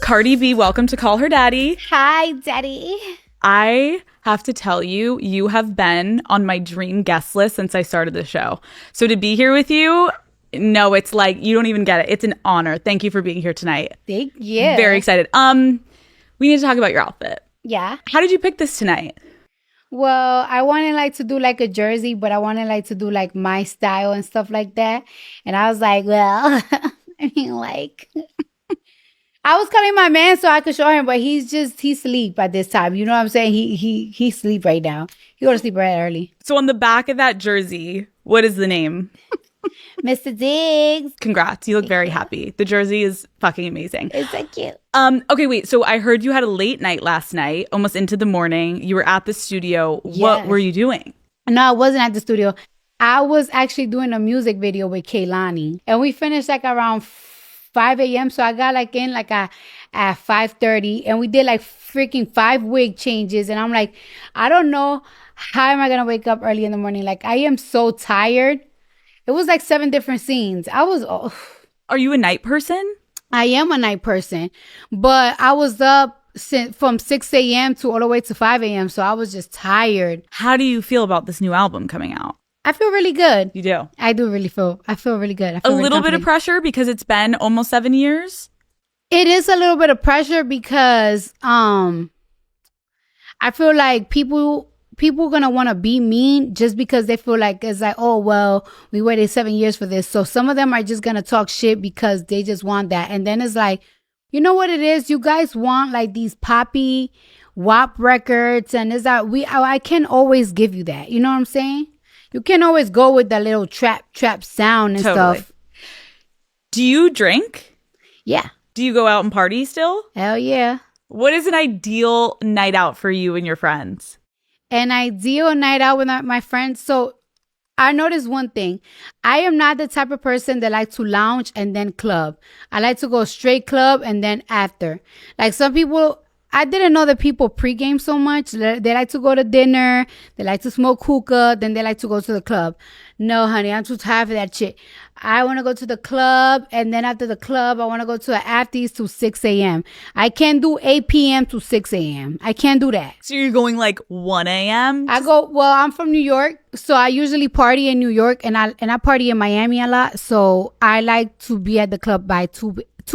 Cardi B, welcome to Call Her Daddy. Hi, Daddy. I have to tell you, you have been on my dream guest list since I started the show. So to be here with you, no, it's like, you don't even get it. It's an honor. Thank you for being here tonight. Thank you. Very excited. We need to talk about your outfit. Yeah. How did you pick this tonight? Well, I wanted to do a jersey, but I wanted to do my style and stuff like that. And I was like, well, I was calling my man so I could show him, but he sleep at this time. You know what I'm saying? He sleep right now. He go to sleep right early. So on the back of that jersey, what is the name? Mr. Diggs. Congrats. You look very happy. The jersey is fucking amazing. It's so cute. Okay, wait. So I heard you had a late night last night, almost into the morning. You were at the studio. Yes. What were you doing? No, I wasn't at the studio. I was actually doing a music video with Kaylani. And we finished around 5 a.m. So I got in at 5:30. And we did freaking 5 wig changes. And I'm like, I don't know how am I going to wake up early in the morning. I am so tired. It was 7 different scenes. Are you a night person? I am a night person, but I was up from 6 a.m. to all the way to 5 a.m. So I was just tired. How do you feel about this new album coming out? I feel really good. You do? I feel really good. A little bit of pressure because it's been almost 7 years? It is a little bit of pressure because I feel like people are going to want to be mean just because they feel it's oh, well, we waited 7 years for this. So some of them are just going to talk shit because they just want that. And then it's you know what it is? You guys want these poppy WAP records. And it's I can't always give you that. You know what I'm saying? You can't always go with that little trap sound and stuff. Do you drink? Yeah. Do you go out and party still? Hell yeah. What is an ideal night out for you and your friends? An ideal night out with my friends. So I noticed one thing. I am not the type of person that like to lounge and then club. I like to go straight club and then after. Some people, I didn't know that people pregame so much. They like to go to dinner. They like to smoke hookah. Then they like to go to the club. No, honey, I'm too tired for that shit. I want to go to the club. And then after the club, I want to go to an afties to 6 a.m. I can't do 8 p.m. to 6 a.m. I can't do that. So you're going 1 a.m.? I'm from New York. So I usually party in New York and I party in Miami a lot. So I like to be at the club by 2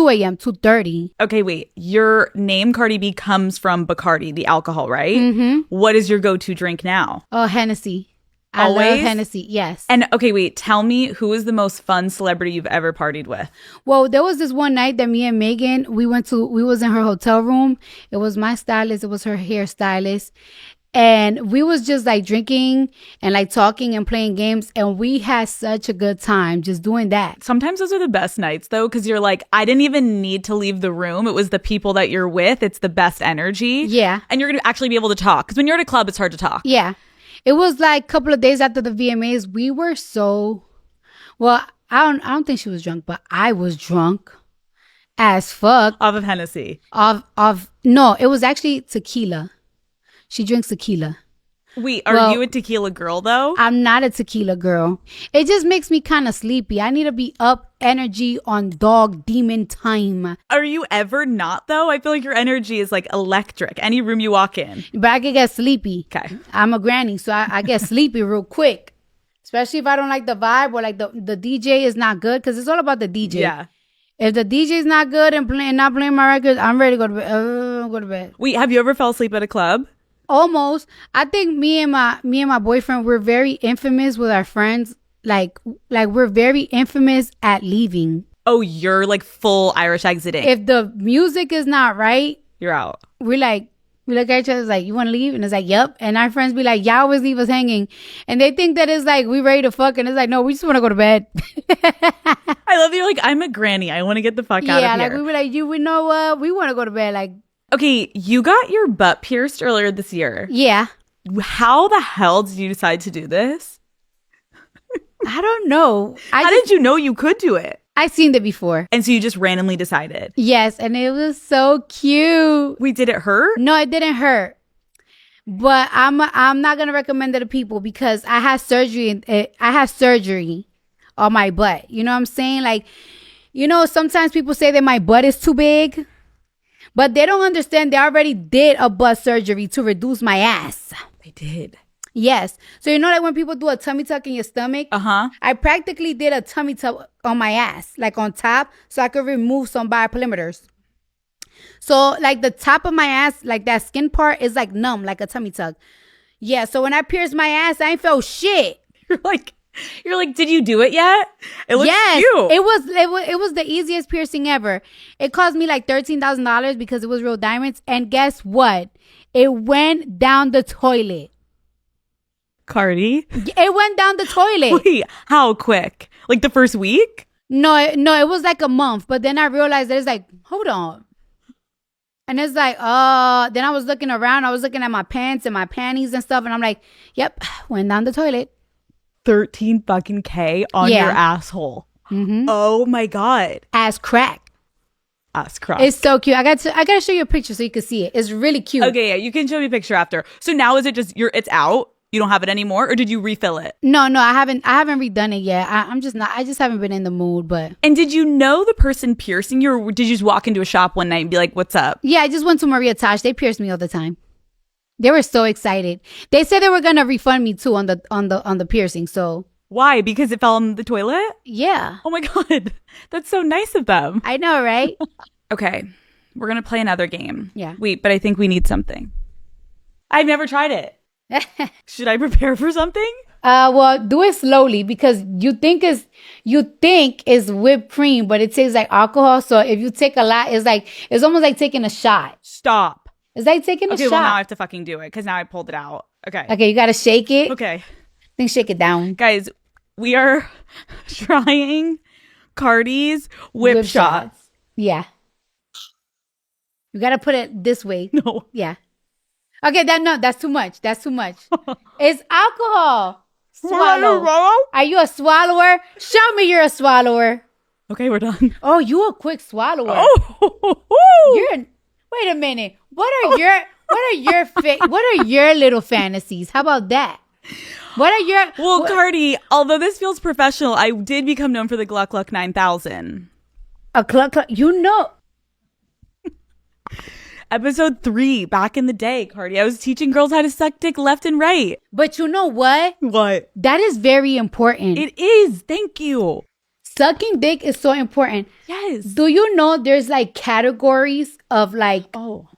a.m., 2:30. Okay, wait. Your name, Cardi B, comes from Bacardi, the alcohol, right? Mm-hmm. What is your go-to drink now? Oh, Hennessy. Always? I love Hennessy, yes. And okay, wait. Tell me, who is the most fun celebrity you've ever partied with? Well, there was this one night that me and Megan, we was in her hotel room. It was my stylist. It was her hairstylist. And we was just drinking and talking and playing games. And we had such a good time just doing that. Sometimes those are the best nights though, because you're I didn't even need to leave the room. It was the people that you're with. It's the best energy. Yeah. And you're going to actually be able to talk. Because when you're at a club, it's hard to talk. Yeah. It was a couple of days after the VMAs. We were so, well, I don't think she was drunk, but I was drunk as fuck. Off of Hennessy. No, it was actually tequila. She drinks tequila. Wait, are you a tequila girl though? I'm not a tequila girl. It just makes me kind of sleepy. I need to be up energy on dog demon time. Are you ever not though? I feel like your energy is electric. Any room you walk in. But I can get sleepy. Okay. I'm a granny, so I get sleepy real quick. Especially if I don't like the vibe or the DJ is not good. Because it's all about the DJ. Yeah. If the DJ is not good and not playing my records, I'm ready to go to bed. Go to bed. Wait, have you ever fell asleep at a club? Almost. I think me and my boyfriend, we're very infamous with our friends. We're very infamous at leaving. Oh, you're full Irish exiting. If the music is not right, you're out. We look at each other you want to leave? And it's yep. And our friends be y'all always leave us hanging. And they think that it's we ready to fuck. And it's no, we just want to go to bed. I love you. I'm a granny. I want to get the fuck out of here. Yeah, we be we know what? We want to go to bed. Okay, you got your butt pierced earlier this year. Yeah. How the hell did you decide to do this? I don't know. How did you know you could do it? I seen it before. And so you just randomly decided? Yes, and it was so cute. Wait, did it hurt? No, it didn't hurt. But I'm not going to recommend it to people because I had surgery on my butt. You know what I'm saying? Sometimes people say that my butt is too big. But they don't understand they already did a butt surgery to reduce my ass. They did. Yes. So you know like when people do a tummy tuck in your stomach? Uh-huh. I practically did a tummy tuck on my ass, like on top, so I could remove some bioperimeters. So like the top of my ass, like that skin part is like numb, like a tummy tuck. Yeah, so when I pierced my ass, I ain't felt shit. You're like, did you do it yet? It looks cute. It was the easiest piercing ever. It cost me like $13,000 because it was real diamonds. And guess what? It went down the toilet. Cardi. It went down the toilet. Wait, how quick? Like the first week? No, it was like a month. But then I realized that it's like, hold on. And it's like, then I was looking around. I was looking at my pants and my panties and stuff. And I'm like, yep, went down the toilet. 13 fucking K on your asshole. Mm-hmm. Oh my God. Ass crack. Ass crack. It's so cute. I got to show you a picture so you can see it. It's really cute. Okay, yeah, you can show me a picture after. So now is it just it's out? You don't have it anymore, or did you refill it? No, I haven't redone it yet. I just haven't been in the mood, but. And did you know the person piercing you, or did you just walk into a shop one night and be like, "What's up?" Yeah, I just went to Maria Tosh. They pierced me all the time. They were so excited. They said they were gonna refund me too on the piercing. So. Why? Because it fell in the toilet? Yeah. Oh my God, that's so nice of them. I know, right? Okay, we're gonna play another game. Yeah. Wait, but I think we need something. I've never tried it. Should I prepare for something? Well, do it slowly because you think is whipped cream, but it tastes like alcohol. So if you take a lot, it's almost like taking a shot. Stop. It's like taking a shot. Okay, well now I have to fucking do it because now I pulled it out. Okay. Okay, you gotta shake it. Okay. Then shake it down. Guys, we are trying Cardi's whip shots. Yeah. You gotta put it this way. No. Yeah. Okay, that's too much. That's too much. It's alcohol. Swallow. Are you a swallower? Show me you're a swallower. Okay, we're done. Oh, you a quick swallower. Oh. Wait a minute. What are your little fantasies? How about that? Cardi, although this feels professional, I did become known for the Gluck Gluck 9000. A cluck, you know. Episode 3, back in the day, Cardi. I was teaching girls how to suck dick left and right. But you know what? What? That is very important. It is. Thank you. Sucking dick is so important. Yes. Do you know there's like categories of like... Oh.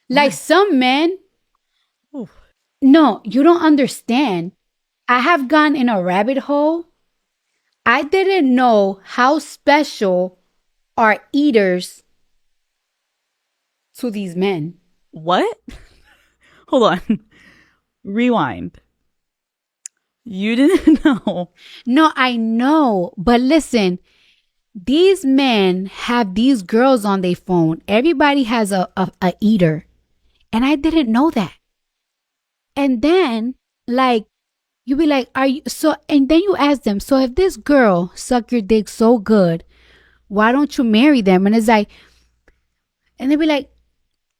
Like some men... Oh. No, you don't understand. I have gone in a rabbit hole. I didn't know how special are eaters to these men. What? Hold on. Rewind. You didn't know. No, I know. But listen, these men have these girls on their phone. Everybody has a eater. And I didn't know that. And then, like, you be like, are you so? And then you ask them, so if this girl suck your dick so good, why don't you marry them? And it's like, and they be like,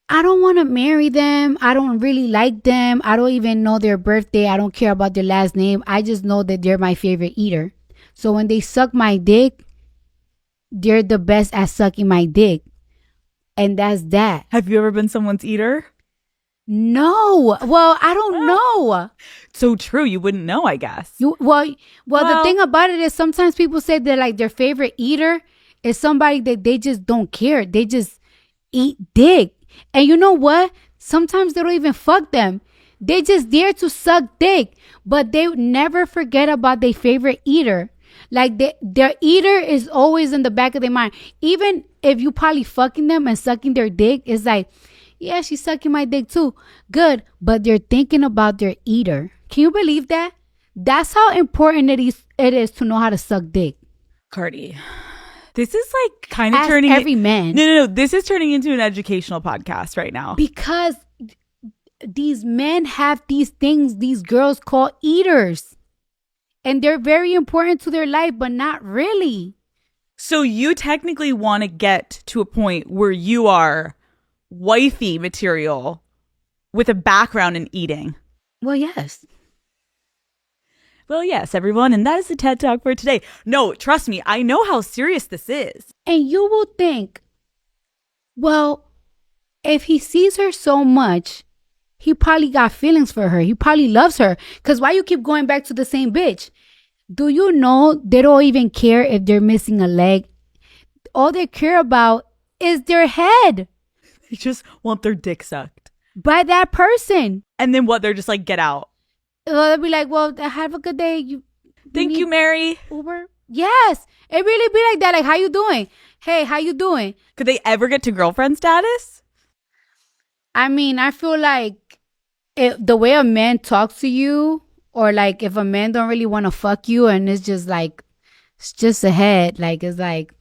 I don't want to marry them. I don't really like them. I don't even know their birthday. I don't care about their last name. I just know that they're my favorite eater. So when they suck my dick, they're the best at sucking my dick. And that's that. Have you ever been someone's eater? No. Well, I don't know. So true. You wouldn't know, I guess. Well, the thing about it is sometimes people say that like their favorite eater is somebody that they just don't care. They just eat dick. And you know what? Sometimes they don't even fuck them. They just there to suck dick. But they never forget about their favorite eater. Like their eater is always in the back of their mind. Even if you probably fucking them and sucking their dick, it's like, yeah, she's sucking my dick too. Good. But they're thinking about their eater. Can you believe that? That's how important it is to know how to suck dick. Cardi, this is like kind of Ask turning... every man. No. This is turning into an educational podcast right now. Because these men have these things these girls call eaters. And they're very important to their life, but not really. So you technically want to get to a point where you are wifey material with a background in eating. Well, yes. Well, yes, everyone. And that is the TED Talk for today. No, trust me. I know how serious this is. And you will think Well, if he sees her so much, he probably got feelings for her. He probably loves her. Because why you keep going back to the same bitch? Do you know they don't even care if they're missing a leg? All they care about is their head They just want their dick sucked. by that person. And then what? They're just like, get out. They'll be like, well, have a good day. Thank you, Mary. Uber? Yes. It really be like that. Like, how you doing? Hey, how you doing? Could they ever get to girlfriend status? I mean, I feel like the way a man talks to you, or like if a man don't really want to fuck you and it's just like, it's just a head. Like, it's like,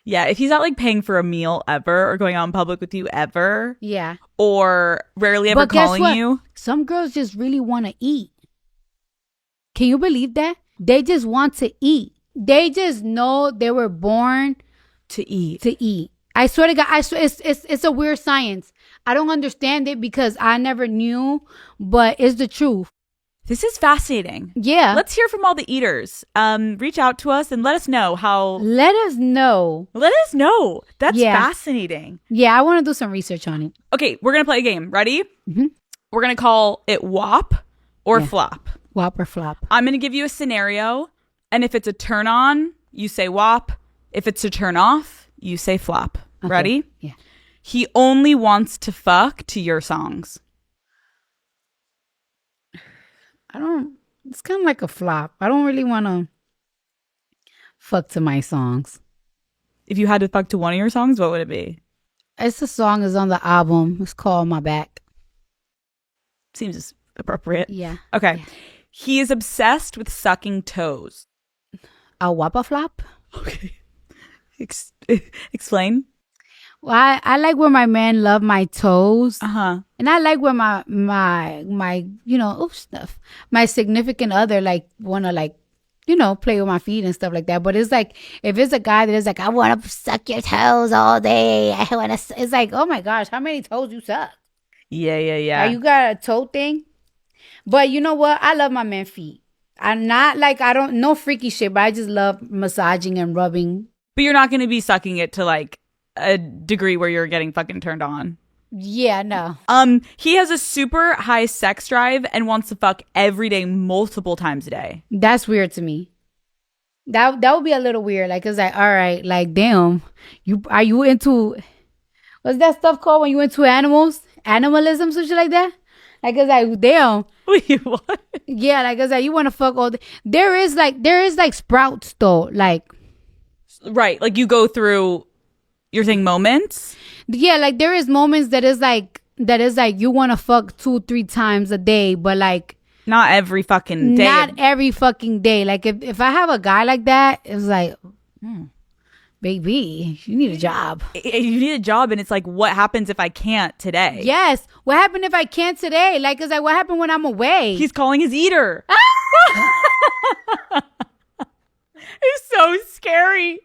Yeah, if he's not like paying for a meal ever or going out in public with you ever yeah. or rarely ever But guess calling what? you. Some girls just really want to eat. Can you believe that? They just want to eat. They just know they were born To eat. to eat. I swear to God, it's a weird science. I don't understand it because I never knew, but it's the truth. This is fascinating. Yeah. Let's hear from all the eaters. Reach out to us and let us know how. Let us know. Let us know. That's Yeah. fascinating. Yeah, I want to do some research on it. Okay, we're going to play a game. Ready? Mm-hmm. We're going to call it WAP or Yeah. flop. Whop or flop. I'm going to give you a scenario. And if it's a turn on, you say WAP. If it's a turn off, you say flop. Okay. Ready? Yeah. He only wants to fuck to your songs. It's kind of like a flop. I don't really want to fuck to my songs. If you had to fuck to one of your songs, what would it be? It's a song is on the album. It's called My Back. Seems appropriate. Yeah. Okay. Yeah. He is obsessed with sucking toes. A whop or flop? Okay. Explain. Well, I like when my man love my toes. Uh-huh. And I like when my stuff. My significant other like wanna like, play with my feet and stuff like that. But it's like if it's a guy that is like, I wanna suck your toes all day. It's like, oh my gosh, how many toes you suck? Yeah. You got a toe thing? But you know what? I love my man feet. I'm not like no freaky shit, but I just love massaging and rubbing. But you're not going to be sucking it to like a degree where you're getting fucking turned on. Yeah, no. He has a super high sex drive and wants to fuck every day, multiple times a day. That's weird to me. That would be a little weird. Like, it's like, all right, like, damn, are you into, what's that stuff called when you into animals? Animalism, some shit like that? Like, it's like, damn. Wait, what? Yeah, like, it's like, you want to fuck all the, there is like sprouts though. Like, Right. Like you go through your thing moments. yeah, like there is moments that is like you want to fuck 2-3 times a day, but like Not every fucking day. not every fucking day. Like if I have a guy like that, it's like, baby, you need a job. You need a job, and it's like, what happens if I can't today? Yes. What happened if I can't today? Like, it's like, what happened when I'm away? He's calling his eater. It's so scary.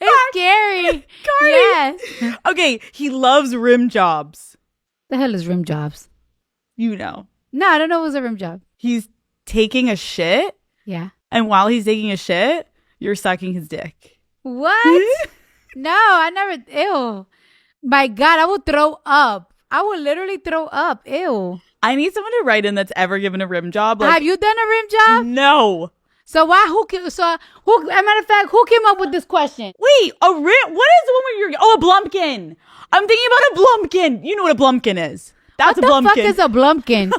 It's scary. Yes. Okay, he loves rim jobs. The hell is rim jobs? You know. No, I don't know what's a rim job. He's taking a shit, Yeah. and while he's taking a shit, you're sucking his dick. What? No, I never. Ew. My God, I would throw up. I would literally throw up. Ew. I need someone to write in that's ever given a rim job. Like, Have you done a rim job? no. So why? As a matter of fact, who came up with this question? Wait, a rim? What is the one where you're? Oh, a blumpkin. I'm thinking about a blumpkin. You know what a blumpkin is? That's What a the blumpkin. fuck is a blumpkin?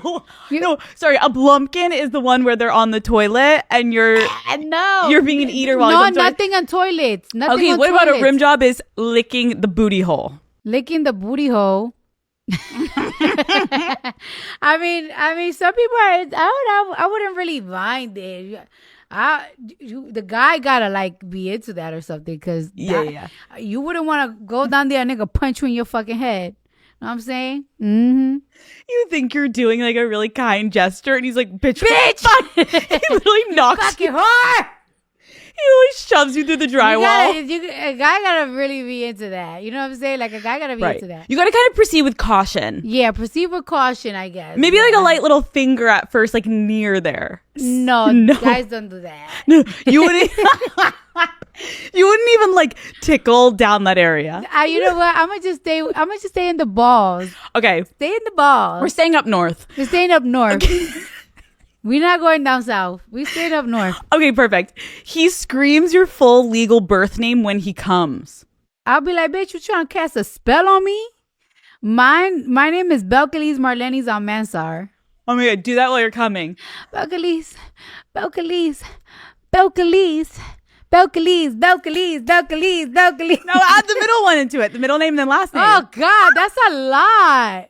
No, sorry. A blumpkin is the one where they're on the toilet and you're No. being an eater while No, you're on the toilet. nothing on toilets. Nothing Okay, on what about a toilets. rim job is licking the booty hole? Licking the booty hole. I mean, some people are. I wouldn't really mind it. The guy gotta like be into that or something, because Yeah. you wouldn't want to go down there and nigga punch you in your fucking head. Know what I'm saying? Mm-hmm. You think you're doing like a really kind gesture, and he's like, "Bitch, Bitch!" fuck." He literally knocks Fucking whore. always shoves you through the drywall. A guy gotta really be into that. You know what I'm saying? Like a guy gotta be into that. You gotta kind of proceed with caution. Yeah, proceed with caution, I guess. Maybe like a light little finger at first, like near there. No, guys don't do that. No, you wouldn't. You wouldn't even like tickle down that area. You know what? I'm gonna just stay in the balls. Okay, Stay in the balls. we're staying up north. We're staying up north. We're not going down south. We stayed up north. Okay, perfect. He screams your full legal birth name when he comes. I'll be like, bitch, you trying to cast a spell on me? My name is Belcalis Marlenis Almanzar. Oh my god, do that while you're coming. Belcalis. No, add the middle one into it. The middle name and then last name. Oh God, that's a lot.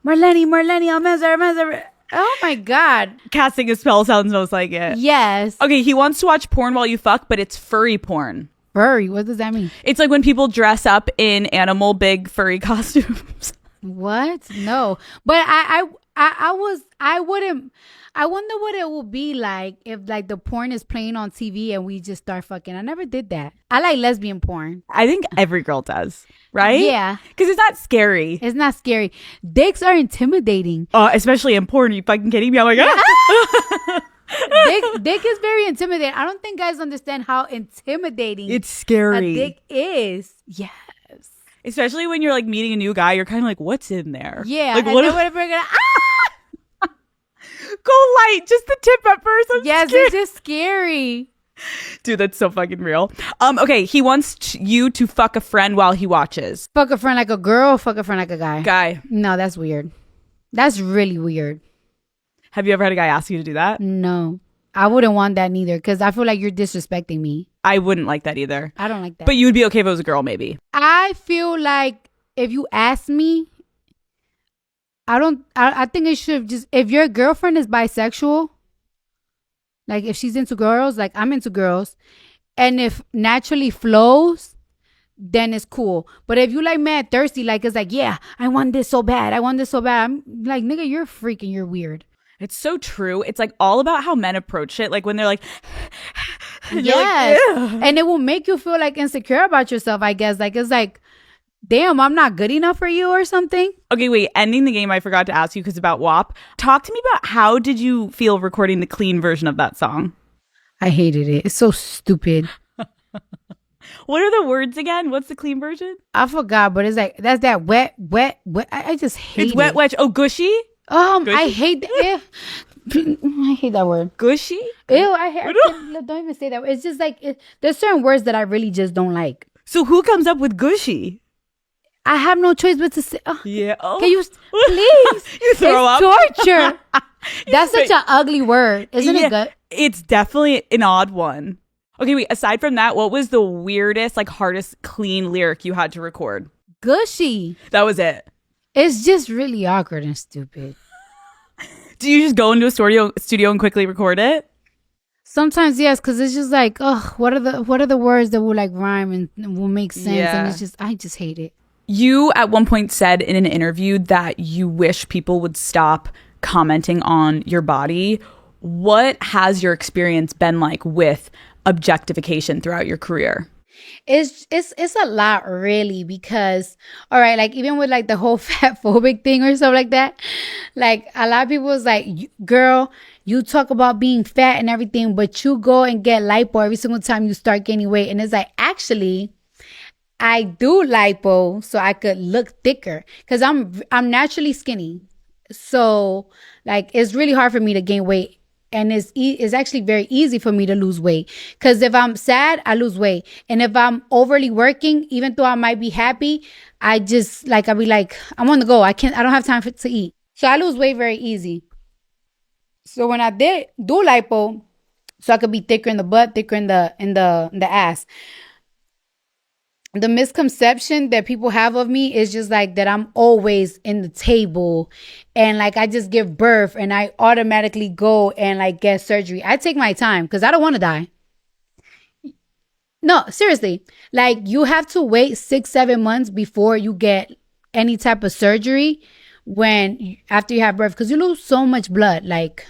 Marleni Almanzar. Oh my God. Casting a spell sounds most like it. Yes. Okay, he wants to watch porn while you fuck, but it's furry porn. Furry, what does that mean? It's like when people dress up in animal big furry costumes. What? No. But I wonder what it will be like if like the porn is playing on TV and we just start fucking. I never did that. I like lesbian porn. I think every girl does, right? Yeah. Because it's not scary. It's not scary. Dicks are intimidating. Especially in porn. Are you fucking kidding me? I'm like, Dick is very intimidating. I don't think guys understand how intimidating it's scary. a dick is. Yes. Especially when you're like meeting a new guy, you're kind of like, what's in there? Yeah. Like, and then whatever we're gonna go light, just the tip at first. Yes, scared. it's just scary. Dude, that's so fucking real. Okay, he wants you to fuck a friend while he watches. Fuck a friend like a girl, fuck a friend like a guy. Guy. No, that's weird. That's really weird. Have you ever had a guy ask you to do that? No. I wouldn't want that neither because I feel like you're disrespecting me. I wouldn't like that either. I don't like that. But you would be okay if it was a girl, maybe. I feel like if you ask me, I think it should just, if your girlfriend is bisexual, like if she's into girls, like I'm into girls, and if naturally flows, then it's cool. But if you like mad thirsty, like it's like, yeah, I want this so bad. I'm like, nigga, you're a freak and you're weird. It's so true. It's like all about how men approach it. Like when they're like, yes. Like, and it will make you feel like insecure about yourself, I guess. Like it's like, damn, I'm not good enough for you or something. Okay, wait, ending the game, I forgot to ask you because about WAP. Talk to me about how did you feel recording the clean version of that song? I hated it. It's so stupid. What are the words again? What's the clean version? I forgot, but it's like, that's that wet. I just hate it's wet, it. wet. Oh, gushy? Gushy? I hate that. I hate that word. Gushy? Ew, don't even say that. It's just like, there's certain words that I really just don't like. So who comes up with gushy? I have no choice but to say. Yeah. Oh. Can you please? You throw up. Torture. That's such an ugly word, isn't it? Good. It's definitely an odd one. Okay, wait. Aside from that, what was the weirdest, like hardest clean lyric you had to record? Gushy. That was it. It's just really awkward and stupid. Do you just go into a studio and quickly record it? Sometimes yes, because it's just like, oh, what are the words that will like rhyme and will make sense? Yeah. And it's just, I just hate it. You at one point said in an interview that you wish people would stop commenting on your body. What has your experience been like with objectification throughout your career? It's a lot really, because all right, like even with like the whole fat phobic thing or something like that, like a lot of people was like, girl, you talk about being fat and everything, but you go and get lipo every single time you start gaining weight. And it's like, actually, I do lipo so I could look thicker because I'm naturally skinny. So like it's really hard for me to gain weight. And it's actually very easy for me to lose weight. Because if I'm sad, I lose weight. And if I'm overly working, even though I might be happy, I'll be like, I'm on the go. I don't have time to eat. So I lose weight very easy. So when I did do lipo, so I could be thicker in the butt, thicker in the ass. The misconception that people have of me is just like that I'm always in the table and like I just give birth and I automatically go and like get surgery. I take my time because I don't want to die. No, seriously. Like you have to wait 6-7 months before you get any type of surgery after you have birth because you lose so much blood. Like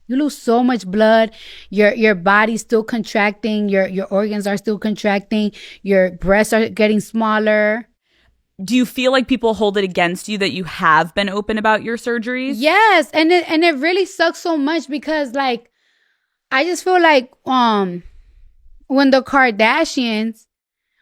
You lose so much blood. Your body's still contracting. Your organs are still contracting. Your breasts are getting smaller. Do you feel like people hold it against you that you have been open about your surgeries? Yes, and it really sucks so much because like I just feel like when the Kardashians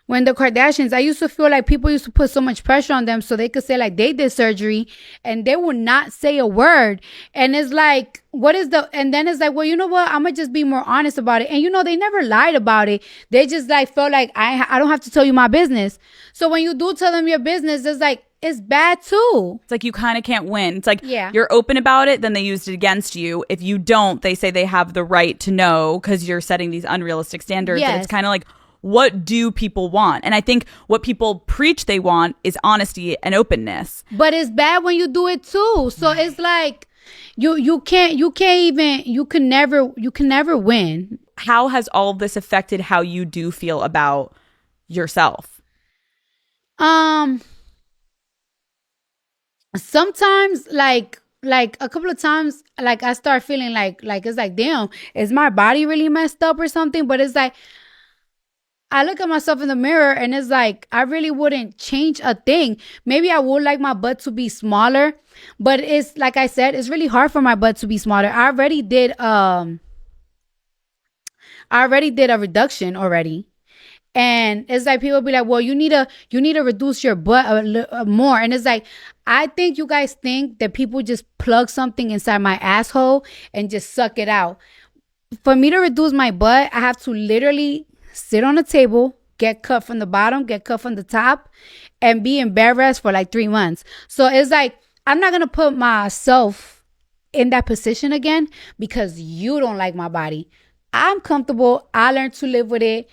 I used to feel like people used to put so much pressure on them so they could say like they did surgery and they would not say a word. And it's like, and then it's like, well, you know what? I'm going to just be more honest about it. And you know, they never lied about it. They just like felt like I don't have to tell you my business. So when you do tell them your business, it's like, it's bad too. It's like you kind of can't win. It's like Yeah. you're open about it, then they used it against you. If you don't, they say they have the right to know because you're setting these unrealistic standards. Yes. And it's kind of like, what do people want? And I think what people preach they want is honesty and openness. But it's bad when you do it too. So it's like you can never win. How has all of this affected how you do feel about yourself? Sometimes like a couple of times like I start feeling like it's like, damn, is my body really messed up or something? But it's like I look at myself in the mirror and it's like I really wouldn't change a thing. Maybe I would like my butt to be smaller, but it's like I said, it's really hard for my butt to be smaller. I already did a reduction already. And it's like people be like, well, you need to reduce your butt more. And it's like, I think you guys think that people just plug something inside my asshole and just suck it out. For me to reduce my butt, I have to literally sit on a table, get cut from the bottom, get cut from the top, and be in bed rest for like 3 months. So it's like, I'm not going to put myself in that position again because you don't like my body. I'm comfortable. I learned to live with it.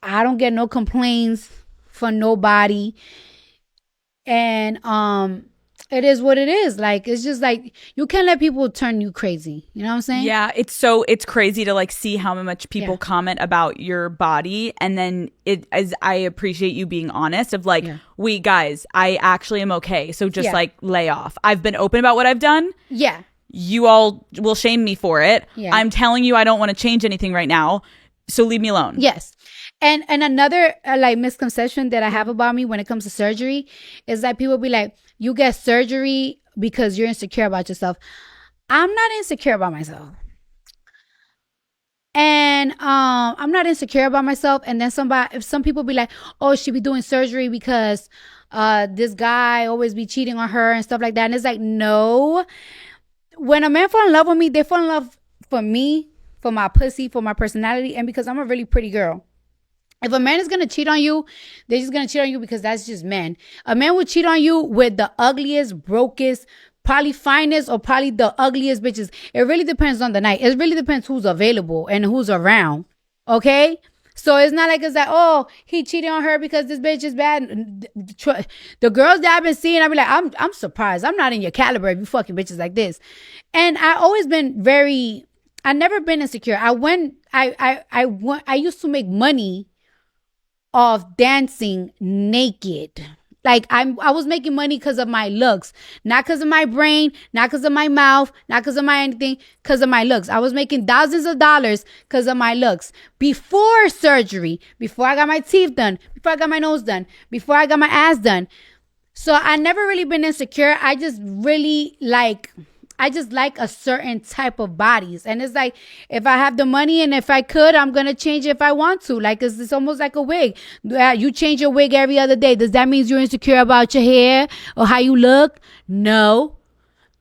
I don't get no complaints from nobody. And it is what it is. Like, it's just like you can't let people turn you crazy. You know what I'm saying? Yeah, it's crazy to like see how much people comment about your body, and then I appreciate you being honest of like, wait, guys, I actually am okay. So just like lay off. I've been open about what I've done. Yeah. You all will shame me for it. Yeah. I'm telling you I don't want to change anything right now. So leave me alone. Yes. And another like misconception that I have about me when it comes to surgery is that people be like, you get surgery because you're insecure about yourself. I'm not insecure about myself. And I'm not insecure about myself. And then if some people be like, oh, she be doing surgery because this guy always be cheating on her and stuff like that. And it's like, no. When a man fall in love with me, they fall in love for me, for my pussy, for my personality, and because I'm a really pretty girl. If a man is going to cheat on you, they're just going to cheat on you because that's just men. A man will cheat on you with the ugliest, brokest, probably finest, or probably the ugliest bitches. It really depends on the night. It really depends who's available and who's around. Okay? So it's not like it's like, oh, he cheated on her because this bitch is bad. The girls that I've been seeing, I'll be like, I'm surprised. I'm not in your caliber if you fucking bitches like this. And I always been I never been insecure. I used to make money of dancing naked. Like I was making money because of my looks, not because of my brain, not because of my mouth, not because of my anything, because of my looks. I was making thousands of dollars because of my looks. Before surgery, before I got my teeth done, before I got my nose done, before I got my ass done. So I never really been insecure. I just like a certain type of bodies. And it's like, if I have the money and if I could, I'm going to change it if I want to. Like, it's almost like a wig. You change your wig every other day. Does that mean you're insecure about your hair or how you look? No,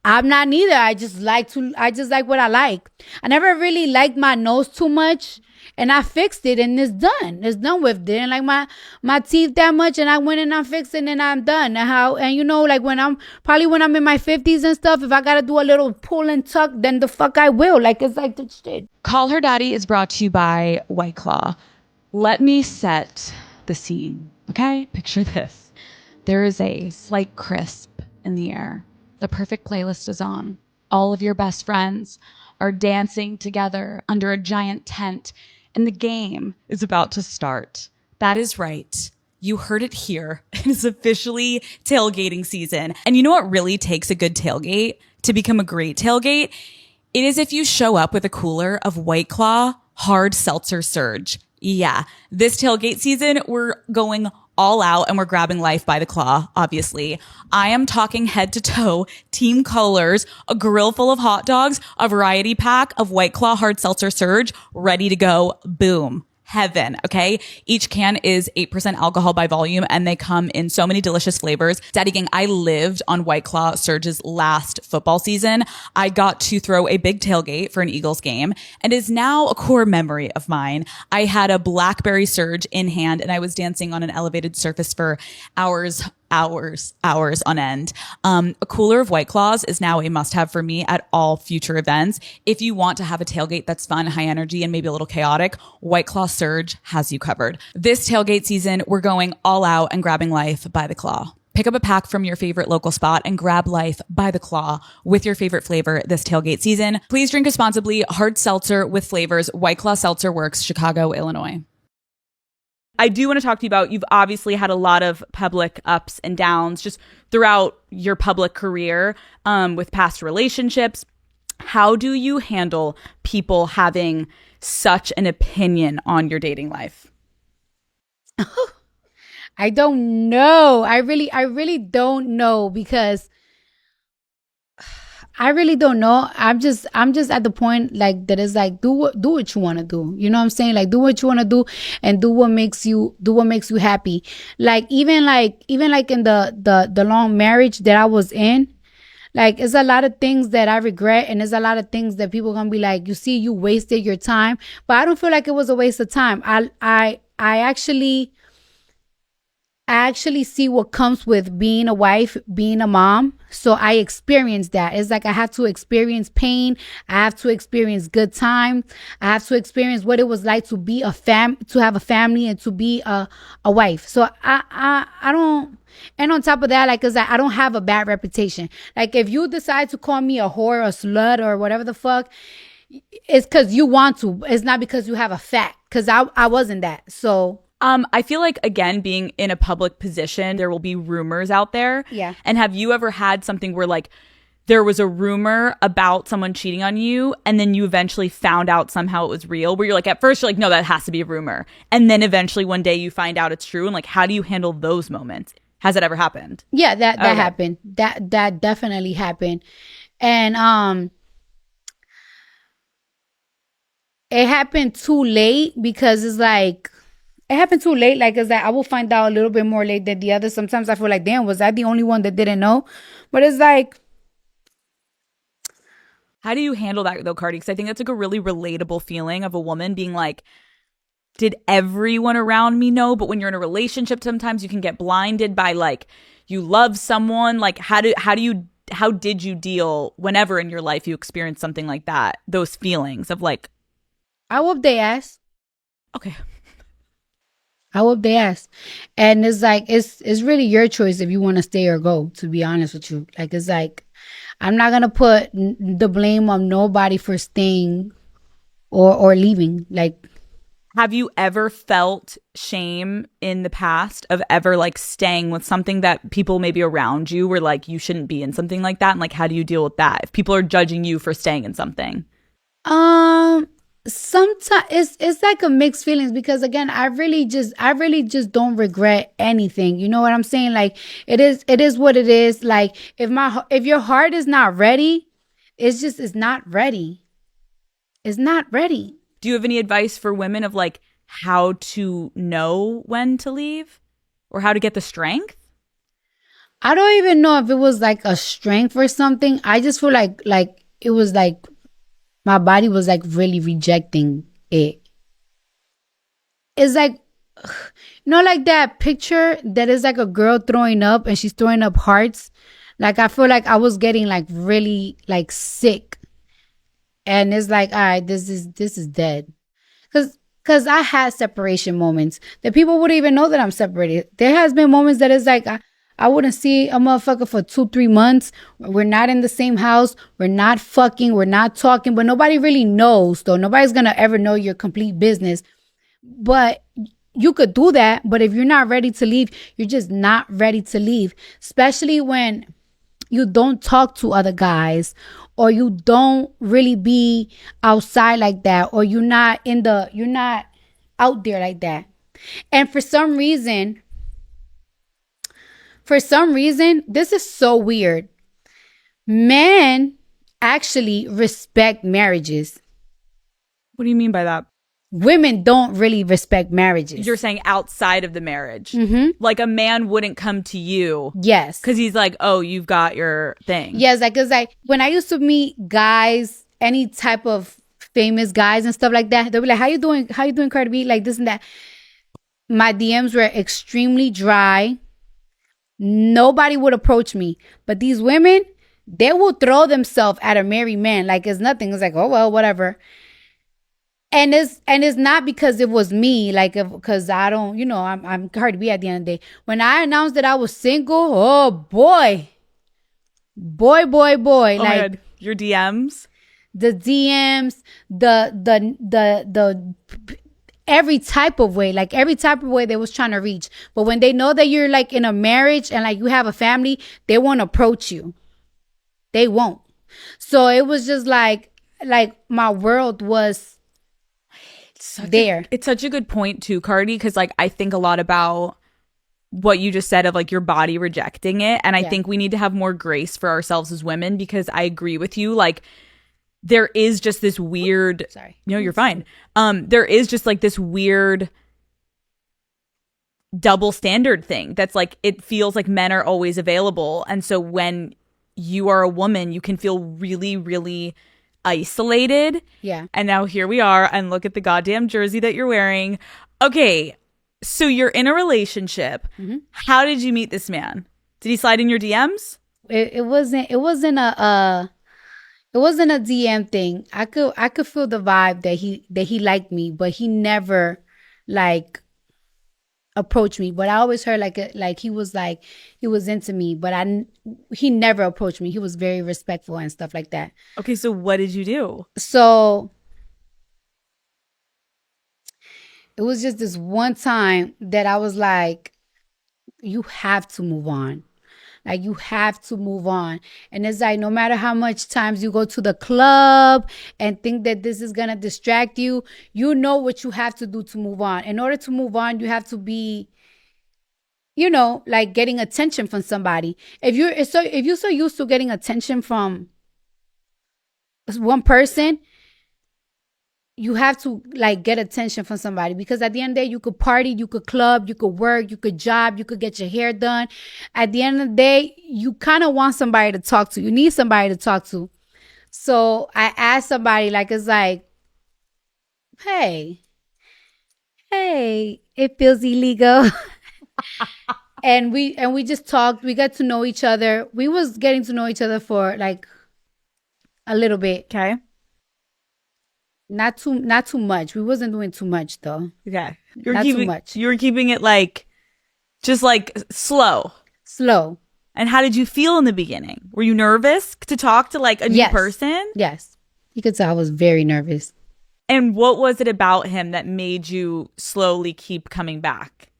I'm not neither. I just like what I like. I never really liked my nose too much. And I fixed it and it's done. It's done with. Didn't like my teeth that much, and I went and I fixed it and I'm done. And you know, like when I'm in my 50s and stuff, if I gotta do a little pull and tuck, then the fuck I will. Like, it's like the shit. Call Her Daddy is brought to you by White Claw. Let me set the scene, okay? Picture this. There is a slight crisp in the air. The perfect playlist is on. All of your best friends are dancing together under a giant tent, and the game is about to start. That is right. You heard it here. It is officially tailgating season. And you know what really takes a good tailgate to become a great tailgate? It is if you show up with a cooler of White Claw Hard Seltzer Surge. Yeah, this tailgate season, we're going all out and we're grabbing life by the claw, obviously. I am talking head to toe, team colors, a grill full of hot dogs, a variety pack of White Claw Hard Seltzer Surge, ready to go. Boom. Heaven. Okay. Each can is 8% alcohol by volume and they come in so many delicious flavors. Daddy gang, I lived on White Claw Surge's last football season. I got to throw a big tailgate for an Eagles game and is now a core memory of mine. I had a blackberry surge in hand and I was dancing on an elevated surface for hours on end. A cooler of White Claws is now a must-have for me at all future events. If you want to have a tailgate that's fun, high energy, and maybe a little chaotic, White Claw Surge has you covered. This tailgate season, we're going all out and grabbing life by the claw. Pick up a pack from your favorite local spot and grab life by the claw with your favorite flavor this tailgate season. Please drink responsibly. Hard seltzer with flavors. White Claw Seltzer Works, Chicago, Illinois. I do want to talk to you about, you've obviously had a lot of public ups and downs just throughout your public career with past relationships. How do you handle people having such an opinion on your dating life? I don't know. I really don't know because I really don't know. I'm just at the point like that is like do what you want to do. You know what I'm saying? Like do what you want to do and do what makes you happy. Like even like in the long marriage that I was in, like it's a lot of things that I regret and there's a lot of things that people gonna be like, you see, you wasted your time. But I don't feel like it was a waste of time. I actually see what comes with being a wife, being a mom. So I experienced that. It's like I have to experience pain. I have to experience good time. I have to experience what it was like to be to have a family and to be a wife. So I don't. And on top of that, like, cause I don't have a bad reputation. Like if you decide to call me a whore, a slut, or whatever the fuck, it's cause you want to. It's not because you have a fact. Cause I wasn't that. So. I feel like, again, being in a public position, there will be rumors out there. Yeah. And have you ever had something where like there was a rumor about someone cheating on you and then you eventually found out somehow it was real, where you're like, at first you're like, no, that has to be a rumor. And then eventually one day you find out it's true. And like, how do you handle those moments? Has that ever happened? Yeah, that happened. That definitely happened. And it happened too late because it's like, it happened too late. Like, it's like I will find out a little bit more late than the others. Sometimes I feel like, damn, was I the only one that didn't know? But it's like. How do you handle that though, Cardi? Because I think that's like a really relatable feeling of a woman being like, did everyone around me know? But when you're in a relationship, sometimes you can get blinded by like, you love someone. Like, how did you deal whenever in your life you experienced something like that? Those feelings of like. I whoop their ass. Okay. I whoop their ass. And it's like, it's really your choice if you want to stay or go, to be honest with you. Like, it's like, I'm not going to put the blame on nobody for staying or leaving. Like, have you ever felt shame in the past of ever like staying with something that people maybe around you were like, you shouldn't be in something like that? And like, how do you deal with that if people are judging you for staying in something? Sometimes it's like a mixed feelings because again, I really just don't regret anything. You know what I'm saying? Like it is what it is. Like if your heart is not ready, it's not ready. It's not ready. Do you have any advice for women of like how to know when to leave or how to get the strength? I don't even know if it was like a strength or something. I just feel like it was like my body was like really rejecting it. It's like, you know, like that picture that is like a girl throwing up and she's throwing up hearts. Like, I feel like I was getting like really like sick. And it's like, all right, this is dead. Cause I had separation moments that people wouldn't even know that I'm separated. There has been moments that it's like, I wouldn't see a motherfucker for 2-3 months. We're not in the same house. We're not fucking. We're not talking. But nobody really knows, though. Nobody's going to ever know your complete business. But you could do that. But if you're not ready to leave, you're just not ready to leave. Especially when you don't talk to other guys or you don't really be outside like that, or you're not out there like that. And for some reason, this is so weird. Men actually respect marriages. What do you mean by that? Women don't really respect marriages. You're saying outside of the marriage. Like a man wouldn't come to you. Yes. Because he's like, oh, you've got your thing. Yes, like, cause like when I used to meet guys, any type of famous guys and stuff like that, they'll be like, how you doing? How you doing, Cardi B? Like this and that. My DMs were extremely dry. Nobody would approach me. But these women, they will throw themselves at a married man like it's nothing. It's like, oh well, whatever. And it's not because it was me, like, because I don't, I'm Cardi B at the end of the day. When I announced that I was single, oh boy, boy, Oh like my God. Your DMs? the DMs, the every type of way, like every type of way they was trying to reach. But when they know that you're like in a marriage and like you have a family, they won't approach you. They won't. So it was just like my world was there. It's such a good point too, Cardi, because like I think a lot about what you just said of like your body rejecting it. And I think we need to have more grace for ourselves as women, because I agree with you. Like there is just this weird, Sorry. No, you're fine. There is just like this weird double standard thing that's like, it feels like men are always available. And so when you are a woman, you can feel really, really isolated. Yeah. And now here we are, and look at the goddamn jersey that you're wearing. Okay, so you're in a relationship. How did you meet this man? Did he slide in your DMs? It wasn't a DM thing. I could feel the vibe that he liked me, but he never like approached me. But I always heard like he was into me, but he never approached me. He was very respectful and stuff like that. Okay, so what did you do? So it was just this one time that I was like, you have to move on. Like, you have to move on. And it's like, no matter how much times you go to the club and think that this is going to distract you, you know what you have to do to move on. In order to move on, you have to be, like getting attention from somebody. If you're so used to getting attention from one person, you have to like get attention from somebody, because at the end of the day, you could party, you could club, you could work, you could job, you could get your hair done. At the end of the day, you kind of want somebody to talk to. You need somebody to talk to. So I asked somebody, like, it's like, hey, it feels illegal. and we just talked. We got to know each other. We was getting to know each other for like a little bit. Okay. Not too much. We wasn't doing too much though. Okay. Too much. You were keeping it like, just like slow. Slow. And how did you feel in the beginning? Were you nervous to talk to like a new person? Yes. You could tell I was very nervous. And what was it about him that made you slowly keep coming back?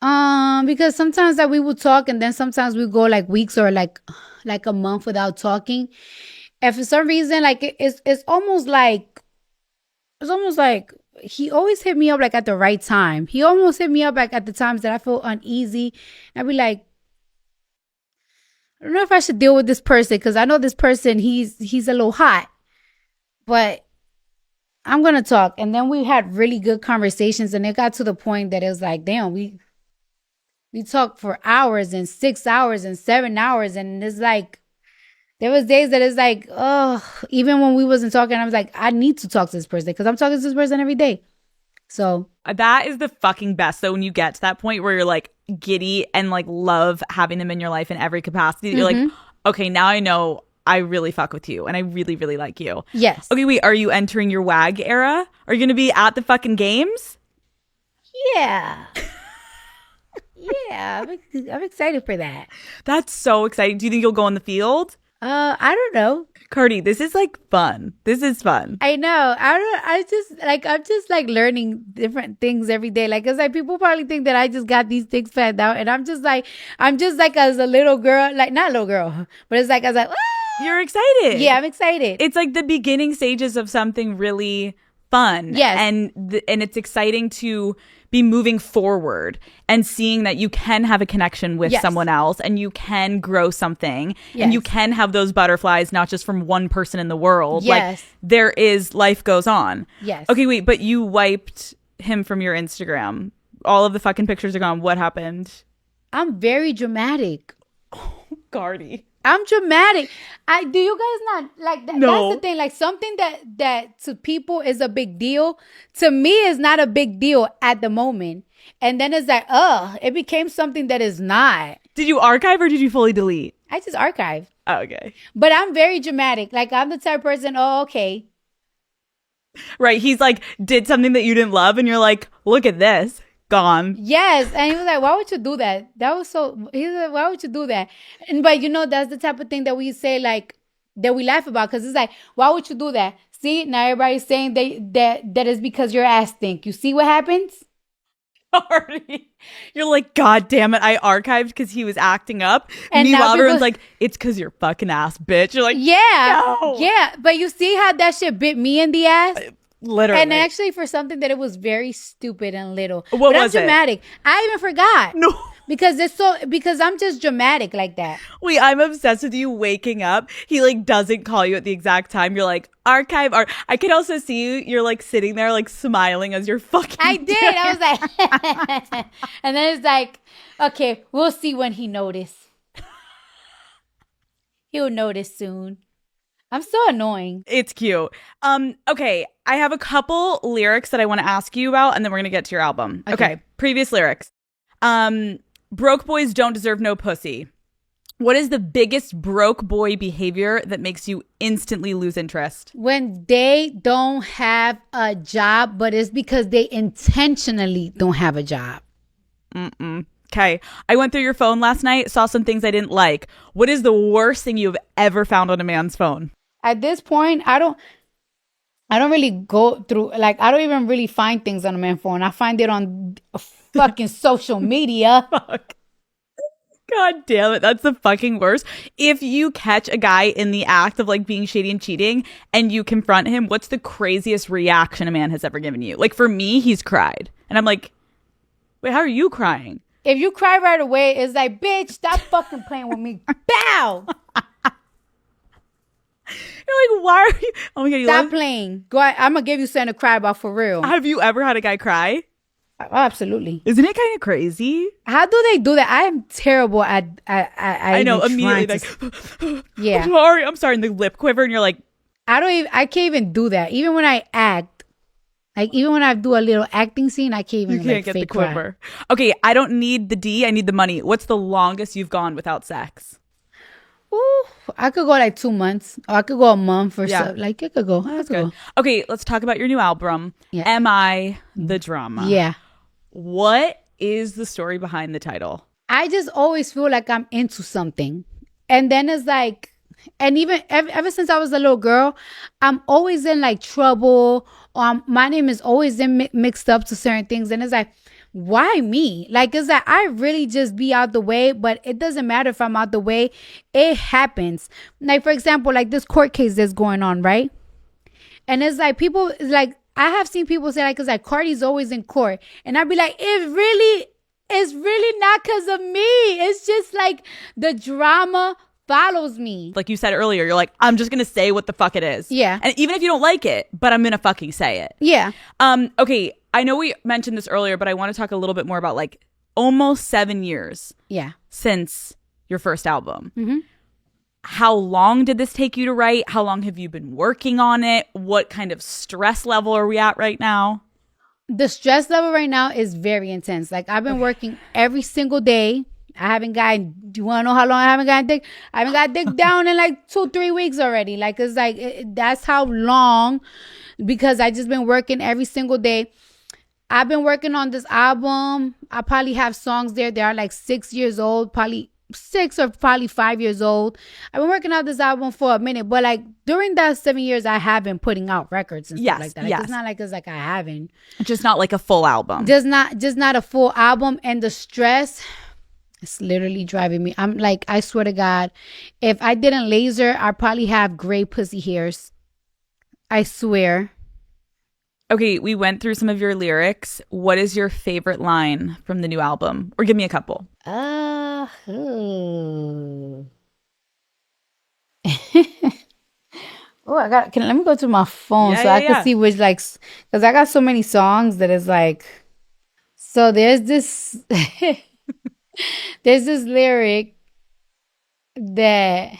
Because sometimes that we would talk, and then sometimes we go like weeks or like a month without talking. And for some reason, like it's almost like he always hit me up like at the right time. He almost hit me up like at the times that I feel uneasy. I'd be like, I don't know if I should deal with this person, because I know this person, he's a little hot, but I'm gonna talk. And then we had really good conversations, and it got to the point that it was like, damn, we talked for hours and 6 hours and 7 hours, and it's like, there was days that it's like, oh, even when we wasn't talking, I was like, I need to talk to this person, because I'm talking to this person every day. So that is the fucking best though, when you get to that point where you're like giddy and like love having them in your life in every capacity. You're like, okay, now I know I really fuck with you and I really, really like you. Yes. Okay, wait, are you entering your WAG era? Are you going to be at the fucking games? Yeah. Yeah, I'm excited for that. That's so exciting. Do you think you'll go on the field? I don't know. Cardi, this is like fun. This is fun. I know. I'm just like learning different things every day. Like, cause like people probably think that I just got these things planned out, and I'm just like as a little girl, like not little girl, but it's like I was like, You're excited. Yeah, I'm excited. It's like the beginning stages of something really fun. Yes. And it's exciting to be moving forward and seeing that you can have a connection with someone else and you can grow something and you can have those butterflies, not just from one person in the world. Yes. Like there is, life goes on. Yes. Okay, wait, but you wiped him from your Instagram. All of the fucking pictures are gone. What happened? I'm very dramatic. Gardy. I'm dramatic. Do you guys not like that? No. That's the thing. Like something that to people is a big deal. To me, is not a big deal at the moment. And then it's like, it became something that is not. Did you archive or did you fully delete? I just archived. Oh, okay. But I'm very dramatic. Like I'm the type of person, okay. Right. He's like, did something that you didn't love and you're like, look at this. Gone. Yes. And he was like, why would you do that? That was so, he was like, why would you do that? But that's the type of thing that we say, like, that we laugh about. Because it's like, why would you do that? See, now everybody's saying that is because your ass stink. You see what happens? You're like, God damn it, I archived because he was acting up. And meanwhile, now everyone's like, it's because you're fucking ass, bitch. You're like, yeah. no. Yeah. But you see how that shit bit me in the ass? Literally. And actually for something that it was very stupid and little. What but was I'm dramatic. I even forgot. No. Because I'm just dramatic like that. Wait, I'm obsessed with you waking up. He like doesn't call you at the exact time. You're like, archive. I can also see you. You're like sitting there like smiling as you're fucking. I did. I was like, and then it's like, okay, we'll see when he notice. He'll notice soon. I'm so annoying. It's cute. Okay, I have a couple lyrics that I want to ask you about, and then we're gonna get to your album. Okay. Previous lyrics. Broke boys don't deserve no pussy. What is the biggest broke boy behavior that makes you instantly lose interest? When they don't have a job, but it's because they intentionally don't have a job. Okay. I went through your phone last night, saw some things I didn't like. What is the worst thing you've ever found on a man's phone? At this point, I don't really go through, like, I don't even really find things on a man's phone. I find it on fucking social media. Fuck. God damn it. That's the fucking worst. If you catch a guy in the act of like being shady and cheating and you confront him, what's the craziest reaction a man has ever given you? Like for me, he's cried. And I'm like, wait, how are you crying? If you cry right away, it's like, bitch, stop fucking playing with me. Bow. You're like, why are you? Oh my God, Stop playing. Go ahead. I'm going to give you something to cry about for real. Have you ever had a guy cry? Oh, absolutely. Isn't it kind of crazy? How do they do that? I'm terrible at I know, immediately like, yeah. I'm sorry, and the lip quiver, and you're like, I can't even do that. Even when I act, like even when I do a little acting scene, I can't even you can't like, get fake the quiver. Cry. Okay, I don't need the D, I need the money. What's the longest you've gone without sex? Ooh, I could go like 2 months, or I could go a month or so. Like it could go. That's good. Okay, let's talk about your new album. Yeah. Am I the Drama? Yeah. What is the story behind the title? I just always feel like I'm into something, and then it's like, and even ever since I was a little girl, I'm always in like trouble, or my name is always in mixed up to certain things, and it's like, why me? Like, it's like I really just be out the way, but it doesn't matter if I'm out the way. It happens. Like, for example, like this court case that's going on, right? And it's like people, like, I have seen people say, like, it's like Cardi's always in court. And I'd be like, it's really not because of me. It's just like the drama follows me. Like you said earlier, you're like, I'm just going to say what the fuck it is. Yeah. And even if you don't like it, but I'm going to fucking say it. Yeah. Okay. I know we mentioned this earlier, but I want to talk a little bit more about like almost 7 years. Yeah. Since your first album. Mm-hmm. How long did this take you to write? How long have you been working on it? What kind of stress level are we at right now? The stress level right now is very intense. Like I've been working every single day. I haven't gotten, do you want to know how long I haven't gotten dick? I haven't got dick down in like 2-3 weeks already. Like, it's like, that's how long, because I just been working every single day. I've been working on this album. I probably have songs there. They are like 6 years old, probably 6 or probably 5 years old. I've been working on this album for a minute, but like during that 7 years, I have been putting out records and stuff like that. Like, it's not like it's like I haven't. Just not like a full album. Just not a full album. And the stress, It's literally driving me. I'm like, I swear to God, if I didn't laser, I'd probably have gray pussy hairs. I swear. Okay, we went through some of your lyrics. What is your favorite line from the new album? Or give me a couple. Oh, let me go to my phone Yeah, so yeah, I can yeah. see which, like, because I got so many songs that is like, so there's this, there's this lyric that,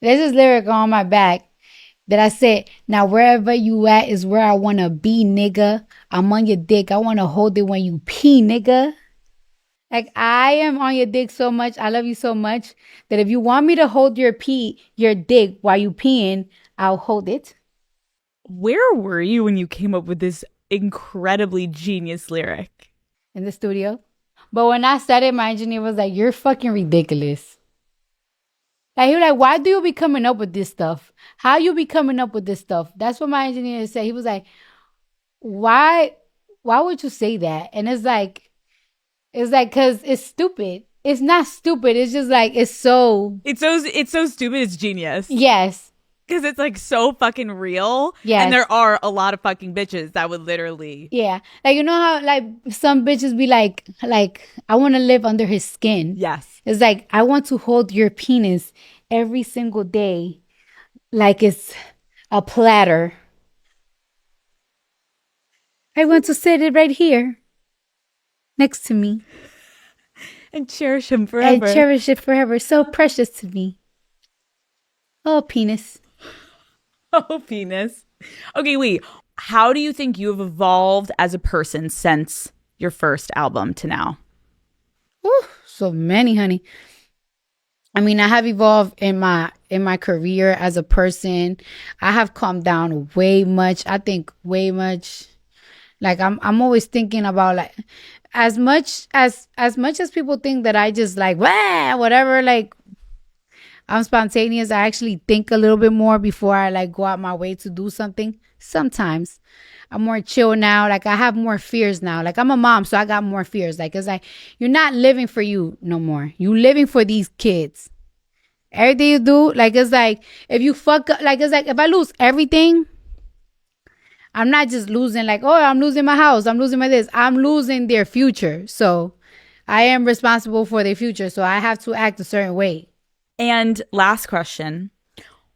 there's this lyric on my back that I said, now wherever you at is where I want to be, nigga. I'm on your dick. I want to hold it when you pee, nigga. Like, I am on your dick so much. I love you so much that if you want me to hold your dick while you peeing, I'll hold it Where were you when you came up with this incredibly genius lyric? in the studio. But when I said it, my engineer was like, you're fucking ridiculous. Like, he was like, why do you be coming up with this stuff? How you be coming up with this stuff? That's what my engineer said. He was like, why would you say that? And it's like, cause it's stupid. It's not stupid. It's just like, it's so, It's so stupid, it's genius. yes. Because it's like so fucking real. Yes. And there are a lot of fucking bitches that would literally. Yeah. Like, you know how, like, some bitches be like, I want to live under his skin. Yes. It's like, I want to hold your penis every single day like it's a platter. I want to sit it right here next to me And cherish him forever. and cherish it forever. So precious to me. Oh, penis. Oh, penis. Okay, wait. How do you think you have evolved as a person since your first album to now? Ooh, so many, honey. I mean, I have evolved in my career as a person. I have calmed down way much. I think way much. Like, I'm always thinking about, like, as much as people think that I just like, wah, whatever, like, I'm spontaneous. I actually think a little bit more before I like go out my way to do something. Sometimes I'm more chill now. Like, I have more fears now. Like, I'm a mom, so I got more fears. Like, it's like, you're not living for you no more. You living for these kids. Everything you do, like, it's like, if you fuck up, like, it's like, if I lose everything, I'm not just losing, like, oh, I'm losing my house, I'm losing my this. I'm losing their future. So I am responsible for their future. So I have to act a certain way. And last question.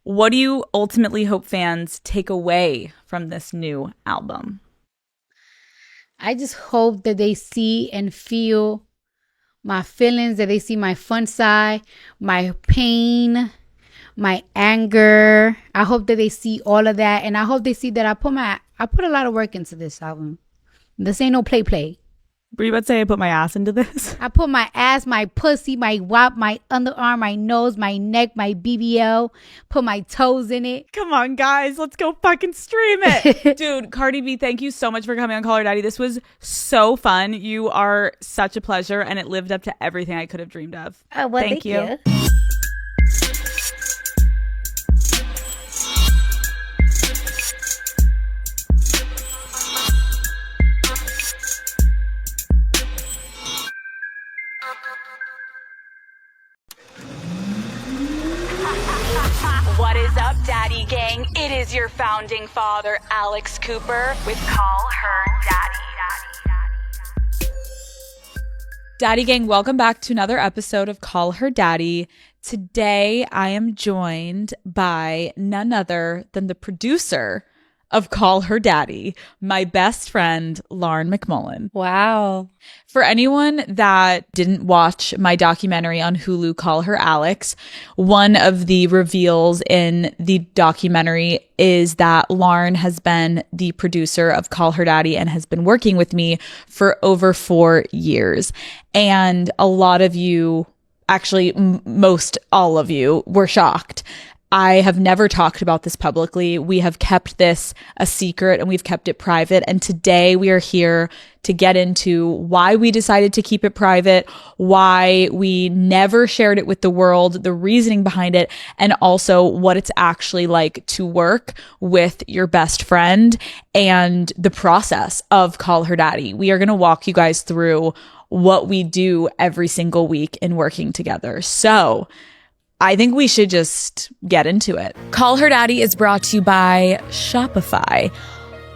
What do you ultimately hope fans take away from this new album? I just hope that they see and feel my feelings, that they see my fun side, my pain, my anger. I hope that they see all of that. And I hope they see that I put a lot of work into this album. This ain't no play. Were you about to say I put my ass into this? I put my ass, my pussy, my wop, my underarm, my nose, my neck, my BBL, put my toes in it. Come on, guys. Let's go fucking stream it. Dude, Cardi B, thank you so much for coming on Call Her Daddy. This was so fun. You are such a pleasure, and it lived up to everything I could have dreamed of. Oh, well, thank you. What is up, Daddy Gang? It is your founding father, Alex Cooper, with Call Her Daddy. Daddy Gang, welcome back to another episode of Call Her Daddy. Today, I am joined by none other than the producer of Call Her Daddy, my best friend, Lauren McMullen. Wow. For anyone that didn't watch my documentary on Hulu, Call Her Alex, one of the reveals in the documentary is that Lauren has been the producer of Call Her Daddy and has been working with me for over 4 years. And a lot of you, actually most all of you, were shocked. I have never talked about this publicly. We have kept this a secret and we've kept it private. And today we are here to get into why we decided to keep it private, why we never shared it with the world, the reasoning behind it, and also what it's actually like to work with your best friend and the process of Call Her Daddy. We are going to walk you guys through what we do every single week in working together. So I think we should just get into it. Call Her Daddy is brought to you by Shopify.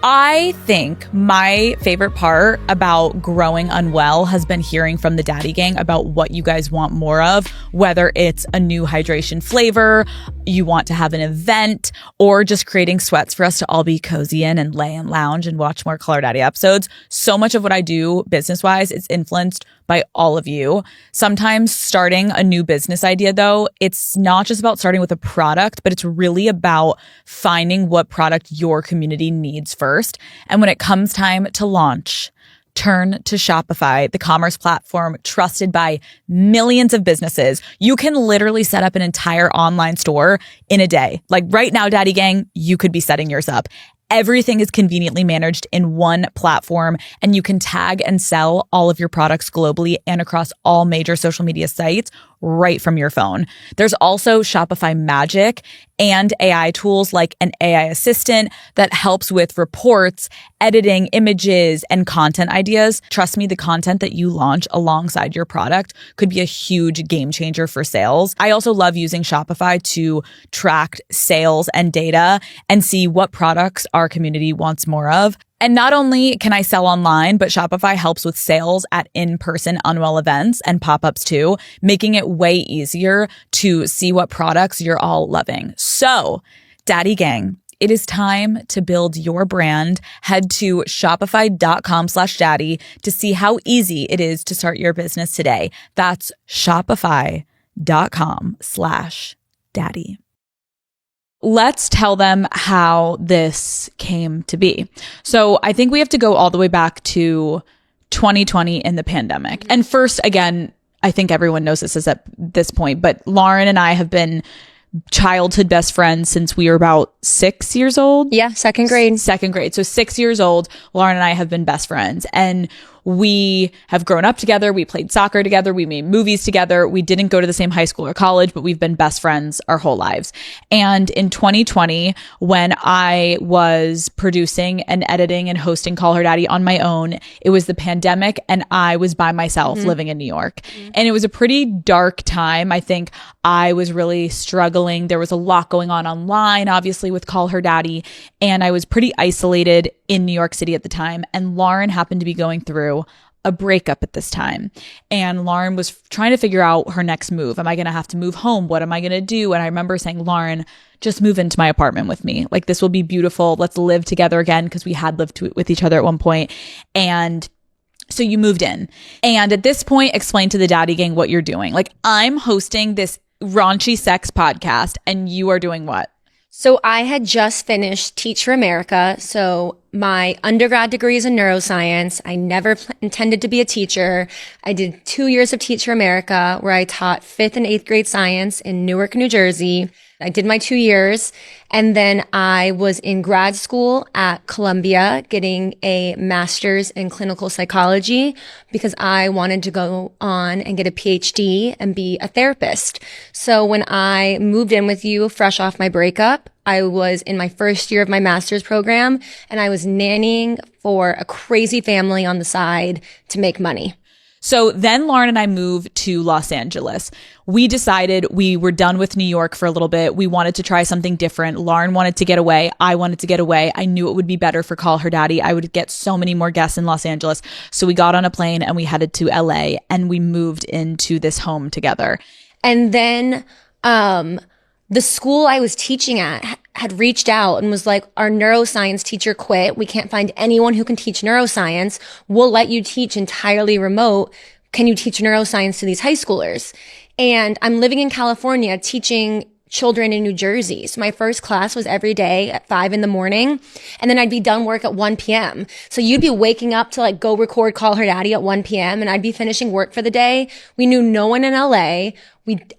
I think my favorite part about growing unwell has been hearing from the Daddy Gang about what you guys want more of, whether it's a new hydration flavor, you want to have an event, or just creating sweats for us to all be cozy in and lay and lounge and watch more Call Her Daddy episodes. So much of what I do business-wise is influenced by all of you. Sometimes starting a new business idea, though, it's not just about starting with a product, but it's really about finding what product your community needs first. And when it comes time to launch, turn to Shopify, the commerce platform trusted by millions of businesses. You can literally set up an entire online store in a day. Like right now, Daddy Gang, you could be setting yours up. Everything is conveniently managed in one platform, and you can tag and sell all of your products globally and across all major social media sites right from your phone. There's also Shopify Magic and AI tools like an AI assistant that helps with reports, editing images, and content ideas. Trust me, the content that you launch alongside your product could be a huge game changer for sales. I also love using Shopify to track sales and data and see what products our community wants more of. And not only can I sell online, but Shopify helps with sales at in-person Unwell events and pop-ups too, making it way easier to see what products you're all loving. So, Daddy Gang, it is time to build your brand. Head to shopify.com/daddy to see how easy it is to start your business today. That's shopify.com/daddy. Let's tell them how this came to be. So I think we have to go all the way back to 2020 in the pandemic. And first, again, I think everyone knows this is at this point, but Lauren and I have been childhood best friends since we were about 6 years old. Yeah, second grade. Second grade. So 6 years old, Lauren and I have been best friends. And we have grown up together. We played soccer together. We made movies together. We didn't go to the same high school or college, but we've been best friends our whole lives. And in 2020, when I was producing and editing and hosting Call Her Daddy on my own, it was the pandemic and I was by myself living in New York. And it was a pretty dark time. I think I was really struggling. There was a lot going on online, obviously, with Call Her Daddy. And I was pretty isolated in New York City at the time. And Lauren happened to be going through a breakup at this time. And Lauren was trying to figure out her next move. Am I going to have to move home? What am I going to do? And I remember saying, Lauren, just move into my apartment with me. Like, this will be beautiful. Let's live together again, because we had lived with each other at one point. And so you moved in. And at this point, explain to the Daddy Gang what you're doing. Like, I'm hosting this raunchy sex podcast and you are doing what? So I had just finished Teach for America. So my undergrad degree is in neuroscience. I never intended to be a teacher. I did 2 years of Teach for America, where I taught 5th and 8th grade science in Newark, New Jersey. I did my 2 years, and then I was in grad school at Columbia getting a master's in clinical psychology because I wanted to go on and get a PhD and be a therapist. So when I moved in with you fresh off my breakup, I was in my first year of my master's program, and I was nannying for a crazy family on the side to make money. So then Lauren and I moved to Los Angeles. We decided we were done with New York for a little bit. We wanted to try something different. Lauren wanted to get away. I wanted to get away. I knew it would be better for Call Her Daddy. I would get so many more guests in Los Angeles. So we got on a plane and we headed to LA and we moved into this home together. And then the school I was teaching at had reached out and was like, our neuroscience teacher quit. We can't find anyone who can teach neuroscience. We'll let you teach entirely remote. Can you teach neuroscience to these high schoolers? And I'm living in California teaching children in New Jersey. So my first class was every day at 5 a.m. and then I'd be done work at 1 p.m. So you'd be waking up to like go record Call Her Daddy at 1 p.m. and I'd be finishing work for the day. We knew no one in LA.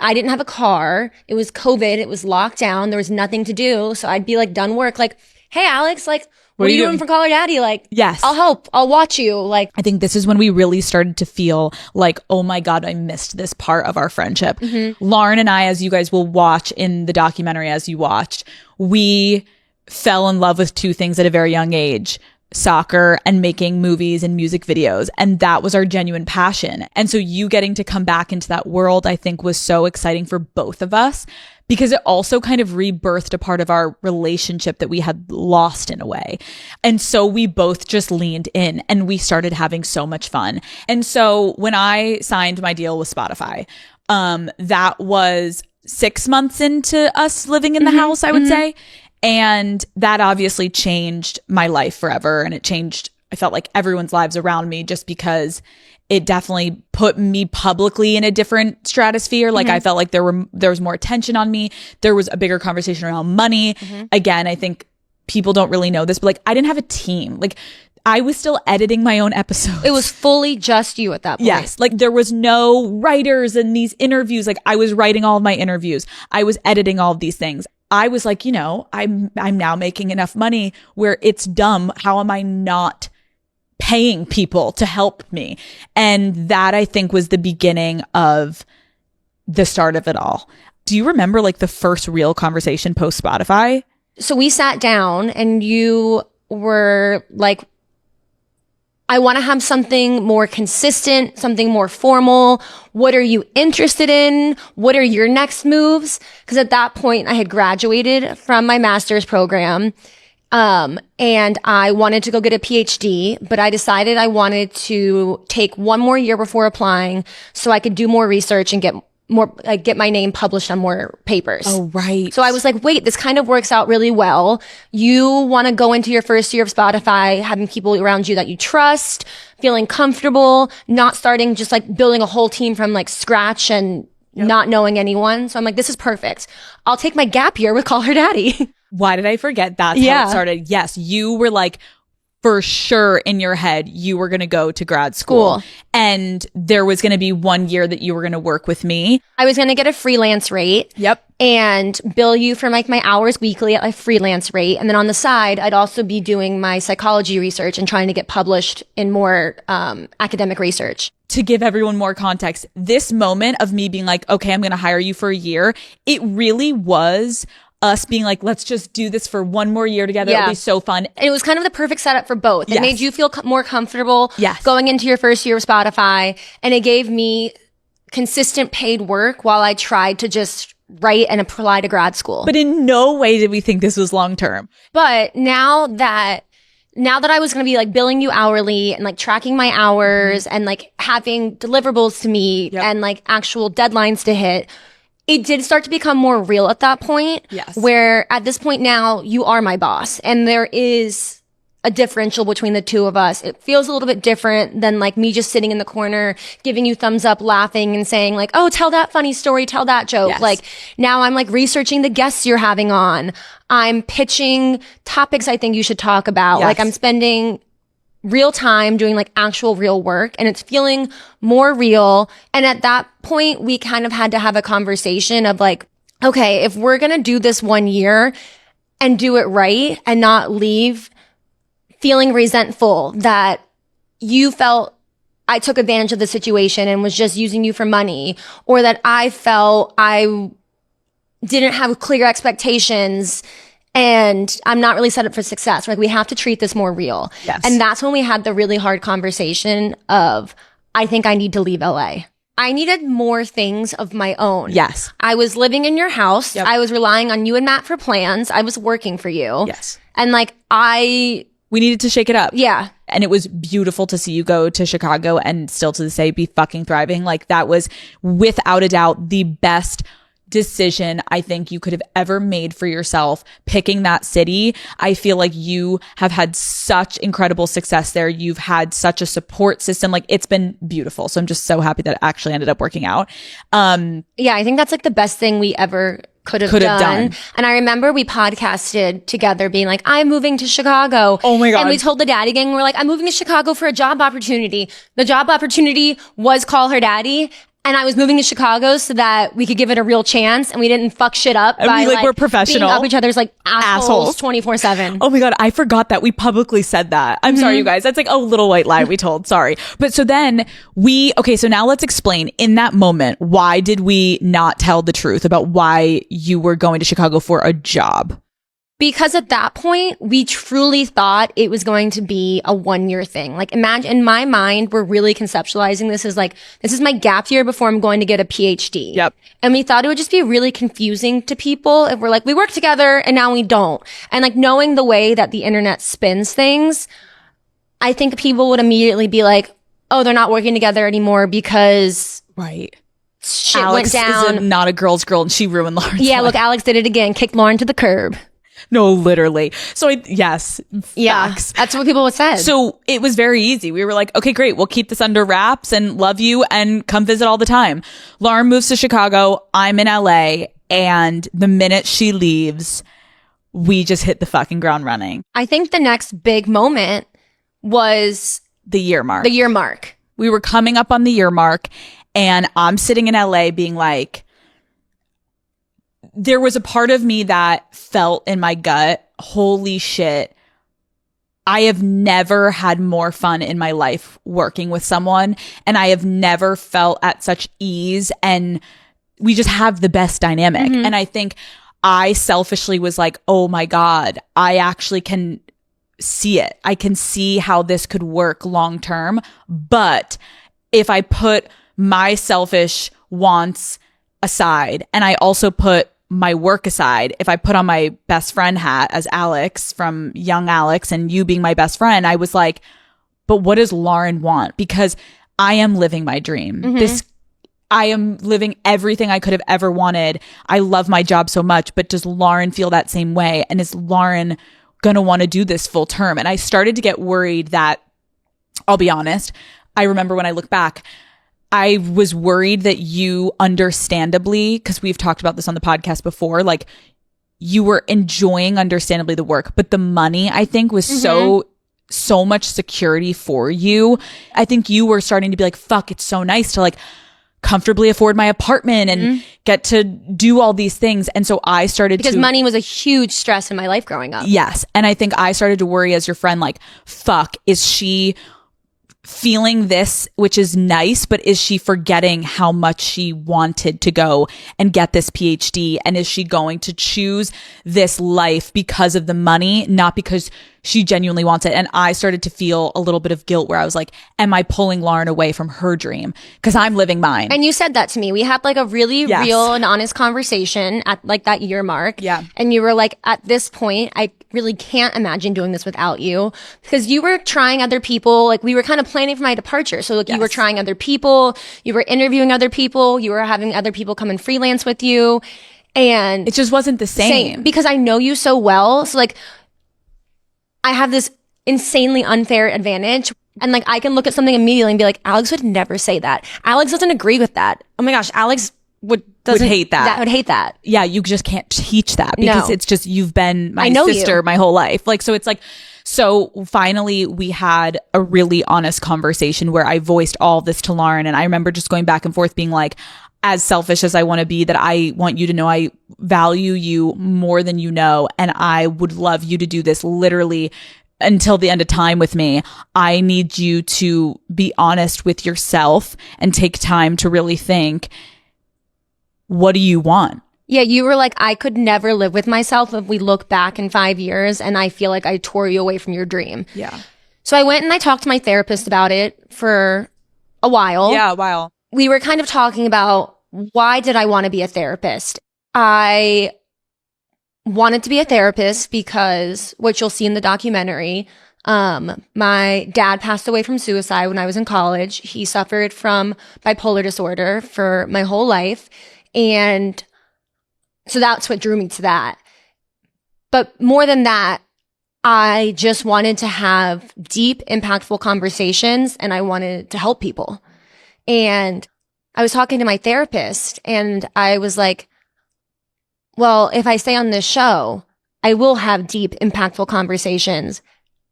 I didn't have a car. It was COVID. It was locked down. There was nothing to do. So I'd be like done work. Like, hey, Alex, like, what are you doing for Call Her Daddy? Like, yes, I'll help. I'll watch you. Like, I think this is when we really started to feel like, oh my God, I missed this part of our friendship. Lauren and I, as you guys will watch in the documentary, as you watched, we fell in love with two things at a very young age: soccer and making movies and music videos. And that was our genuine passion. And so you getting to come back into that world, I think was so exciting for both of us because it also kind of rebirthed a part of our relationship that we had lost in a way. And so we both just leaned in and we started having so much fun. And so when I signed my deal with Spotify, that was 6 months into us living in the house, I would say. And that obviously changed my life forever. And it changed, I felt like everyone's lives around me just because it definitely put me publicly in a different stratosphere. Like I felt like there was more attention on me. There was a bigger conversation around money. Again, I think people don't really know this, but like I didn't have a team. Like I was still editing my own episodes. It was fully just you at that point. Yes. Like there was no writers in these interviews. Like I was writing all of my interviews. I was editing all of these things. I was like, I'm now making enough money where it's dumb. How am I not paying people to help me? And that I think was the beginning of the start of it all. Do you remember like the first real conversation post Spotify? So we sat down and you were like, I want to have something more consistent, something more formal. What are you interested in? What are your next moves? Because at that point I had graduated from my master's program. And I wanted to go get a PhD, but I decided I wanted to take one more year before applying so I could do more research and get my name published on more papers. Oh, right. So I was like, wait, this kind of works out really well. You want to go into your first year of Spotify, having people around you that you trust, feeling comfortable, not starting just like building a whole team from like scratch and not knowing anyone. So I'm like, this is perfect. I'll take my gap year with Call Her Daddy. Why did I forget? That's how it started. Yes, you were like, for sure in your head, you were going to go to grad school. And there was going to be 1 year that you were going to work with me. I was going to get a freelance rate. Yep. And bill you for like my hours weekly at a freelance rate. And then on the side, I'd also be doing my psychology research and trying to get published in more academic research. To give everyone more context, this moment of me being like, okay, I'm going to hire you for a year, it really was us being like, let's just do this for one more year together. It'll be so fun. And it was kind of the perfect setup for both. It made you feel more comfortable going into your first year of Spotify. And it gave me consistent paid work while I tried to just write and apply to grad school. But in no way did we think this was long term. But now that I was going to be like billing you hourly and like tracking my hours and like having deliverables to meet and like actual deadlines to hit, it did start to become more real at that point. Yes. Where at this point now you are my boss and there is a differential between the two of us. It feels a little bit different than like me just sitting in the corner, giving you thumbs up, laughing and saying like, oh, tell that funny story, tell that joke. Yes. Like now I'm like researching the guests you're having on. I'm pitching topics I think you should talk about. Yes. Like I'm spending real time doing like actual real work and it's feeling more real. And at that point, we kind of had to have a conversation of like, okay, if we're going to do this 1 year and do it right and not leave feeling resentful that you felt I took advantage of the situation and was just using you for money, or that I felt I didn't have clear expectations and I'm not really set up for success. Like we have to treat this more real. Yes. And that's when we had the really hard conversation of, I think I need to leave LA. I needed more things of my own. Yes. I was living in your house. Yep. I was relying on you and Matt for plans. I was working for you. Yes. And like we needed to shake it up. Yeah. And it was beautiful to see you go to Chicago and still to this day be fucking thriving. Like that was without a doubt the best decision I think you could have ever made for yourself, picking that city. I feel like you have had such incredible success there. You've had such a support system. Like it's been beautiful. So I'm just so happy that it actually ended up working out. Yeah, I think that's like the best thing we ever could have done. And I remember we podcasted together being like, I'm moving to Chicago. Oh my God. And we told the Daddy Gang, we're like, I'm moving to Chicago for a job opportunity. The job opportunity was Call Her Daddy. And I was moving to Chicago so that we could give it a real chance and we didn't fuck shit up And by we, like, we're professional. being up each other's like assholes 24/7. Oh my God, I forgot that we publicly said that. I'm sorry, you guys. That's like a little white lie we told. Sorry. But so then so now let's explain in that moment, why did we not tell the truth about why you were going to Chicago for a job? Because at that point, we truly thought it was going to be a 1-year thing. Like, imagine, in my mind, we're really conceptualizing this as like, this is my gap year before I'm going to get a PhD. Yep. And we thought it would just be really confusing to people if we're like, we work together and now we don't. And like, knowing the way that the internet spins things, I think people would immediately be like, oh, they're not working together anymore because Right. shit Alex went down. is not a girl's girl and she ruined Lauren's Yeah, life. look, Alex did it again, kicked Lauren to the curb. No, literally. So yes. Yeah, Facts. that's what people would say. So it was very easy. We were like, okay, great. We'll keep this under wraps and love you and come visit all the time. Lauren moves to Chicago. I'm in LA. And the minute she leaves, we just hit the fucking ground running. I think the next big moment was The year mark. the year mark. We were coming up on the year mark and I'm sitting in LA being like, there was a part of me that felt in my gut, holy shit, I have never had more fun in my life working with someone. And I have never felt at such ease. And we just have the best dynamic. And I think I selfishly was like, oh my God, I actually can see it. I can see how this could work long term. But if I put my selfish wants aside and I also put my work aside, if I put on my best friend hat as Alex from Young Alex and you being my best friend, I was like, but what does Lauren want? Because I am living my dream. I am living everything I could have ever wanted. I love my job so much, but does Lauren feel that same way? And is Lauren going to want to do this full term? And I started to get worried that, I'll be honest, I remember when I look back, I was worried that you understandably, because we've talked about this on the podcast before, like you were enjoying understandably the work, but the money I think was so much security for you. I think you were starting to be like, fuck, it's so nice to like comfortably afford my apartment and get to do all these things. And so I started Because money was a huge stress in my life growing up. Yes. And I think I started to worry as your friend, like, fuck, is she feeling this, which is nice, but is she forgetting how much she wanted to go and get this PhD? And is she going to choose this life because of the money, not because she genuinely wants it? And I started to feel a little bit of guilt where I was like, am I pulling Lauren away from her dream? Because I'm living mine. And you said that to me. We had like a really real and honest conversation at like that year mark. Yeah. And you were like, at this point, I really can't imagine doing this without you, because you were trying other people. Like, we were kind of planning for my departure. So like, you were trying other people, you were interviewing other people, you were having other people come and freelance with you. And it just wasn't the same. because I know you so well. So like, I have this insanely unfair advantage. And like, I can look at something immediately and be like, Alex would never say that. Alex doesn't agree with that. Oh my gosh, Alex would hate that. Would hate that. Yeah, you just can't teach that because No. it's just, you've been my I know sister you. my whole life. Like, so it's like, so finally we had a really honest conversation where I voiced all this to Lauren. And I remember just going back and forth being like, as selfish as I want to be, that I want you to know I value you more than you know. And I would love you to do this literally until the end of time with me. I need you to be honest with yourself and take time to really think, what do you want? Yeah, you were like, I could never live with myself if we look back in 5 years and I feel like I tore you away from your dream. Yeah. So I went and I talked to my therapist about it for a while. Yeah, wow. We were kind of talking about, why did I want to be a therapist? I wanted to be a therapist because, which you'll see in the documentary, my dad passed away from suicide when I was in college. He suffered from bipolar disorder for my whole life. And so that's what drew me to that. But more than that, I just wanted to have deep, impactful conversations, and I wanted to help people. And I was talking to my therapist and I was like, well, if I stay on this show, I will have deep, impactful conversations.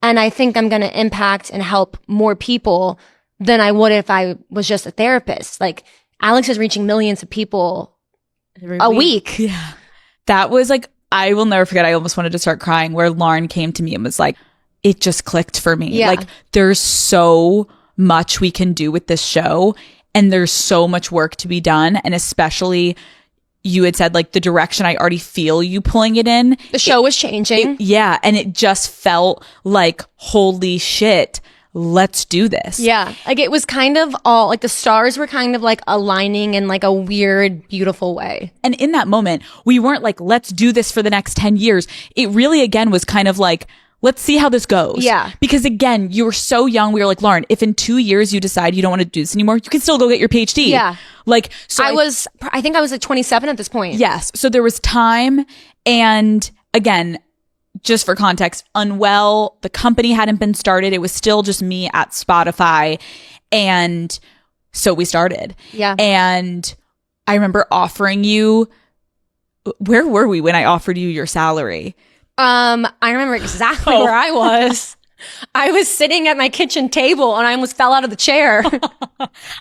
And I think I'm going to impact and help more people than I would if I was just a therapist. Like, Alex is reaching millions of people a week. Yeah. That was like, I will never forget. I almost wanted to start crying where Lauren came to me and was like, it just clicked for me. Yeah. Like, there's so much we can do with this show and there's so much work to be done. And especially you had said like the direction I already feel you pulling it in. The show was changing. Yeah. And it just felt like, holy shit, let's do this. Yeah. Like it was kind of all like the stars were kind of like aligning in like a weird, beautiful way. And in that moment, we weren't like, let's do this for the next 10 years. It really, again, was kind of like, let's see how this goes. Yeah. Because again, you were so young. We were like, Lauren, if in 2 years you decide you don't want to do this anymore, you can still go get your PhD. Yeah. Like, so I think I was like 27 at this point. Yes. So there was time. And again, just for context, Unwell, the company hadn't been started. It was still just me at Spotify. And so we started. Yeah. And I remember offering you, where were we when I offered you your salary? I remember exactly where I was. I was sitting at my kitchen table and I almost fell out of the chair.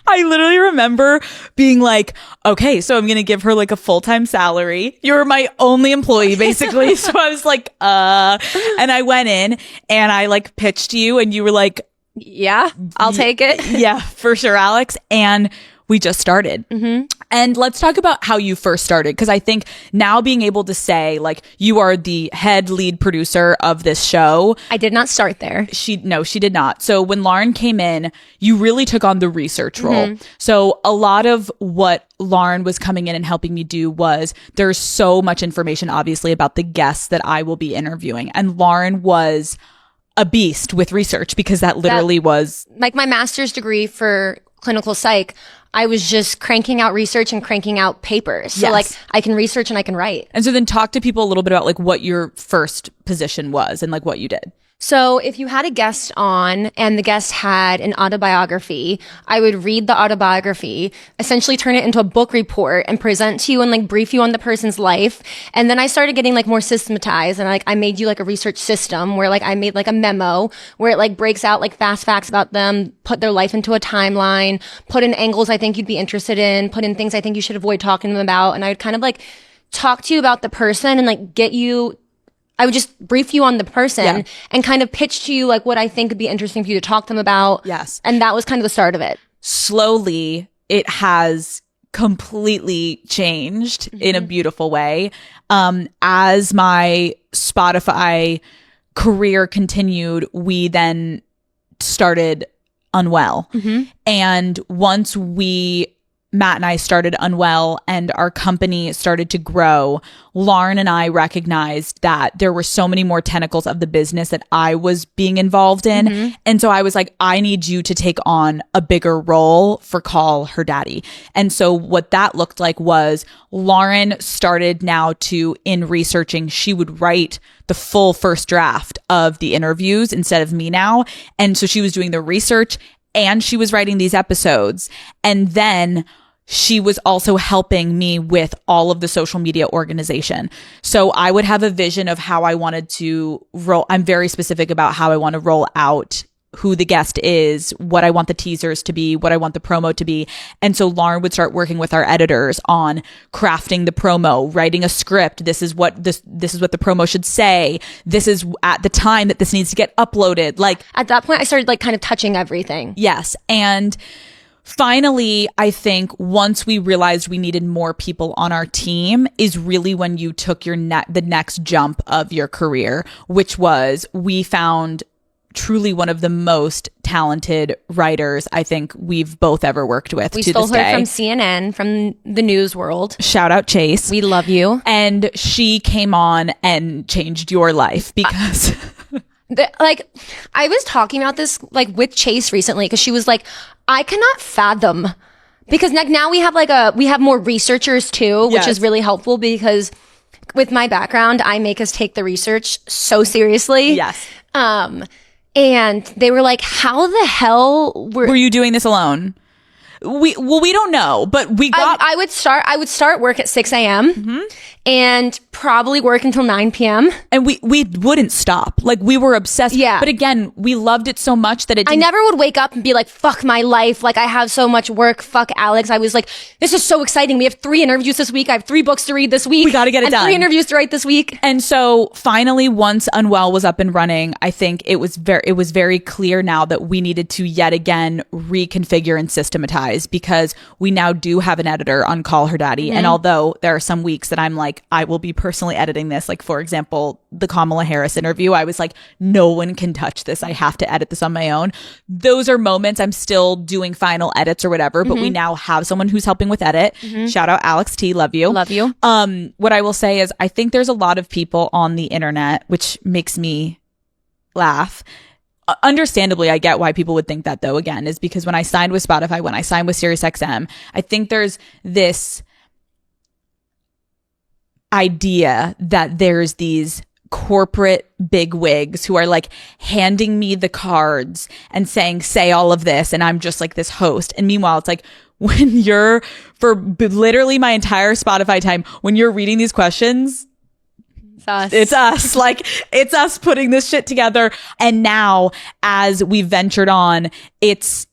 I literally remember being like, okay, so I'm going to give her like a full-time salary. You're my only employee, basically. So I was like, and I went in and I like pitched you and you were like, Yeah, I'll take it. yeah, for sure, Alex. And we just started. Mm-hmm. And let's talk about how you first started. Because I think now being able to say, like, you are the head lead producer of this show. I did not start there. She did not. So when Lauren came in, you really took on the research role. Mm-hmm. So a lot of what Lauren was coming in and helping me do was there's so much information, obviously, about the guests that I will be interviewing. And Lauren was a beast with research because that literally was like my master's degree for clinical psych. I was just cranking out research and cranking out papers. So Yes. like I can research and I can write. And so then talk to people a little bit about like what your first position was and like what you did. So if you had a guest on and the guest had an autobiography, I would read the autobiography, essentially turn it into a book report and present to you and like brief you on the person's life. And then I started getting like more systematized and like I made you like a research system where like I made like a memo where it like breaks out like fast facts about them, put their life into a timeline, put in angles I think you'd be interested in, put in things I think you should avoid talking to them about. And I would kind of like talk to you about the person and like I would just brief you on the person and kind of pitch to you like what I think would be interesting for you to talk to them about. Yes. And that was kind of the start of it. Slowly, it has completely changed in a beautiful way. As my Spotify career continued, we then started Unwell. And once Matt and I started Unwell and our company started to grow, Lauren and I recognized that there were so many more tentacles of the business that I was being involved in. And so I was like, I need you to take on a bigger role for Call Her Daddy. And so what that looked like was Lauren started now to, in researching, she would write the full first draft of the interviews instead of me now. And so she was doing the research and she was writing these episodes. And then she was also helping me with all of the social media organization. So I would have a vision of how I wanted to roll. I'm very specific about how I want to roll out who the guest is, what I want the teasers to be, what I want the promo to be. And so Lauren would start working with our editors on crafting the promo, writing a script. This is what the promo should say. This is at the time that this needs to get uploaded. Like At that point, I started like kind of touching everything. yes. And finally, I think once we realized we needed more people on our team is really when you took the next jump of your career, which was we found truly one of the most talented writers I think we've both ever worked with. We to stole this her day. from CNN, from the news world. Shout out Chase. We love you. And she came on and changed your life because Like I was talking about this like with Chase recently because she was like, I cannot fathom because now we have more researchers too, which Yes. is really helpful because with my background, I make us take the research so seriously. yes. And they were like, how the hell Were you doing this alone? We don't know, but we got I would start work at 6 a.m. And probably work until 9 p.m. and we wouldn't stop. Like we were obsessed. Yeah. But again, we loved it so much that it I didn't never would wake up and be like, fuck my life. Like I have so much work. Fuck Alex. I was like, this is so exciting. We have 3 interviews this week. I have 3 books to read this week. We gotta get it and done. 3 interviews to write this week. And so finally, once Unwell was up and running, I think it was very clear now that we needed to yet again reconfigure and systematize guys, because we now do have an editor on Call Her Daddy. And although there are some weeks that I'm like, I will be personally editing this, like for example, the Kamala Harris interview, I was like, no one can touch this. I have to edit this on my own. Those are moments I'm still doing final edits or whatever, but we now have someone who's helping with edit. Shout out Alex T. Love you. Love you. What I will say is I think there's a lot of people on the internet, which makes me laugh. Understandably, I get why people would think that, though, again, is because when I signed with Spotify, when I signed with SiriusXM, I think there's this idea that there's these corporate bigwigs who are like handing me the cards and saying, say all of this. And I'm just like this host. And meanwhile, it's like, when you're, for literally my entire Spotify time, when you're reading these questions, it's us. Like, it's us putting this shit together. And now, as we ventured on, it's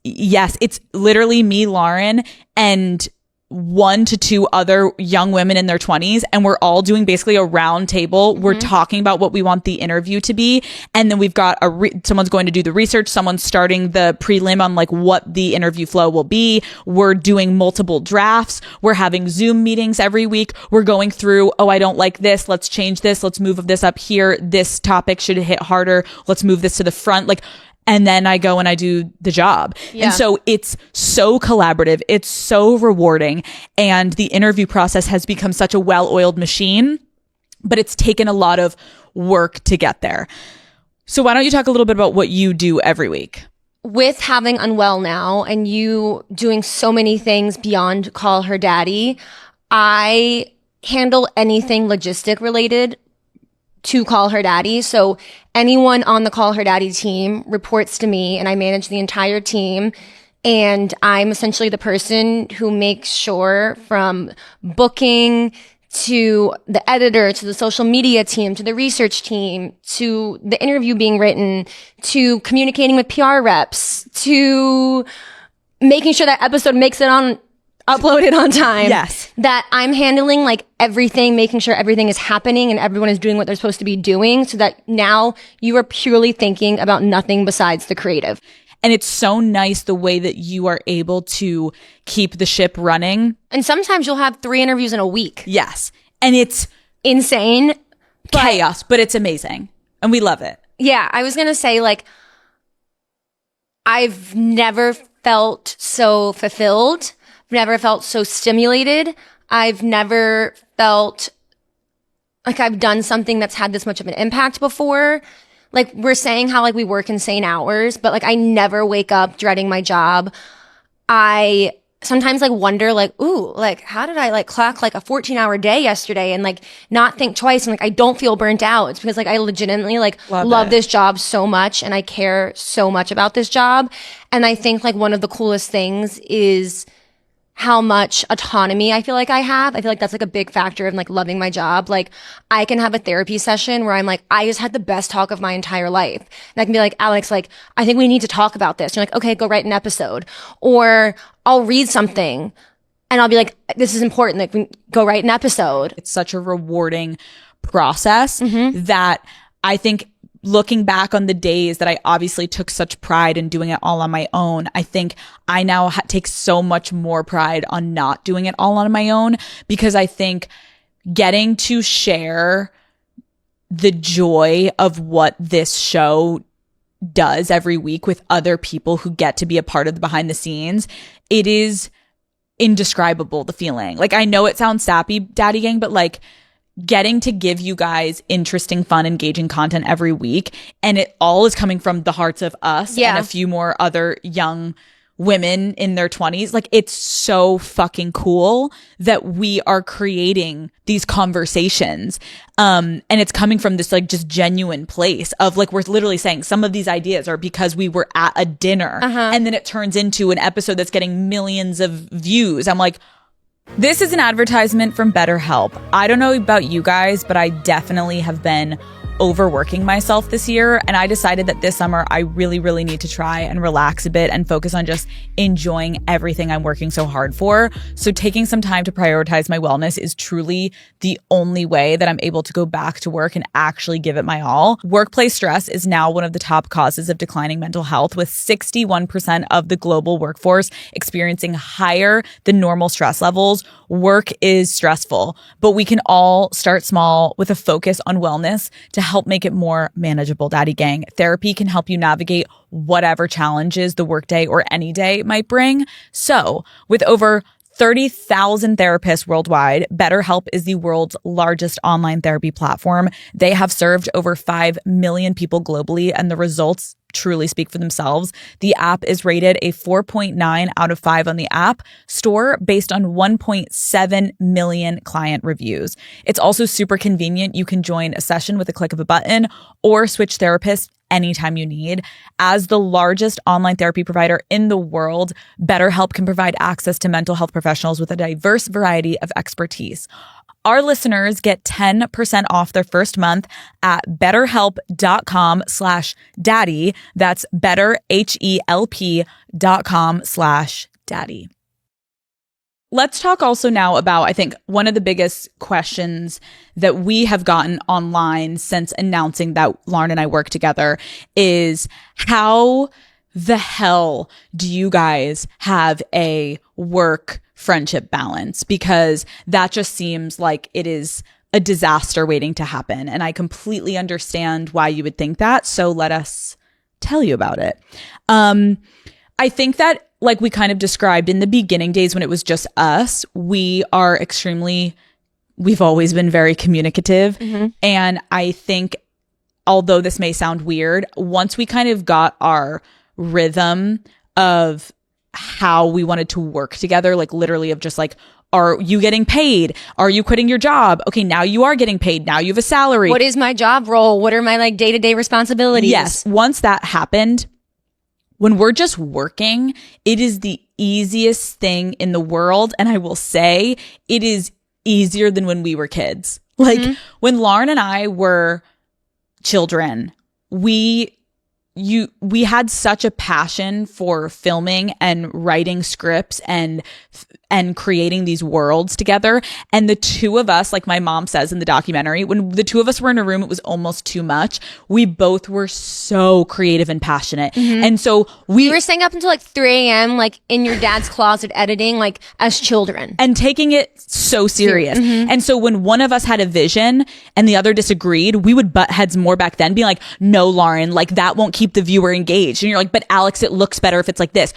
literally me, Lauren, and 1 to 2 other young women in their 20s, and we're all doing basically a round table. We're talking about what we want the interview to be, and then we've got someone's going to do the research, someone's starting the prelim on like what the interview flow will be. We're doing multiple drafts. We're having Zoom meetings every week. We're going through, oh, I don't like this, let's change this, let's move this up here, this topic should hit harder, let's move this to the front, like. And then I go and I do the job. Yeah. And so it's so collaborative. It's so rewarding. And the interview process has become such a well-oiled machine, but it's taken a lot of work to get there. So why don't you talk a little bit about what you do every week? With having Unwell now and you doing so many things beyond Call Her Daddy, I handle anything logistic related to Call Her Daddy. So anyone on the Call Her Daddy team reports to me, and I manage the entire team. And I'm essentially the person who makes sure, from booking to the editor, to the social media team, to the research team, to the interview being written, to communicating with PR reps, to making sure that episode makes it on uploaded on time. Yes. That I'm handling like everything, making sure everything is happening and everyone is doing what they're supposed to be doing, so that now you are purely thinking about nothing besides the creative. And it's so nice the way that you are able to keep the ship running. And sometimes you'll have 3 interviews in a week. Yes. And it's insane. Chaos, but it's amazing. And we love it. Yeah. I was going to say, like, I've never felt so fulfilled. Never felt so stimulated. I've never felt like I've done something that's had this much of an impact before. Like, we're saying how like we work insane hours, but like I never wake up dreading my job. I sometimes like wonder like, ooh, like how did I like clock like a 14-hour day yesterday and like not think twice, and like I don't feel burnt out. It's because like I legitimately like love this job so much and I care so much about this job. And I think like one of the coolest things is how much autonomy I feel like I have. I feel like that's like a big factor of like loving my job. Like, I can have a therapy session where I'm like, I just had the best talk of my entire life. And I can be like, Alex, like, I think we need to talk about this. And you're like, okay, go write an episode. Or I'll read something and I'll be like, this is important. Like, go write an episode. It's such a rewarding process that I think, looking back on the days that I obviously took such pride in doing it all on my own, I think I now take so much more pride on not doing it all on my own, because I think getting to share the joy of what this show does every week with other people who get to be a part of the behind the scenes, it is indescribable, the feeling. Like, I know it sounds sappy, Daddy Gang, but like, getting to give you guys interesting, fun, engaging content every week. And it all is coming from the hearts of us and a few more other young women in their 20s. Like, it's so fucking cool that we are creating these conversations. And it's coming from this like just genuine place of like, we're literally saying some of these ideas are because we were at a dinner and then it turns into an episode that's getting millions of views. I'm like, this is an advertisement from BetterHelp. I don't know about you guys, but I definitely have been overworking myself this year. And I decided that this summer, I really, really need to try and relax a bit and focus on just enjoying everything I'm working so hard for. So taking some time to prioritize my wellness is truly the only way that I'm able to go back to work and actually give it my all. Workplace stress is now one of the top causes of declining mental health, with 61% of the global workforce experiencing higher than normal stress levels. Work is stressful, but we can all start small with a focus on wellness to help make it more manageable, Daddy Gang. Therapy can help you navigate whatever challenges the workday or any day might bring. So, with over 30,000 therapists worldwide, BetterHelp is the world's largest online therapy platform. They have served over 5 million people globally, and the results truly speak for themselves. The app is rated a 4.9 out of 5 on the App Store based on 1.7 million client reviews. It's also super convenient. You can join a session with a click of a button or switch therapists anytime you need. As the largest online therapy provider in the world, BetterHelp can provide access to mental health professionals with a diverse variety of expertise. Our listeners get 10% off their first month at betterhelp.com/daddy. That's betterhelp.com/daddy. Let's talk also now about, I think, one of the biggest questions that we have gotten online since announcing that Lauren and I work together is, how the hell do you guys have a work friendship balance? Because that just seems like it is a disaster waiting to happen. And I completely understand why you would think that. So let us tell you about it. I think that, like we kind of described in the beginning days when it was just us, we've always been very communicative. Mm-hmm. And I think, although this may sound weird, once we kind of got our rhythm of how we wanted to work together, like literally of just like, are you getting paid? Are you quitting your job? Okay, now you are getting paid. Now you have a salary. What is my job role? What are my like day-to-day responsibilities? Yes. Once that happened, when we're just working, it is the easiest thing in the world. And I will say it is easier than when we were kids. Like when Lauren and I were children, we had such a passion for filming and writing scripts and creating these worlds together. And the two of us, like my mom says in the documentary, when the two of us were in a room, it was almost too much. We both were so creative and passionate. Mm-hmm. And so we were staying up until like 3 a.m., like in your dad's closet editing, like as children. And taking it so serious. Mm-hmm. And so when one of us had a vision and the other disagreed, we would butt heads more back then, being like, no, Lauren, like that won't keep the viewer engaged. And you're like, but Alex, it looks better if it's like this.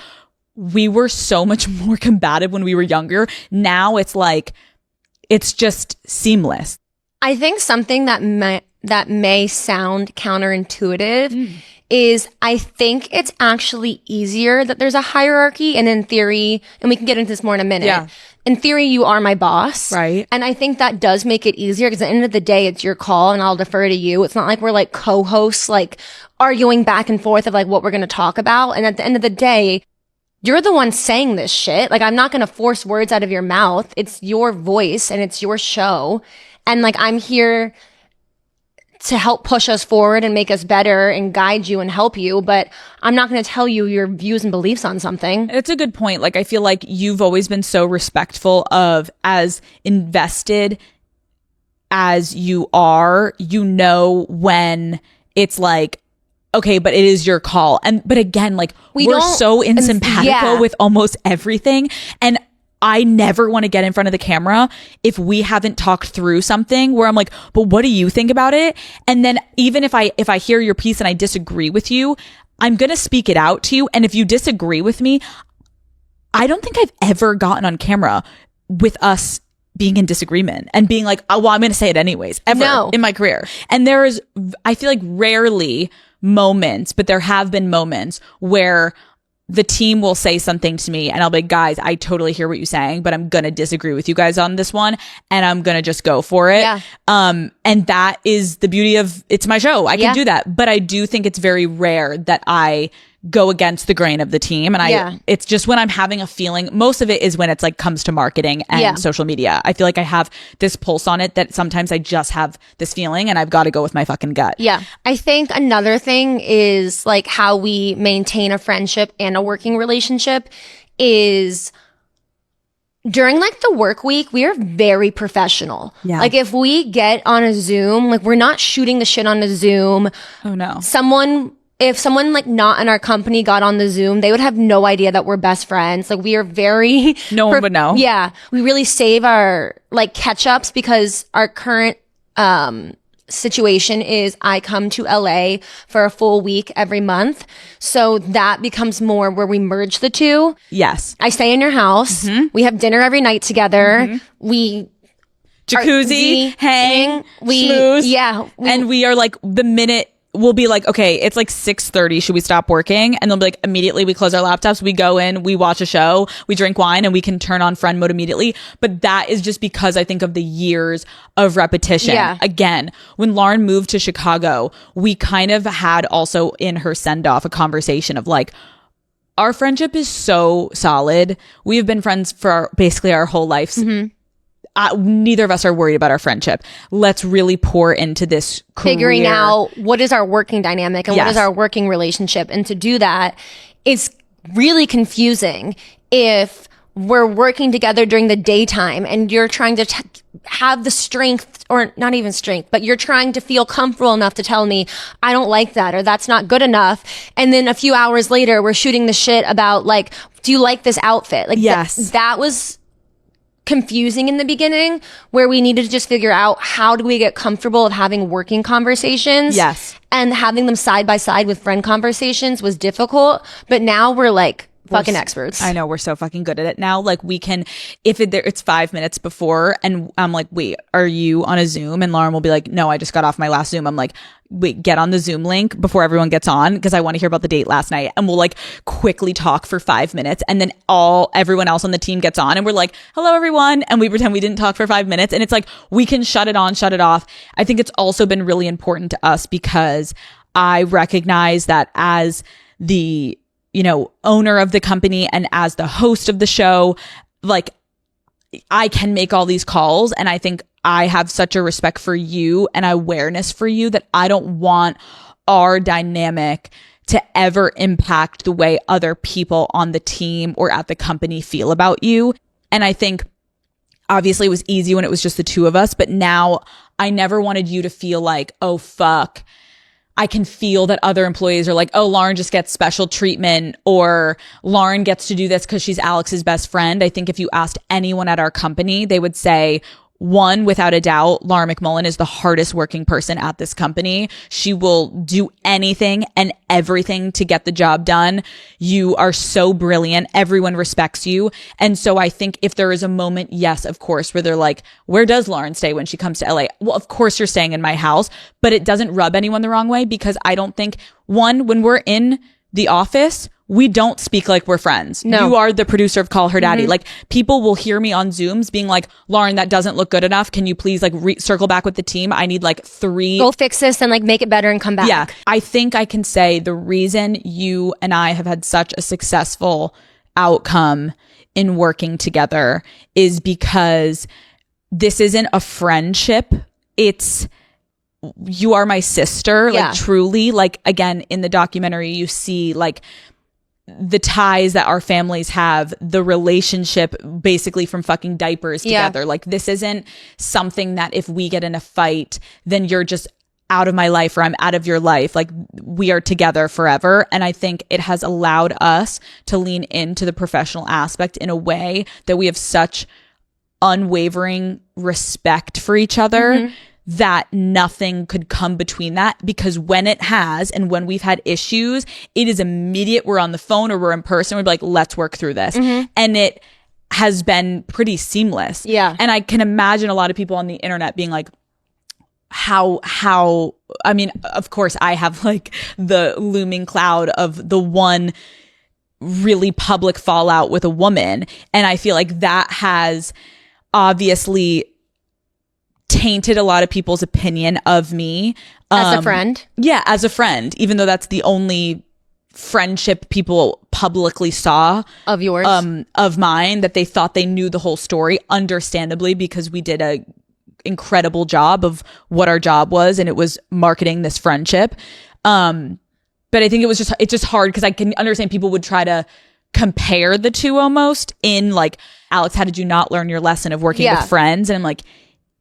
We were so much more combative when we were younger. Now it's like, it's just seamless. I think something that may sound counterintuitive is, I think it's actually easier that there's a hierarchy, and in theory, and we can get into this more in a minute. Yeah. In theory, you are my boss. Right. And I think that does make it easier, because at the end of the day, it's your call and I'll defer to you. It's not like we're like co-hosts, like arguing back and forth of like what we're going to talk about. And at the end of the day, you're the one saying this shit. Like, I'm not going to force words out of your mouth. It's your voice and it's your show. And like, I'm here to help push us forward and make us better and guide you and help you. But I'm not going to tell you your views and beliefs on something. It's a good point. Like, I feel like you've always been so respectful of, as invested as you are, you know, when it's like, okay, but it is your call. But again, like we're so insimpatible with almost everything. And I never want to get in front of the camera if we haven't talked through something where I'm like, but what do you think about it? And then even if I hear your piece and I disagree with you, I'm going to speak it out to you. And if you disagree with me, I don't think I've ever gotten on camera with us being in disagreement and being like, oh, well, I'm going to say it anyways, ever in my career. And there is, I feel like rarely moments, but there have been moments where the team will say something to me and I'll be like, guys, I totally hear what you're saying, but I'm going to disagree with you guys on this one. And I'm going to just go for it. Yeah. And that is the beauty of, it's my show. I can do that. But I do think it's very rare that I go against the grain of the team. And it's just when I'm having a feeling, most of it is when it's like comes to marketing and social media. I feel like I have this pulse on it that sometimes I just have this feeling and I've got to go with my fucking gut. Yeah. I think another thing is like how we maintain a friendship and a working relationship is during like the work week, we are very professional. Yeah. Like if we get on a Zoom, like we're not shooting the shit on a Zoom. Oh no. If someone like not in our company got on the Zoom, they would have no idea that we're best friends. Like we are very no one would know. Yeah. We really save our like catch ups because our current situation is I come to LA for a full week every month. So that becomes more where we merge the two. Yes. I stay in your house. We have dinner every night together. We jacuzzi, hang, schmooze. And we are like the minute we'll be like, okay, it's like 6:30. Should we stop working? And they'll be like, immediately we close our laptops. We go in, we watch a show, we drink wine, and we can turn on friend mode immediately. But that is just because I think of the years of repetition. Yeah. Again, when Lauren moved to Chicago, we kind of had also in her send off a conversation of like, our friendship is so solid. We have been friends for basically our whole lives. Neither of us are worried about our friendship. Let's really pour into this career. Figuring out what is our working dynamic and what is our working relationship. And to do that, it's really confusing if we're working together during the daytime and you're trying to have the strength, or not even strength, but you're trying to feel comfortable enough to tell me, I don't like that, or that's not good enough. And then a few hours later, we're shooting the shit about like, do you like this outfit? Like that was confusing in the beginning, where we needed to just figure out how do we get comfortable of having working conversations. Yes. And having them side by side with friend conversations was difficult. But now we're like fucking experts. I know, we're so fucking good at it now. Like we can, if it's 5 minutes before and I'm like, wait, are you on a Zoom? And Lauren will be like, no, I just got off my last Zoom. I'm like, wait, get on the Zoom link before everyone gets on because I want to hear about the date last night. And we'll like quickly talk for 5 minutes, and then everyone else on the team gets on and we're like, hello everyone, and we pretend we didn't talk for 5 minutes, and it's like we can shut it on, shut it off. I think it's also been really important to us because I recognize that as the owner of the company and as the host of the show, like I can make all these calls, and I think I have such a respect for you and awareness for you that I don't want our dynamic to ever impact the way other people on the team or at the company feel about you. And I think obviously it was easy when it was just the two of us, but now I never wanted you to feel like, oh fuck, I can feel that other employees are like, oh, Lauren just gets special treatment, or Lauren gets to do this because she's Alex's best friend. I think if you asked anyone at our company, they would say, one, without a doubt, Lauren McMullen is the hardest working person at this company. She will do anything and everything to get the job done. You are so brilliant. Everyone respects you. And so I think if there is a moment, yes, of course, where they're like, where does Lauren stay when she comes to LA? Well, of course you're staying in my house, but it doesn't rub anyone the wrong way because I don't think, one, when we're in the office, we don't speak like we're friends. No. You are the producer of Call Her Daddy. Like people will hear me on Zooms being like, Lauren, that doesn't look good enough. Can you please like circle back with the team? I need like 3. Go fix this and like make it better and come back. Yeah. I think I can say the reason you and I have had such a successful outcome in working together is because this isn't a friendship. It's, you are my sister. Yeah. Like truly, like again, in the documentary, you see like the ties that our families have, the relationship basically from fucking diapers together. Like this isn't something that if we get in a fight, then you're just out of my life or I'm out of your life. Like we are together forever. And I think it has allowed us to lean into the professional aspect in a way that we have such unwavering respect for each other that nothing could come between that, because when it has, and when we've had issues, it is immediate. We're on the phone or we're in person. We're like, let's work through this. And it has been pretty seamless. Yeah. And I can imagine a lot of people on the internet being like, how, I mean, of course I have like the looming cloud of the one really public fallout with a woman. And I feel like that has obviously tainted a lot of people's opinion of me As a friend? Yeah, as a friend, even though that's the only friendship people publicly saw Of yours? of mine, that they thought they knew the whole story, understandably, because we did a incredible job of what our job was, and it was marketing this friendship. But I think it's just hard because I can understand people would try to compare the two almost in like, Alex, how did you not learn your lesson of working with friends? And I'm like,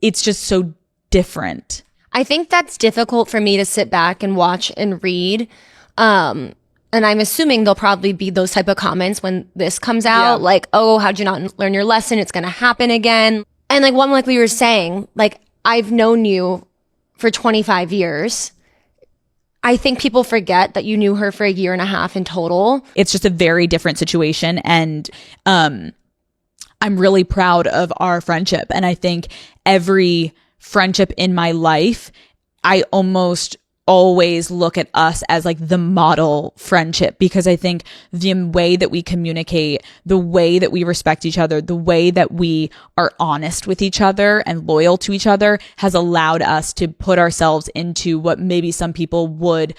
it's just so different. I think that's difficult for me to sit back and watch and read. And I'm assuming there'll probably be those type of comments when this comes out, like, oh, how'd you not learn your lesson? It's going to happen again. And like we were saying, like, I've known you for 25 years. I think people forget that you knew her for a year and a half in total. It's just a very different situation. And I'm really proud of our friendship. And I think every friendship in my life, I almost always look at us as like the model friendship, because I think the way that we communicate, the way that we respect each other, the way that we are honest with each other and loyal to each other has allowed us to put ourselves into what maybe some people would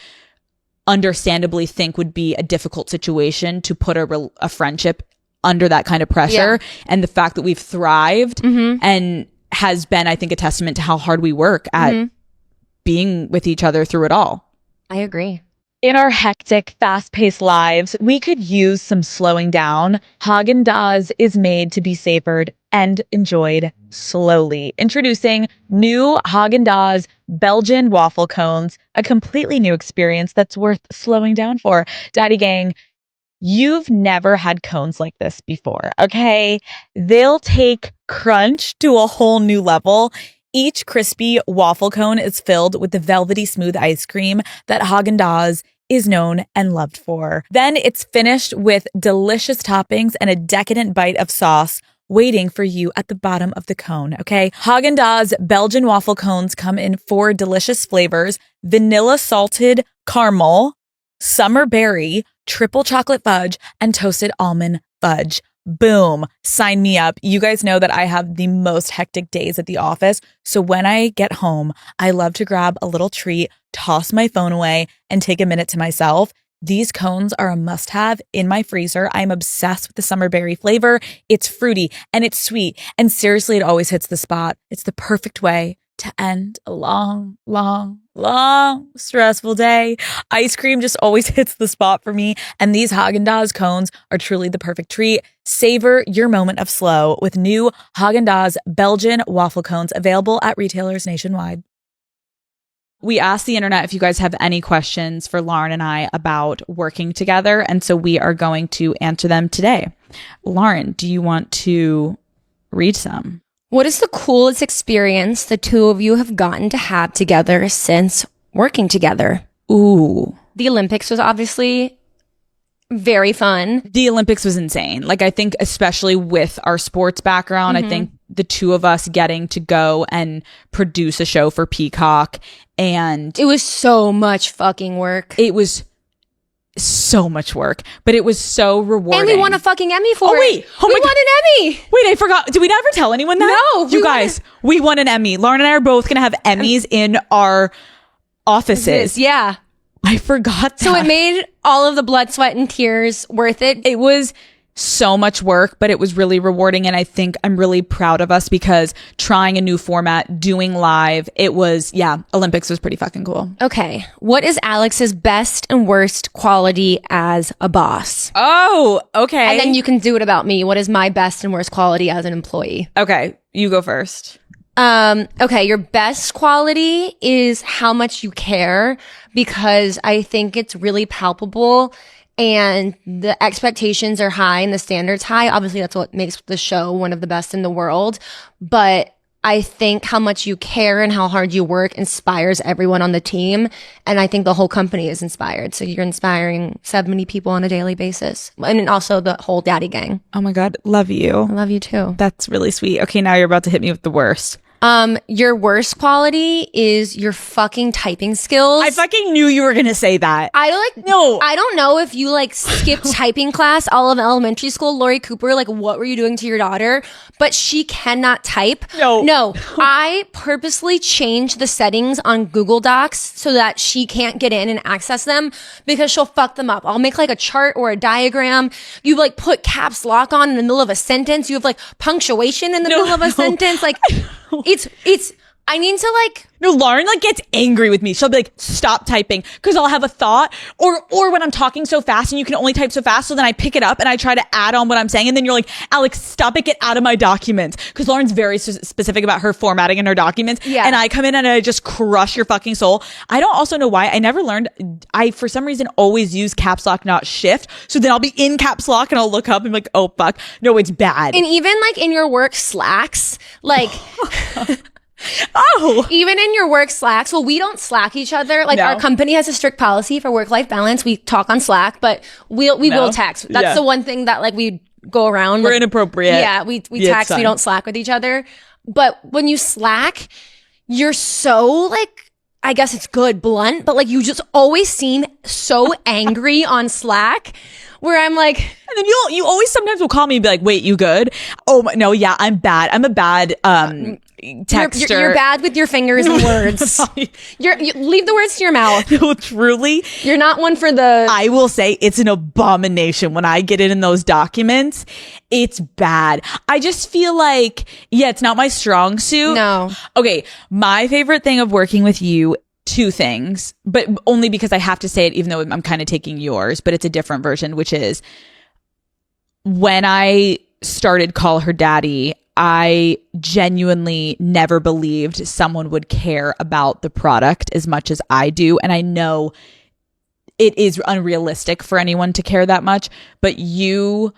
understandably think would be a difficult situation, to put a friendship under that kind of pressure. And the fact that we've thrived and has been, I think, a testament to how hard we work at being with each other through it all. I agree. In our hectic, fast-paced lives, we could use some slowing down. Haagen-Dazs is made to be savored and enjoyed slowly. Introducing new Haagen-Dazs Belgian waffle cones, a completely new experience that's worth slowing down for. Daddy Gang, you've never had cones like this before, okay? They'll take crunch to a whole new level. Each crispy waffle cone is filled with the velvety smooth ice cream that Haagen-Dazs is known and loved for. Then it's finished with delicious toppings and a decadent bite of sauce waiting for you at the bottom of the cone, okay? Haagen-Dazs Belgian waffle cones come in 4 delicious flavors: vanilla salted caramel, summer berry, triple chocolate fudge, and toasted almond fudge. Boom. Sign me up. You guys know that I have the most hectic days at the office. So when I get home, I love to grab a little treat, toss my phone away, and take a minute to myself. These cones are a must-have in my freezer. I'm obsessed with the summer berry flavor. It's fruity and it's sweet. And seriously, it always hits the spot. It's the perfect way to end a long, stressful day. Ice cream just always hits the spot for me. And these Haagen-Dazs cones are truly the perfect treat. Savor your moment of slow with new Haagen-Dazs Belgian waffle cones, available at retailers nationwide. We asked the internet if you guys have any questions for Lauren and I about working together. And so we are going to answer them today. Lauren, do you want to read some? What is the coolest experience the two of you have gotten to have together since working together? Ooh. The Olympics was obviously very fun. The Olympics was insane. Like, I think especially with our sports background, I think the two of us getting to go and produce a show for Peacock, and it was so much fucking work. It was so much work, but it was so rewarding. And we won a fucking Emmy for it. We won an Emmy. Wait, I forgot. Did we never tell anyone that? No. You guys, we won an Emmy. Lauren and I are both going to have Emmys in our offices. Yeah. I forgot that. So it made all of the blood, sweat, and tears worth it. It was so much work, but it was really rewarding. And I think I'm really proud of us because trying a new format, doing live, it was, Olympics was pretty fucking cool. Okay. What is Alex's best and worst quality as a boss? Oh, okay. And then you can do it about me. What is my best and worst quality as an employee? Okay. You go first. Okay. Your best quality is how much you care, because I think it's really palpable and the expectations are high and the standards high. Obviously, that's what makes the show one of the best in the world. But I think how much you care and how hard you work inspires everyone on the team. And I think the whole company is inspired. So you're inspiring 70 people on a daily basis. And also the whole Daddy Gang. Oh my God. Love you. I love you too. That's really sweet. Okay. Now you're about to hit me with the worst. Your worst quality is your fucking typing skills. I fucking knew you were going to say that. I don't know if you like skipped typing class all of elementary school, Lori Cooper, like what were you doing to your daughter? But she cannot type. No, I purposely changed the settings on Google Docs so that she can't get in and access them because she'll fuck them up. I'll make like a chart or a diagram. You like put caps lock on in the middle of a sentence. You have like punctuation in the middle of a sentence. Like it's I need to like No, Lauren like gets angry with me. She'll be like, stop typing. Cause I'll have a thought or when I'm talking so fast and you can only type so fast. So then I pick it up and I try to add on what I'm saying. And then you're like, Alex, stop it. Get out of my documents. Cause Lauren's very specific about her formatting in her documents. Yeah. And I come in and I just crush your fucking soul. I don't also know why. I never learned. I, for some reason, always use caps lock, not shift. So then I'll be in caps lock and I'll look up and be like, oh fuck. No, it's bad. And even like in your work Slacks, like even in your work Slacks, well, we don't Slack each other. Like our company has a strict policy for work-life balance. We talk on Slack, but we will text. That's the one thing that like we go around. We're like, inappropriate. Yeah, we text. We don't Slack with each other. But when you Slack, you're so like, I guess it's good, blunt, but like you just always seem so angry on Slack. Where I'm like, and then you always sometimes will call me and be like, wait, you good? Oh no, yeah, I'm bad. I'm a bad texter. You're bad with your fingers and words. You leave the words to your mouth. No, truly. You're not one for the... I will say it's an abomination when I get it in those documents. It's bad. I just feel like, yeah, it's not my strong suit. No. Okay, my favorite thing of working with you, two things, but only because I have to say it, even though I'm kind of taking yours, but it's a different version, which is when I started Call Her Daddy, I genuinely never believed someone would care about the product as much as I do. And I know it is unrealistic for anyone to care that much, but you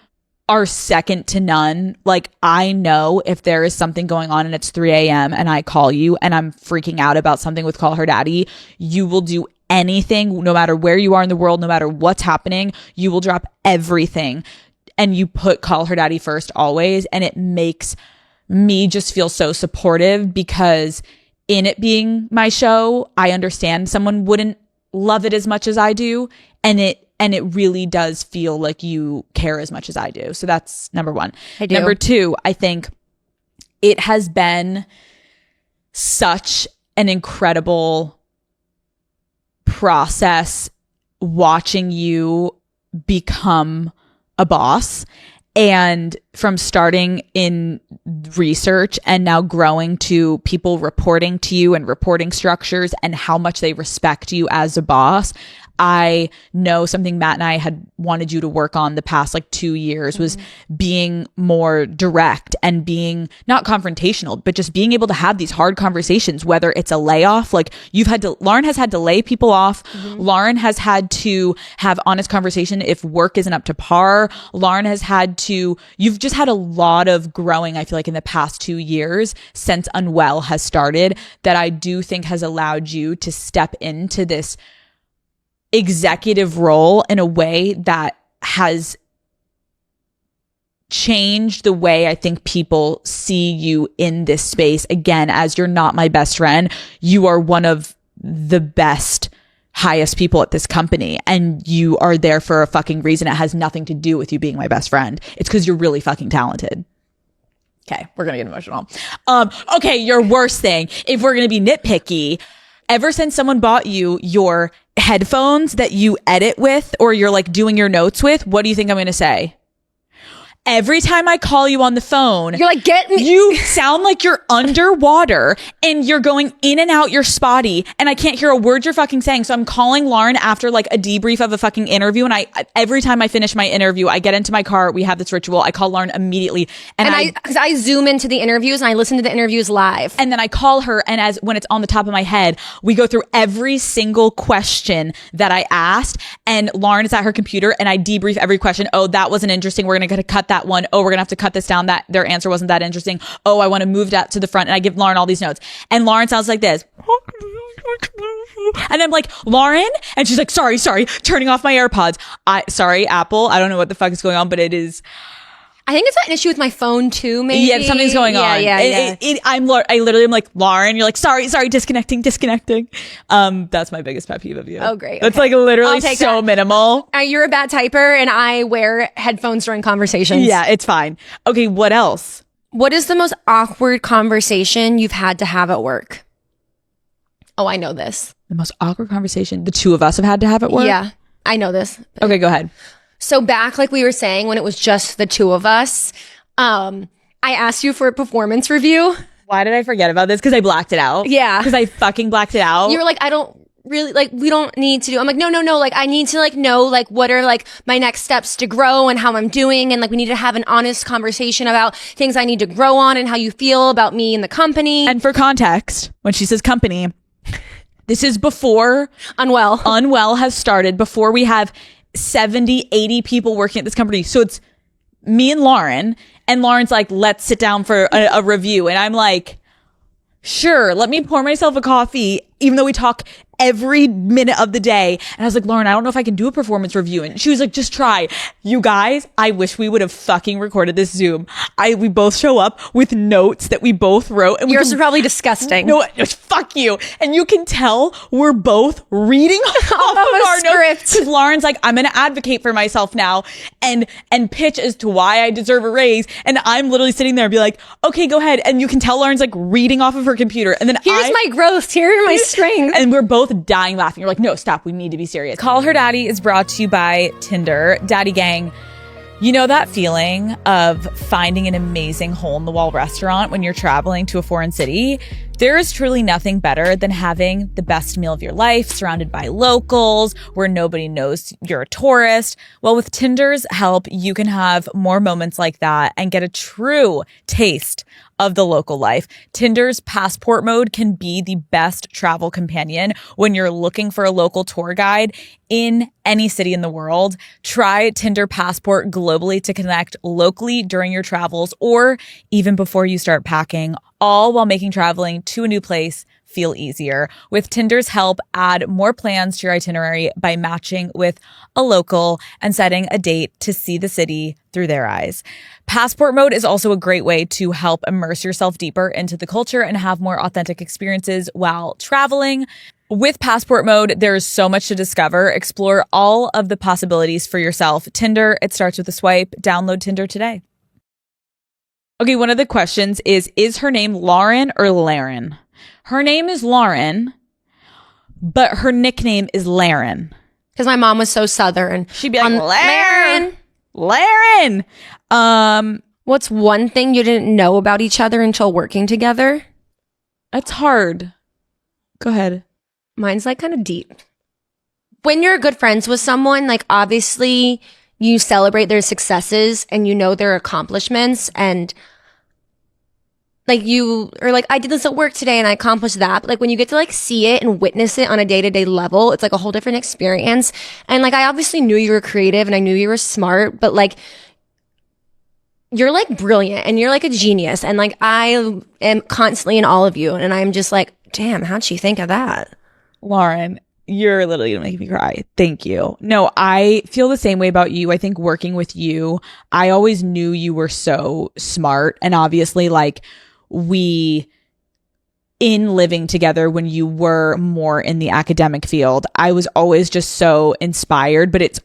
are second to none. Like, I know if there is something going on and it's 3 a.m. and I call you and I'm freaking out about something with Call Her Daddy, you will do anything, no matter where you are in the world, no matter what's happening, you will drop everything and you put Call Her Daddy first always. And it makes me just feel so supportive because in it being my show, I understand someone wouldn't love it as much as I do. And it really does feel like you care as much as I do. So that's number one. I do. Number two, I think it has been such an incredible process watching you become a boss. And from starting in research and now growing to people reporting to you and reporting structures and how much they respect you as a boss, I know something Matt and I had wanted you to work on the past like 2 years was being more direct and being not confrontational, but just being able to have these hard conversations, whether it's a layoff, like Lauren has had to lay people off. Lauren has had to have honest conversation if work isn't up to par. Lauren has had to, you've just had a lot of growing, I feel like in the past 2 years since Unwell has started that I do think has allowed you to step into this executive role in a way that has changed the way I think people see you in this space. Again, as you're not my best friend, you are one of the best, highest people at this company, and you are there for a fucking reason. It has nothing to do with you being my best friend. It's because you're really fucking talented. Okay, we're gonna get emotional. Okay, your worst thing, if we're gonna be nitpicky, ever since someone bought you your headphones that you edit with or you're like doing your notes with, what do you think I'm going to say? Every time I call you on the phone, you're like, get me. You sound like you're underwater and you're going in and out, you're spotty, and I can't hear a word you're fucking saying. So I'm calling Lauren after like a debrief of a fucking interview. And every time I finish my interview, I get into my car. We have this ritual. I call Lauren immediately. And I zoom into the interviews and I listen to the interviews live. And then I call her. And when it's on the top of my head, we go through every single question that I asked. And Lauren is at her computer and I debrief every question. Oh, that wasn't interesting. We're going to cut that one. Oh, we're gonna have to cut this down. That their answer wasn't that interesting. Oh, I want to move that to the front. And I give Lauren all these notes. And Lauren sounds like this. And I'm like, Lauren? And she's like, sorry, turning off my AirPods. Sorry, Apple. I don't know what the fuck is going on, but it is. I think it's an issue with my phone too, maybe. Yeah, something's going on. Yeah. I literally am like, Lauren, you're like, sorry, disconnecting. That's my biggest pet peeve of you. Oh, great. That's Okay. like literally I'll take so that. minimal. You're a bad typer, and I wear headphones during conversations. Yeah, it's fine. Okay, what else? What is the most awkward conversation you've had to have at work? Oh, I know this. The most awkward conversation the two of us have had to have at work? Yeah, I know this. Okay, go ahead. So back, like we were saying, when it was just the two of us, I asked you for a performance review. Why did I forget about this? Because I blacked it out. Yeah. Because I fucking blacked it out. You were like, I don't really, like, we don't need to do. I'm like, no. Like, I need to, like, know, like, what are, like, my next steps to grow and how I'm doing. And, like, we need to have an honest conversation about things I need to grow on and how you feel about me and the company. And for context, when she says company, this is before Unwell has started, before we have 70, 80 people working at this company. So it's me and Lauren's like, let's sit down for a review. And I'm like, sure, let me pour myself a coffee, even though we talk every minute of the day. And I was like, Lauren, I don't know if I can do a performance review. And she was like, just try. You guys, I wish we would have fucking recorded this Zoom. We both show up with notes that we both wrote. And Yours are probably disgusting. No, fuck you. And you can tell we're both reading off of our notes. Because Lauren's like, I'm going to advocate for myself now and pitch as to why I deserve a raise. And I'm literally sitting there and be like, okay, go ahead. And you can tell Lauren's like reading off of her computer. And then Here's my growth. Here are my strengths. And we're both dying laughing. You're like, no, stop. We need to be serious. Call Her Daddy is brought to you by Tinder. Daddy Gang, you know that feeling of finding an amazing hole-in-the-wall restaurant when you're traveling to a foreign city? There is truly nothing better than having the best meal of your life surrounded by locals where nobody knows you're a tourist. Well, with Tinder's help, you can have more moments like that and get a true taste of the local life. Tinder's passport mode can be the best travel companion when you're looking for a local tour guide in any city in the world. Try Tinder Passport globally to connect locally during your travels or even before you start packing, all while making traveling to a new place feel easier. With Tinder's help, add more plans to your itinerary by matching with a local and setting a date to see the city through their eyes. Passport mode is also a great way to help immerse yourself deeper into the culture and have more authentic experiences while traveling. With Passport mode, there's so much to discover. Explore all of the possibilities for yourself. Tinder, it starts with a swipe. Download Tinder today. Okay, one of the questions is her name Lauren or Laren? Her name is Lauren, but her nickname is Laren. Because my mom was so Southern. She'd be like, Laren. What's one thing you didn't know about each other until working together? That's hard. Go ahead. Mine's like kind of deep. When you're good friends with someone, like obviously you celebrate their successes and you know their accomplishments and like you are like, I did this at work today and I accomplished that. But like when you get to like see it and witness it on a day-to-day level, it's like a whole different experience. And like I obviously knew you were creative and I knew you were smart, but like you're like brilliant and you're like a genius. And like I am constantly in all of you. And I'm just like, damn, how'd she think of that? Lauren, you're literally gonna make me cry. Thank you. No, I feel the same way about you. I think working with you, I always knew you were so smart. And obviously, like, in living together when you were more in the academic field, I was always just so inspired, but it's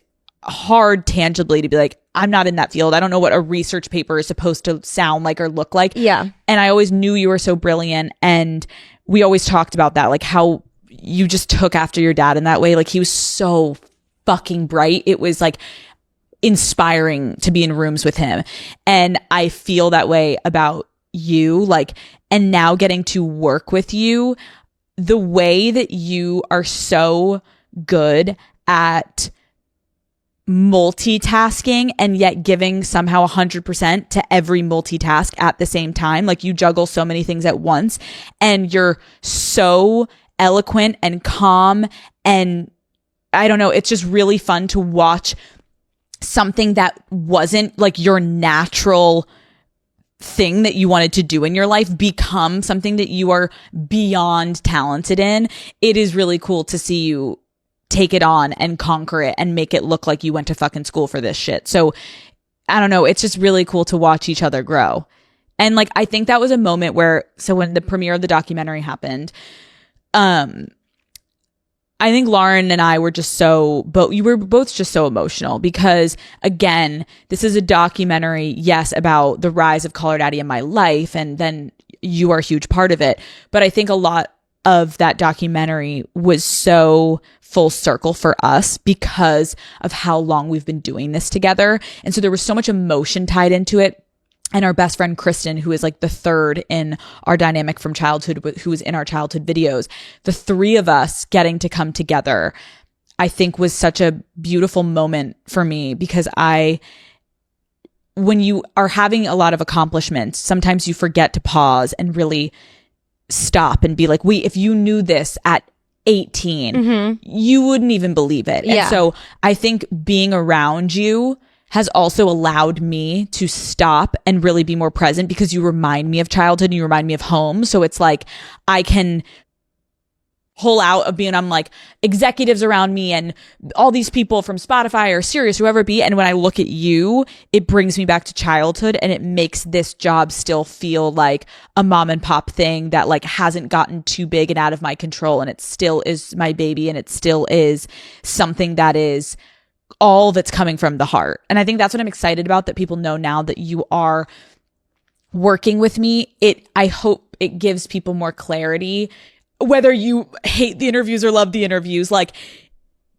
hard tangibly to be like, I'm not in that field. I don't know what a research paper is supposed to sound like or look like. Yeah. And I always knew you were so brilliant. And we always talked about that, like how you just took after your dad in that way. Like he was so fucking bright. It was like inspiring to be in rooms with him. And I feel that way about you, like, and now getting to work with you, the way that you are so good at multitasking and yet giving somehow 100% to every multitask at the same time. Like you juggle so many things at once and you're so eloquent and calm. And I don't know, it's just really fun to watch something that wasn't like your natural thing that you wanted to do in your life become something that you are beyond talented in. It is really cool to see you take it on and conquer it and make it look like you went to fucking school for this shit. So I don't know, it's just really cool to watch each other grow. And like, I think that was a moment where, so when the premiere of the documentary happened, I think Lauren and I were just you were both just so emotional because, again, this is a documentary, yes, about the rise of Call Her Daddy in my life, and then you are a huge part of it. But I think a lot of that documentary was so full circle for us because of how long we've been doing this together. And so there was so much emotion tied into it. And our best friend, Kristen, who is like the third in our dynamic from childhood, who was in our childhood videos, the three of us getting to come together, I think was such a beautiful moment for me because when you are having a lot of accomplishments, sometimes you forget to pause and really stop and be like, wait, if you knew this at 18, you wouldn't even believe it. Yeah. And so I think being around you has also allowed me to stop and really be more present because you remind me of childhood and you remind me of home. So it's like I can pull out of being, I'm like executives around me and all these people from Spotify or Sirius, whoever it be. And when I look at you, it brings me back to childhood and it makes this job still feel like a mom and pop thing that like hasn't gotten too big and out of my control. And it still is my baby and it still is something that is all that's coming from the heart. And I think that's what I'm excited about, that people know now that you are working with me. I hope it gives people more clarity, whether you hate the interviews or love the interviews, like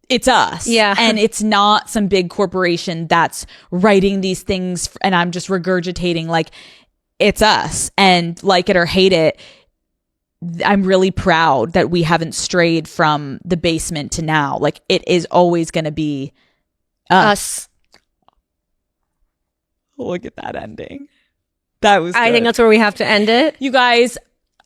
it's us. Yeah. And it's not some big corporation that's writing these things and I'm just regurgitating. Like it's us, and like it or hate it, I'm really proud that we haven't strayed from the basement to now. Like it is always going to be us. Look at that ending. That was I good. think that's where we have to end it. You guys,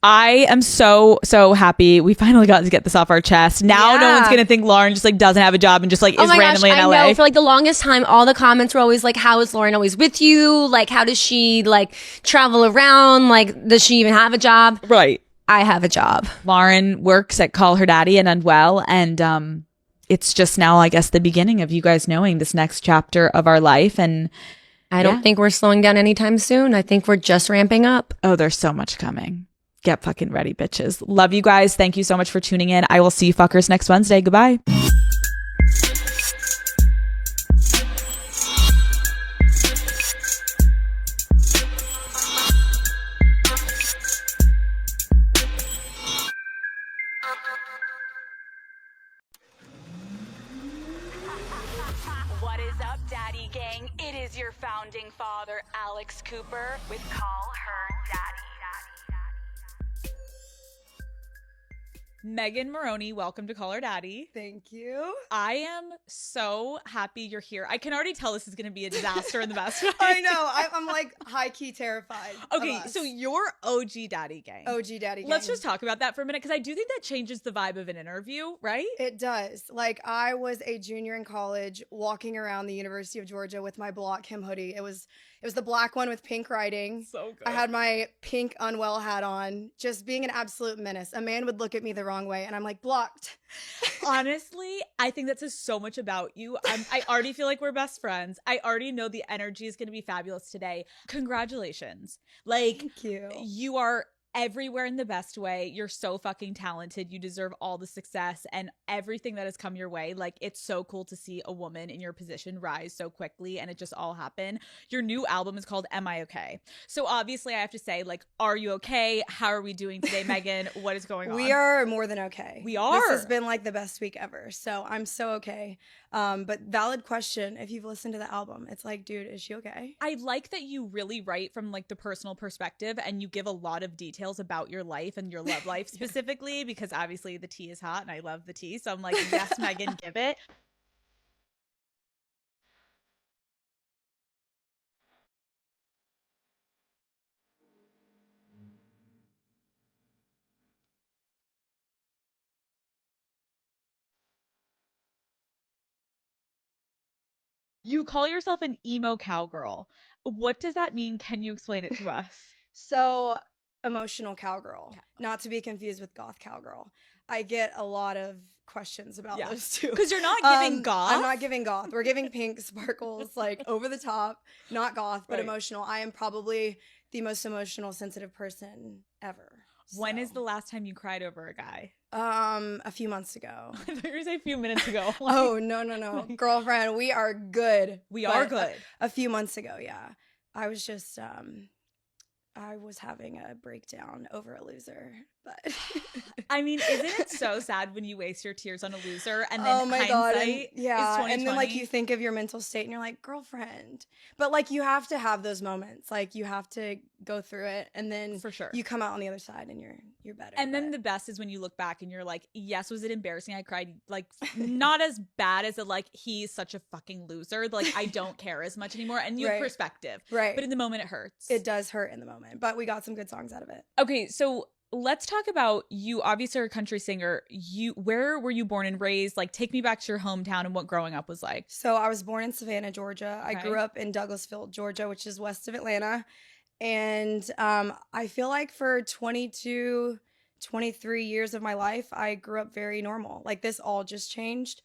I am so happy we finally got to get this off our chest. Now no one's gonna think Lauren just like doesn't have a job and just like is randomly in LA. I know. For like the longest time, all the comments were always like, "How is Lauren always with you? Like, how does she like travel around? Like, does she even have a job?" Right. I have a job. Lauren works at Call Her Daddy and Unwell, and it's just now, I guess, the beginning of you guys knowing this next chapter of our life. And I don't think we're slowing down anytime soon. I think we're just ramping up. oh, there's so much coming. Get fucking ready, bitches. Love you guys. Thank you so much for tuning in. I will see you fuckers next Wednesday. Goodbye. What is up, Daddy Gang? It is your founding father, Alex Cooper, with Call Her Daddy. Megan Maroney, welcome to Call Her Daddy. Thank you. I am so happy you're here. I can already tell this is going to be a disaster in the best way. I know. I'm like high key terrified. Okay, of us. so you're OG Daddy Gang. OG Daddy Gang. Let's just talk about that for a minute because I do think that changes the vibe of an interview, right? It does. Like, I was a junior in college walking around the University of Georgia with my Block Him hoodie. It was the black one with pink writing. So good. I had my pink Unwell hat on, just being an absolute menace. A man would look at me the wrong way and I'm like, blocked. Honestly, I think that says so much about you. I already feel like we're best friends. I already know the energy is going to be fabulous today. Congratulations. Like, Thank you. You are everywhere in the best way. You're so fucking talented. You deserve all the success and everything that has come your way. Like, it's so cool to see a woman in your position rise so quickly and it just all happened. Your new album is called Am I Okay? So obviously I have to say, like, are you okay? How are we doing today, Megan? What is going on? We are more than okay. We are. This has been like the best week ever. So I'm so okay. But valid question. If you've listened to the album, it's like, dude, is she okay? I like that you really write from like the personal perspective and you give a lot of details about your life and your love life specifically, because obviously the tea is hot and I love the tea. So I'm like, yes, Megan, give it. You call yourself an emo cowgirl. What does that mean? Can you explain it to us? So emotional cowgirl, not to be confused with goth cowgirl. I get a lot of questions about those two. Because you're not giving goth. I'm not giving goth. We're giving pink sparkles, like over the top, not goth, but emotional. I am probably the most emotional, sensitive person ever. When is the last time you cried over a guy? A few months ago. I thought you were going to say a few minutes ago. Oh, no. Girlfriend, we are good. We are good. A few months ago, yeah. I was just, I was having a breakdown over a loser, but I mean, isn't it so sad when you waste your tears on a loser and then oh my God, hindsight and, yeah, is 2020? and then like you think of your mental state and you're like, girlfriend, but like you have to have those moments, like you have to go through it, and then for sure you come out on the other side and you're better. And then the best is when you look back and you're like, yes, was it embarrassing? I cried, like not as bad as like he's such a fucking loser, like I don't care as much anymore, and you have perspective, right? But in the moment it hurts. It does hurt in the moment, but we got some good songs out of it. Okay, so let's talk about you. Obviously, are a country singer. Where were you born and raised? Like, take me back to your hometown and what growing up was like. So I was born in Savannah, Georgia. I grew up in Douglasville, Georgia, which is west of Atlanta. And I feel like for 22, 23 years of my life, I grew up very normal. Like this all just changed.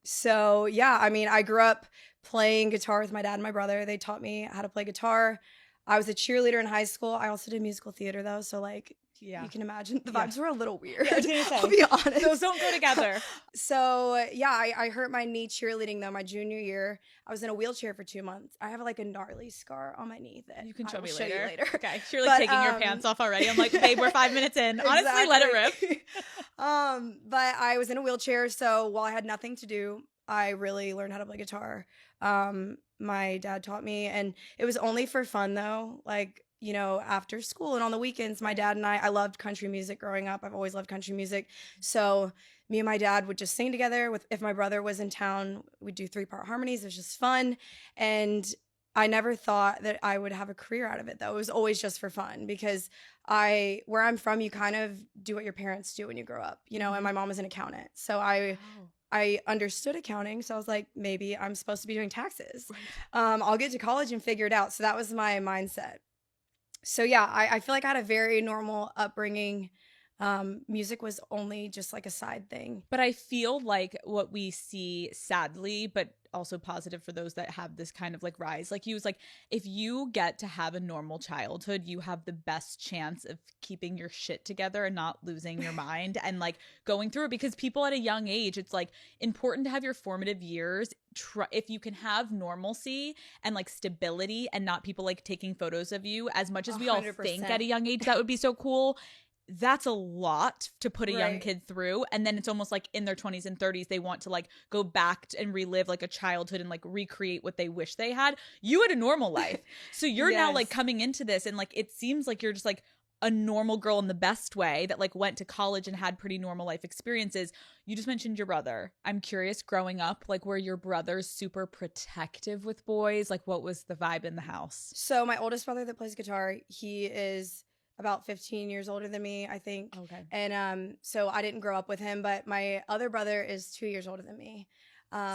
So yeah, I mean, I grew up playing guitar with my dad and my brother. They taught me how to play guitar. I was a cheerleader in high school. I also did musical theater though. So like, you can imagine the vibes were a little weird. I'll be honest. Those don't go together. So yeah, I hurt my knee cheerleading though my junior year. I was in a wheelchair for 2 months. I have like a gnarly scar on my knee that you can show I will me show later. you later. Okay, you're like taking your pants off already. I'm like, babe, we're 5 minutes in. Honestly, let it rip. But I was in a wheelchair, so while I had nothing to do, I really learned how to play guitar. My dad taught me, and it was only for fun though. Like, you know, after school and on the weekends, my dad and I loved country music growing up. I've always loved country music. So me and my dad would just sing together. If my brother was in town, we'd do 3-part harmonies. It was just fun. And I never thought that I would have a career out of it though. It was always just for fun because where I'm from, you kind of do what your parents do when you grow up, you know, and my mom was an accountant. So I understood accounting, so I was like, maybe I'm supposed to be doing taxes. I'll get to college and figure it out. So that was my mindset. So yeah, I feel like I had a very normal upbringing. Music was only just like a side thing. But I feel like what we see, sadly, but also positive for those that have this kind of like rise, like you, was like, if you get to have a normal childhood, you have the best chance of keeping your shit together and not losing your mind and like going through it, because people at a young age, it's like important to have your formative years. If you can have normalcy and like stability and not people like taking photos of you, as much as we 100%. All think at a young age that would be so cool, that's a lot to put a young kid through. And then it's almost like in their 20s and 30s, they want to like go back and relive like a childhood and like recreate what they wish they had. You had a normal life. So you're now like coming into this and like, it seems like you're just like a normal girl in the best way that like went to college and had pretty normal life experiences. You just mentioned your brother. I'm curious, growing up, like were your brothers super protective with boys? Like what was the vibe in the house? So my oldest brother that plays guitar, he is about 15 years older than me, I think. Okay. And so I didn't grow up with him, but my other brother is 2 years older than me.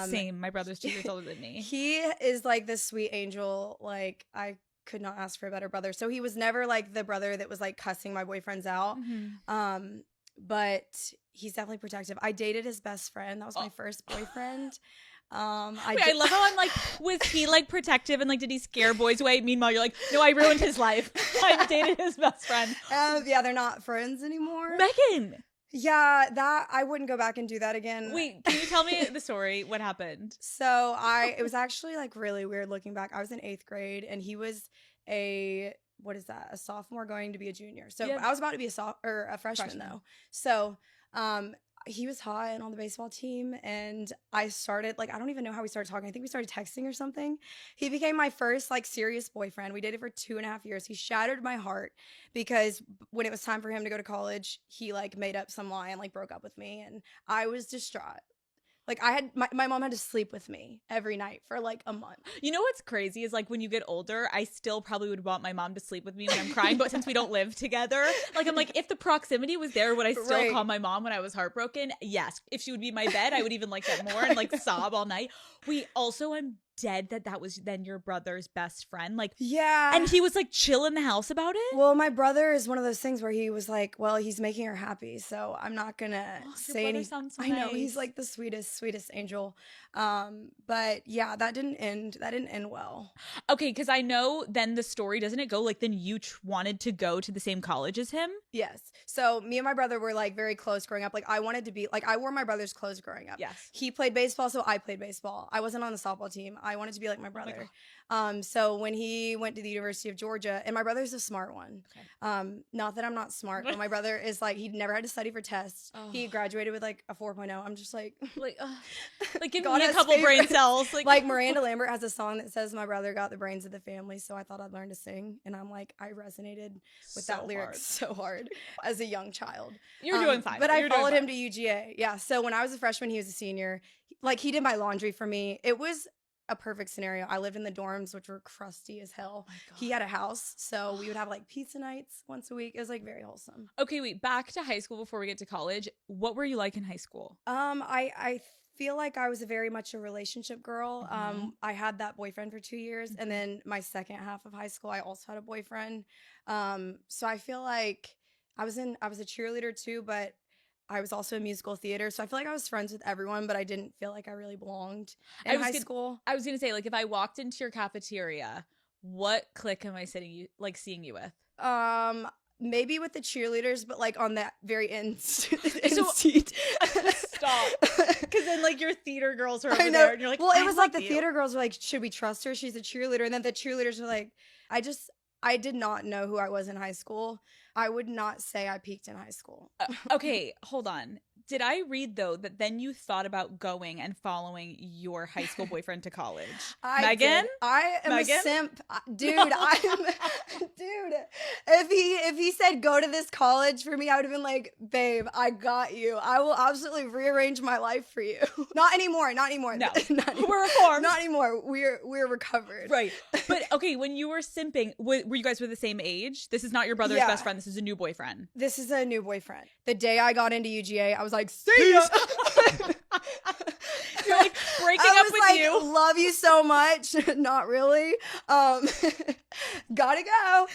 Same. My brother's 2 years older than me. He is like this sweet angel. Like I could not ask for a better brother. So he was never like the brother that was like cussing my boyfriends out. Mm-hmm. But he's definitely protective. I dated his best friend. That was my first boyfriend. I love how I'm like, was he like protective and like did he scare boys away? Meanwhile, you're like, no, I ruined his life. I dated his best friend. Yeah, they're not friends anymore. Megan. Yeah, that I wouldn't go back and do that again. Wait, can you tell me the story? What happened? So it was actually like really weird looking back. I was in 8th grade and he was a sophomore going to be a junior. So I was about to be a freshman though. So he was hot and on the baseball team, and I started like, I don't even know how we started talking. I think we started texting or something. He became my first like serious boyfriend. We dated for 2.5 years. He shattered my heart because when it was time for him to go to college, he like made up some lie and like broke up with me, and I was distraught. Like I had my mom had to sleep with me every night for like a month. You know what's crazy is like when you get older, I still probably would want my mom to sleep with me when I'm crying. But since we don't live together, like I'm like, if the proximity was there, would I still call my mom when I was heartbroken? Yes. If she would be in my bed, I would even like that more and like sob all night. I'm dead that was then your brother's best friend? Like, Yeah. and he was like chill in the house about it? Well, my brother is one of those things where he was like, well, he's making her happy, so I'm not gonna say brother anything. sounds so I know, nice. he's like the sweetest angel. But yeah, that didn't end well. Okay, because I know then the story, doesn't it go like then you wanted to go to the same college as him? Yes. So me and my brother were like very close growing up. Like I wanted to be like, I wore my brother's clothes growing up. Yes. He played baseball, so I played baseball. I wasn't on the softball team. I wanted to be like my brother. So when he went to the University of Georgia, and my brother's a smart one. Okay. Not that I'm not smart, but my brother is like, he never had to study for tests. He graduated with like a 4.0. I'm just like give God me a has couple favor. brain cells. Like Miranda Lambert has a song that says my brother got the brains of the family, so I thought I'd learn to sing. And I'm like, I resonated with that lyric so hard as a young child. You're doing fine. But You're I doing followed fine. him to UGA. Yeah. So when I was a freshman, he was a senior. Like he did my laundry for me. It was a perfect scenario. I lived in the dorms, which were crusty as hell. He had a house, so we would have like pizza nights once a week. It was like very wholesome. Okay, wait, back to high school before we get to college. What were you like in high school? I feel like I was very much a relationship girl. I had that boyfriend for 2 years, and then my second half of high school, I also had a boyfriend. So I feel like I was a cheerleader too, but I was also in musical theater. So I feel like I was friends with everyone, but I didn't feel like I really belonged in high school. I was gonna say, like, if I walked into your cafeteria, what clique am I seeing you with? Maybe with the cheerleaders, but like on that very end seat. Stop. Because then like your theater girls are over I know. there and you're like, well, it was like the you. theater girls were like, should we trust her? She's a cheerleader. And then the cheerleaders were like, I did not know who I was in high school. I would not say I peaked in high school. Okay, hold on. Did I read though that then you thought about going and following your high school boyfriend to college? Megan? Did. I am Megan? a simp, dude. Dude. If he said go to this college for me, I would have been like, babe, I got you. I will absolutely rearrange my life for you. Not anymore. No, Not anymore. we're reformed. Not anymore. We're recovered. Right. But okay, when you were simping, were you guys the same age? This is not your brother's best friend. This is a new boyfriend. This is a new boyfriend. The day I got into UGA, I was like, see ya. You're like breaking up with like, you. Love you so much. Not really. Gotta go.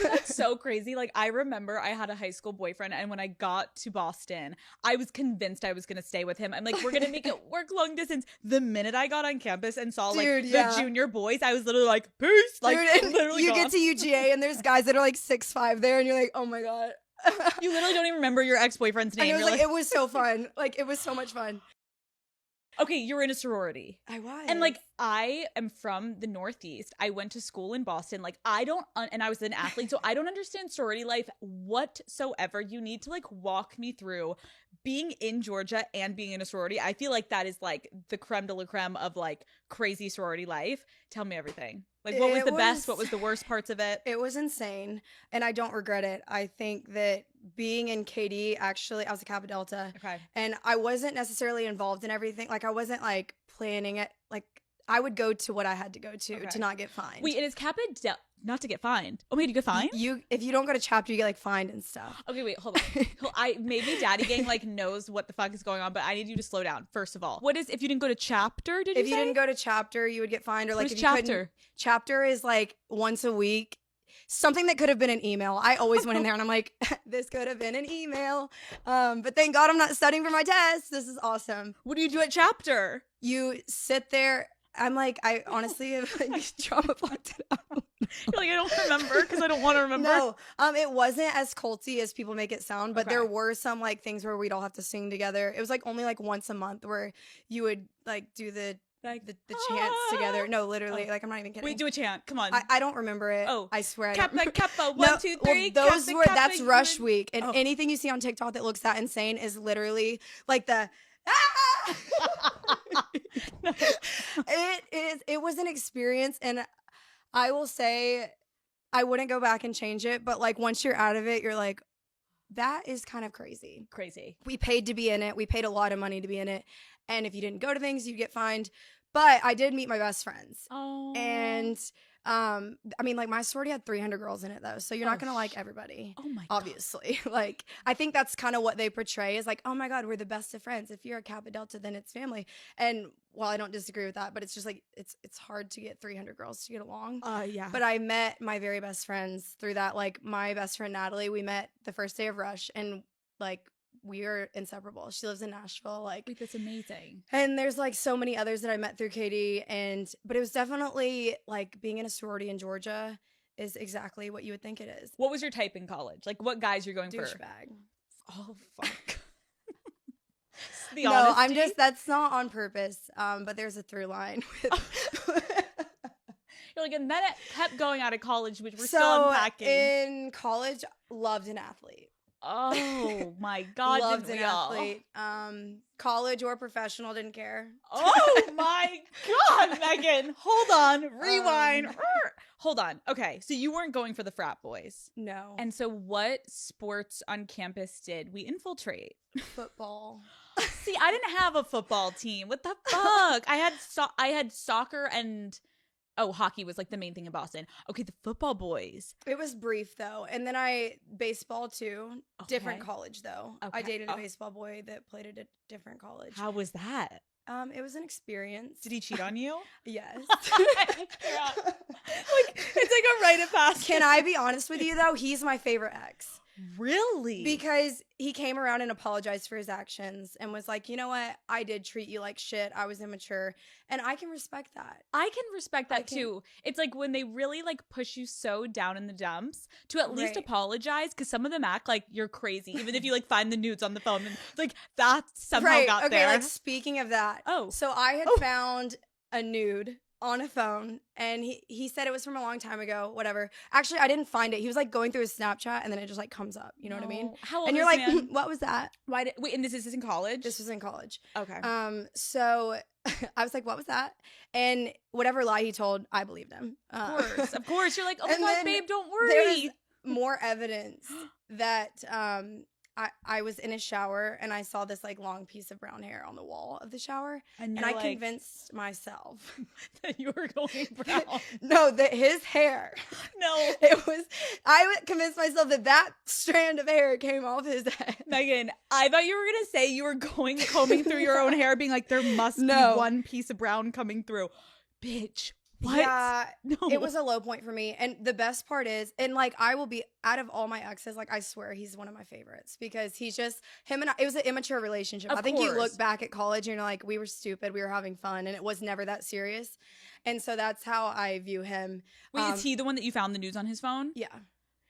That's so crazy. Like I remember I had a high school boyfriend, and when I got to Boston, I was convinced I was gonna stay with him. I'm like, we're gonna make it work long distance. The minute I got on campus and saw the junior boys, I was literally like, peace. Like literally you get to UGA and there's guys that are like 6'5" there, and you're like, oh my God. You literally don't even remember your ex-boyfriend's name. And it was so fun. Like it was so much fun. Okay, you're in a sorority. I was. And like I am from the Northeast. I went to school in Boston. Like I don't and I was an athlete, so I don't understand sorority life whatsoever. You need to like walk me through being in Georgia and being in a sorority. I feel like that is like the creme de la creme of like crazy sorority life. Tell me everything. Like what was the best? What was the worst parts of it? It was insane, and I don't regret it. I think that being in KD, actually, I was a Kappa Delta, and I wasn't necessarily involved in everything. Like I wasn't like planning it. Like I would go to what I had to go to not get fined. Wait, it is Kappa not to get fined. Oh, wait, you get fined? If you don't go to chapter, you get like fined and stuff. Okay, wait, hold on. Maybe Daddy Gang like knows what the fuck is going on, but I need you to slow down. First of all, what is if you didn't go to chapter? If you didn't go to chapter, you would get fined, or like what is if chapter? Chapter is like once a week. Something that could have been an email. I always went in there and I'm like, this could have been an email. But thank God I'm not studying for my test. This is awesome. What do you do at chapter? You sit there. I'm like, I honestly have like trauma blocked it out. You're like, I don't remember because I don't want to remember. No, it wasn't as culty as people make it sound, but there were some like things where we'd all have to sing together. It was like only like once a month where you would like do the chants together. No, literally, like I'm not even kidding. Wait, do a chant. Come on. I don't remember it. Oh, I swear. Kappa, 1, 2, 3. That's Rush Week, and anything you see on TikTok that looks that insane is literally like the. It was an experience, and I will say I wouldn't go back and change it, but like once you're out of it, you're like, that is kind of crazy. We paid to be in it. We paid a lot of money to be in it, and if you didn't go to things, you get fined. But I did meet my best friends. Oh. And I mean, like my sorority had 300 girls in it though, so you're not gonna like everybody. Oh my God. Obviously. Like I think that's kind of what they portray is like, oh my God, we're the best of friends. If you're a Kappa Delta, then it's family. And while I don't disagree with that, but it's just like it's hard to get 300 girls to get along. Yeah. But I met my very best friends through that. Like my best friend Natalie, we met the first day of Rush, and like we are inseparable. She lives in Nashville. Like Wait, that's amazing. and there's like so many others that I met through Katie, but it was definitely like being in a sorority in Georgia is exactly what you would think it is. What was your type in college? Like what guys you're going for? Douchebag. Oh fuck. The No, honesty. I'm just that's not on purpose. But there's a through line with You're like, and then it kept going out of college, which we're still so unpacking. in college, loved an athlete. Oh my God, Loved didn't an we all? athlete. College or professional, didn't care. Oh my God, Megan. Hold on. Rewind. Hold on. Okay. So you weren't going for the frat boys. No. And so what sports on campus did we infiltrate? Football. See, I didn't have a football team. What the fuck? I had soccer and hockey was like the main thing in Boston. Okay, the football boys. It was brief though. And then baseball too. Different Okay. college though. I Okay. dated a baseball boy that played at a different college. How was that? It was an experience. Did he cheat on you? Yes. Like it's like a rite of passage. Can I be honest with you though? He's my favorite ex. Really? Because he came around and apologized for his actions and was like, you know what? I did treat you like shit. I was immature. And I can respect that. I can respect I that can- too. It's like when they really like push you so down in the dumps to at least Right. apologize, because some of them act like you're crazy, even if you like find the nudes on the phone and it's like that somehow Right. got Okay. there. Like speaking of that. Oh. So I had found a nude on a phone and he said it was from a long time ago, whatever. Actually, I didn't find it. He was like going through his Snapchat and then it just like comes up. You know what I mean? No. How old And you're is like, man? what was that? Wait, and this is in college? This was in college. Okay. So I was like, what was that? And whatever lie he told, I believed him. Of course. You're like, oh my And God, then babe, don't There worry. was more evidence that I was in a shower and I saw this like long piece of brown hair on the wall of the shower. And And I you're like- convinced myself that you were going brown. no, that his hair. No. I convinced myself that strand of hair came off his head. Megan, I thought you were going to say you were combing through your own hair, being like, there must No. be one piece of brown coming through. Bitch. What? Yeah, No. it was a low point for me. And the best part is, and like I will be out of all my exes, like I swear he's one of my favorites because he's just him and I, it was an immature relationship. Of I think you course. look back at college and you're like, we were stupid, we were having fun, and it was never that serious. And so that's how I view him. Wait, is he the one that you found the news on his phone? Yeah.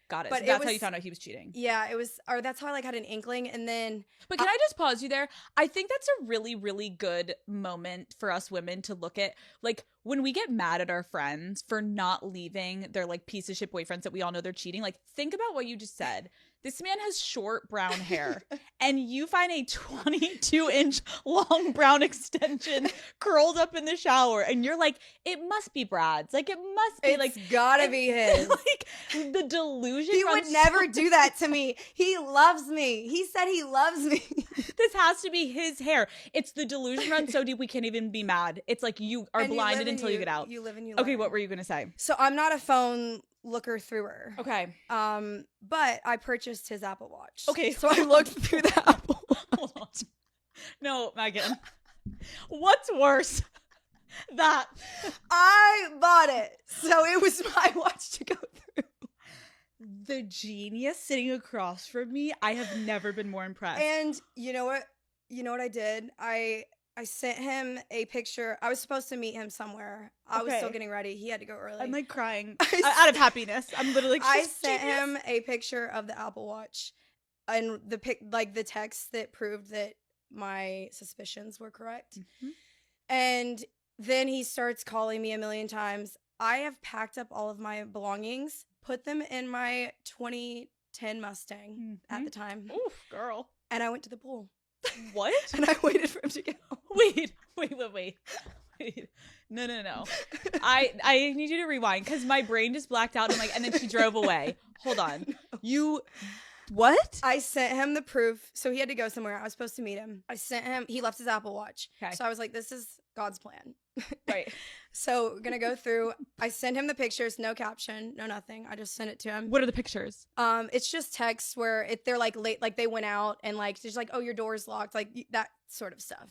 Got it. But So it that's how you was- found out he was cheating. Yeah, it was, or that's how I like had an inkling. And then But can I just pause you there? I think that's a really, really good moment for us women to look at. Like, when we get mad at our friends for not leaving their, like, piece of shit boyfriends that we all know they're cheating, like, think about what you just said. This man has short brown hair, and you find a 22-inch long brown extension curled up in the shower, and you're like, it must be Brad's. Like, it must be, it's like, gotta be his. like, the delusion. He would runs never do that to me. He loves me. He said he loves me. This has to be his hair. It's the delusion runs so deep we can't even be mad. It's like you are And you blinded live and until you get out. You live and you Okay, learn. what were you gonna say? So I'm not a phone looker througher. Okay. But I purchased his Apple Watch. Okay. So I looked through the Apple Watch. Hold on. No, Megan. What's worse? That I bought it. So it was my watch to go through. the genius sitting across from me, I have never been more impressed. And you know what? You know what I did? I sent him a picture. I was supposed to meet him somewhere. I was still Okay. getting ready. He had to go early. I'm like crying I out of happiness. I'm literally like, I "She's sent genius." him a picture of the Apple Watch and the text that proved that my suspicions were correct. Mhm. And then he starts calling me a million times. I have packed up all of my belongings, put them in my 2010 Mustang at Mhm. the time, Oof, girl. and I went to the pool. What? And I waited for him to get home. Wait. No. I need you to rewind because my brain just blacked out and like, and then she drove away. Hold on. You What? I sent him the proof. So he had to go somewhere. I was supposed to meet him. I sent him, he left his Apple Watch. Okay. So I was like, this is God's plan. Right. So we're going to go through. I sent him the pictures, no caption, no nothing. I just sent it to him. What are the pictures? It's just texts where they're like late, like they went out and like, just like, oh, your door's locked, like that sort of stuff.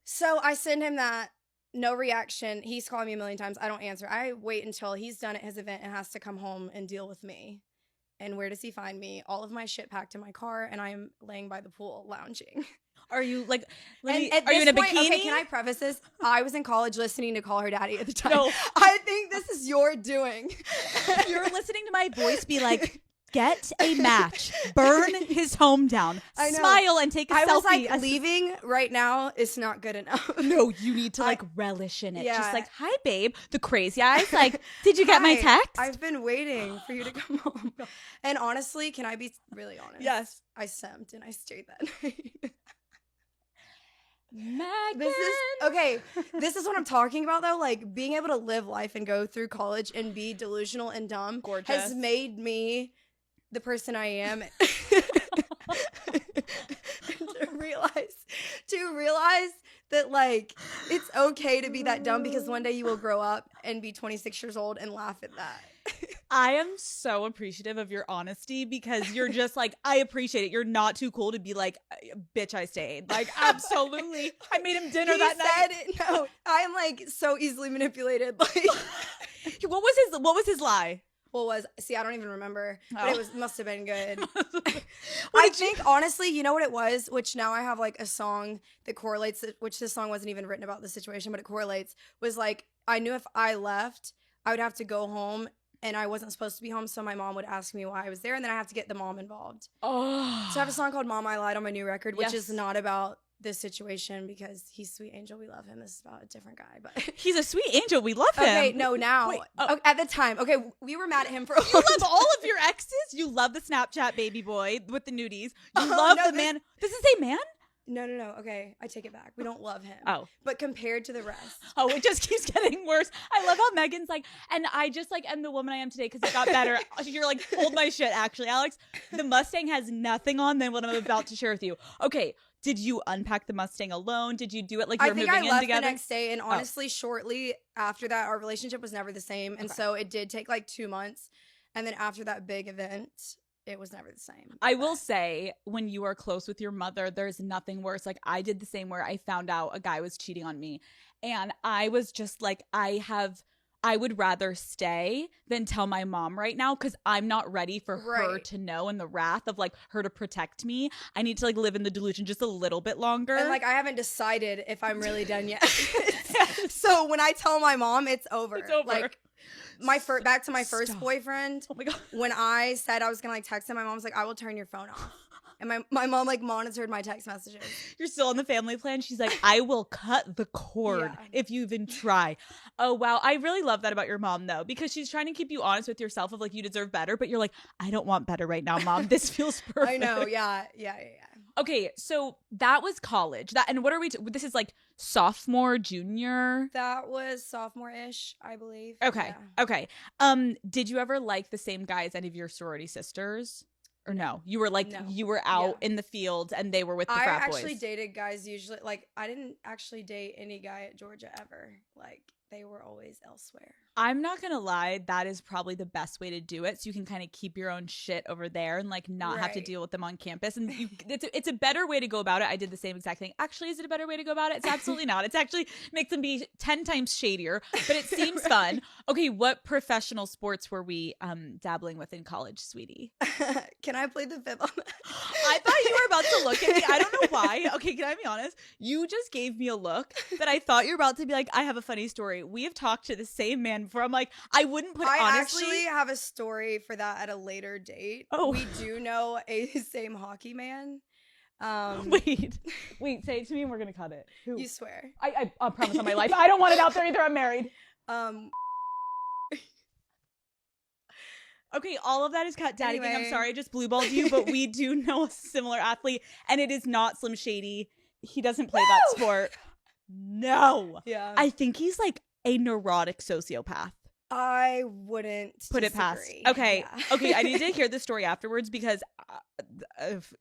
So I send him that. No reaction. He's calling me a million times. I don't answer. I wait until he's done at his event and has to come home and deal with me. And where does he find me? All of my shit packed in my car, and I am laying by the pool lounging. Are you like? Are you in a bikini? Okay, can I preface this? I was in college listening to Call Her Daddy at the time. No. I think this is your doing. You're listening to my voice be like, get a match, burn his home down, I know. smile, and take a selfie. I was like, leaving right now is not good enough. No, you need to like relish in it. Yeah. Just like, hi, babe. The crazy eyes. Like, did you get my Hi, text? I've been waiting for you to come home. And honestly, can I be really honest? Yes. I simped and I stayed that night. Megan. This is what I'm talking about though. Like being able to live life and go through college and be delusional and dumb has made me the person I am. to realize that like it's okay to be that dumb because one day you will grow up and be 26 years old and laugh at that. I am so appreciative of your honesty because you're just like, I appreciate it. You're not too cool to be like, bitch, I stayed. Like, absolutely. I made him dinner that night. No, I'm like so easily manipulated. Like, what was his lie? See, I don't even remember, but it must have been good. I think honestly, you know what it was, which now I have like a song that correlates, which this song wasn't even written about the situation, but it correlates, was like, I knew if I left, I would have to go home and I wasn't supposed to be home. So my mom would ask me why I was there and then I have to get the mom involved. So I have a song called Mom, I Lied on my new record, which is not about this situation because he's sweet angel. We love him. This is about a different guy, but he's a sweet angel. We love him. Okay, no, now. At the time. Okay, we were mad at him for a You love all of your exes? You love the Snapchat baby boy with the nudies. You love the man. Does it say man? No. Okay, I take it back. We don't love him. Oh. But compared to the rest. Oh, it just keeps getting worse. I love how Megan's like, and I just like am the woman I am today because it got better. You're like, hold my shit, actually, Alex. The Mustang has nothing on than what I'm about to share with you. Okay, did you unpack the Mustang alone? Did you do it like you were moving in together? I think I left the next day, and honestly, shortly after that, our relationship was never the same. And so it did take like 2 months. And then after that big event, it was never the same. I will say, when you are close with your mother, there's nothing worse. Like, I did the same where I found out a guy was cheating on me. And I was just like, I would rather stay than tell my mom right now because I'm not ready for her to know and the wrath of like her to protect me. I need to like live in the delusion just a little bit longer. And like I haven't decided if I'm really done yet. So when I tell my mom, it's over. It's over. Like back to my first boyfriend. Oh my God. When I said I was gonna like text him, my mom was like, I will turn your phone off. And my mom like monitored my text messages. You're still on the family plan. She's like, I will cut the cord if you even try. Oh, wow. I really love that about your mom, though, because she's trying to keep you honest with yourself of like, you deserve better. But you're like, I don't want better right now, Mom. This feels perfect. I know. Yeah. Okay. So that was college. And what are we? This is like sophomore, junior. That was sophomore-ish, I believe. Okay. Yeah. Okay. Did you ever like the same guy as any of your sorority sisters? Or no, you were like, you were out in the field and they were with the frat boys. I actually dated guys usually, like, I didn't actually date any guy at Georgia ever. Like, they were always elsewhere. I'm not going to lie. That is probably the best way to do it. So you can kind of keep your own shit over there and like not have to deal with them on campus. And it's a better way to go about it. I did the same exact thing. Actually, is it a better way to go about it? It's absolutely not. It's actually makes them be 10 times shadier, but it seems fun. Okay. What professional sports were we dabbling with in college, sweetie? Can I play the fifth on that? I thought you were about to look at me. I don't know why. Okay. Can I be honest? You just gave me a look that I thought you were about to be like, I have a funny story. We have talked to the same man before. I'm like, I wouldn't put honestly. I actually have a story for that at a later date. Oh. We do know a same hockey man. Wait, say it to me and we're going to cut it. Who? You swear. I promise on my life. I don't want it out there either. I'm married. Okay, all of that is cut. Daddy, anyway. I'm sorry, I just blue-balled you, but we do know a similar athlete, and it is not Slim Shady. He doesn't play that sport. No. Yeah. I think he's like a neurotic sociopath. I wouldn't Put it past. disagree. Okay. Yeah. Okay. I need to hear the story afterwards because,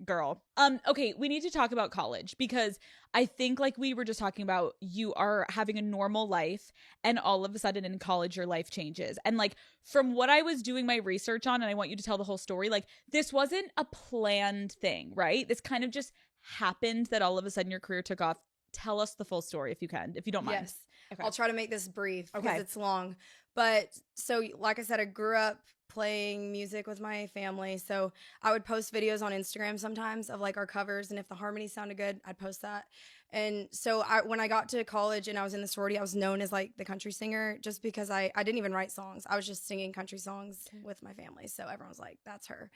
girl. Okay. We need to talk about college because I think, like we were just talking about, you are having a normal life, and all of a sudden in college, your life changes. And like from what I was doing my research on, and I want you to tell the whole story, like this wasn't a planned thing, right? This kind of just happened that all of a sudden your career took off. Tell us the full story if you can, if you don't mind. Yes. Okay. I'll try to make this brief because Okay. it's long. But so, like I said, I grew up playing music with my family. So I would post videos on Instagram sometimes of like our covers. And if the harmony sounded good, I'd post that. And so when I got to college and I was in the sorority, I was known as like the country singer just because I didn't even write songs. I was just singing country songs with my family. So everyone was like, that's her.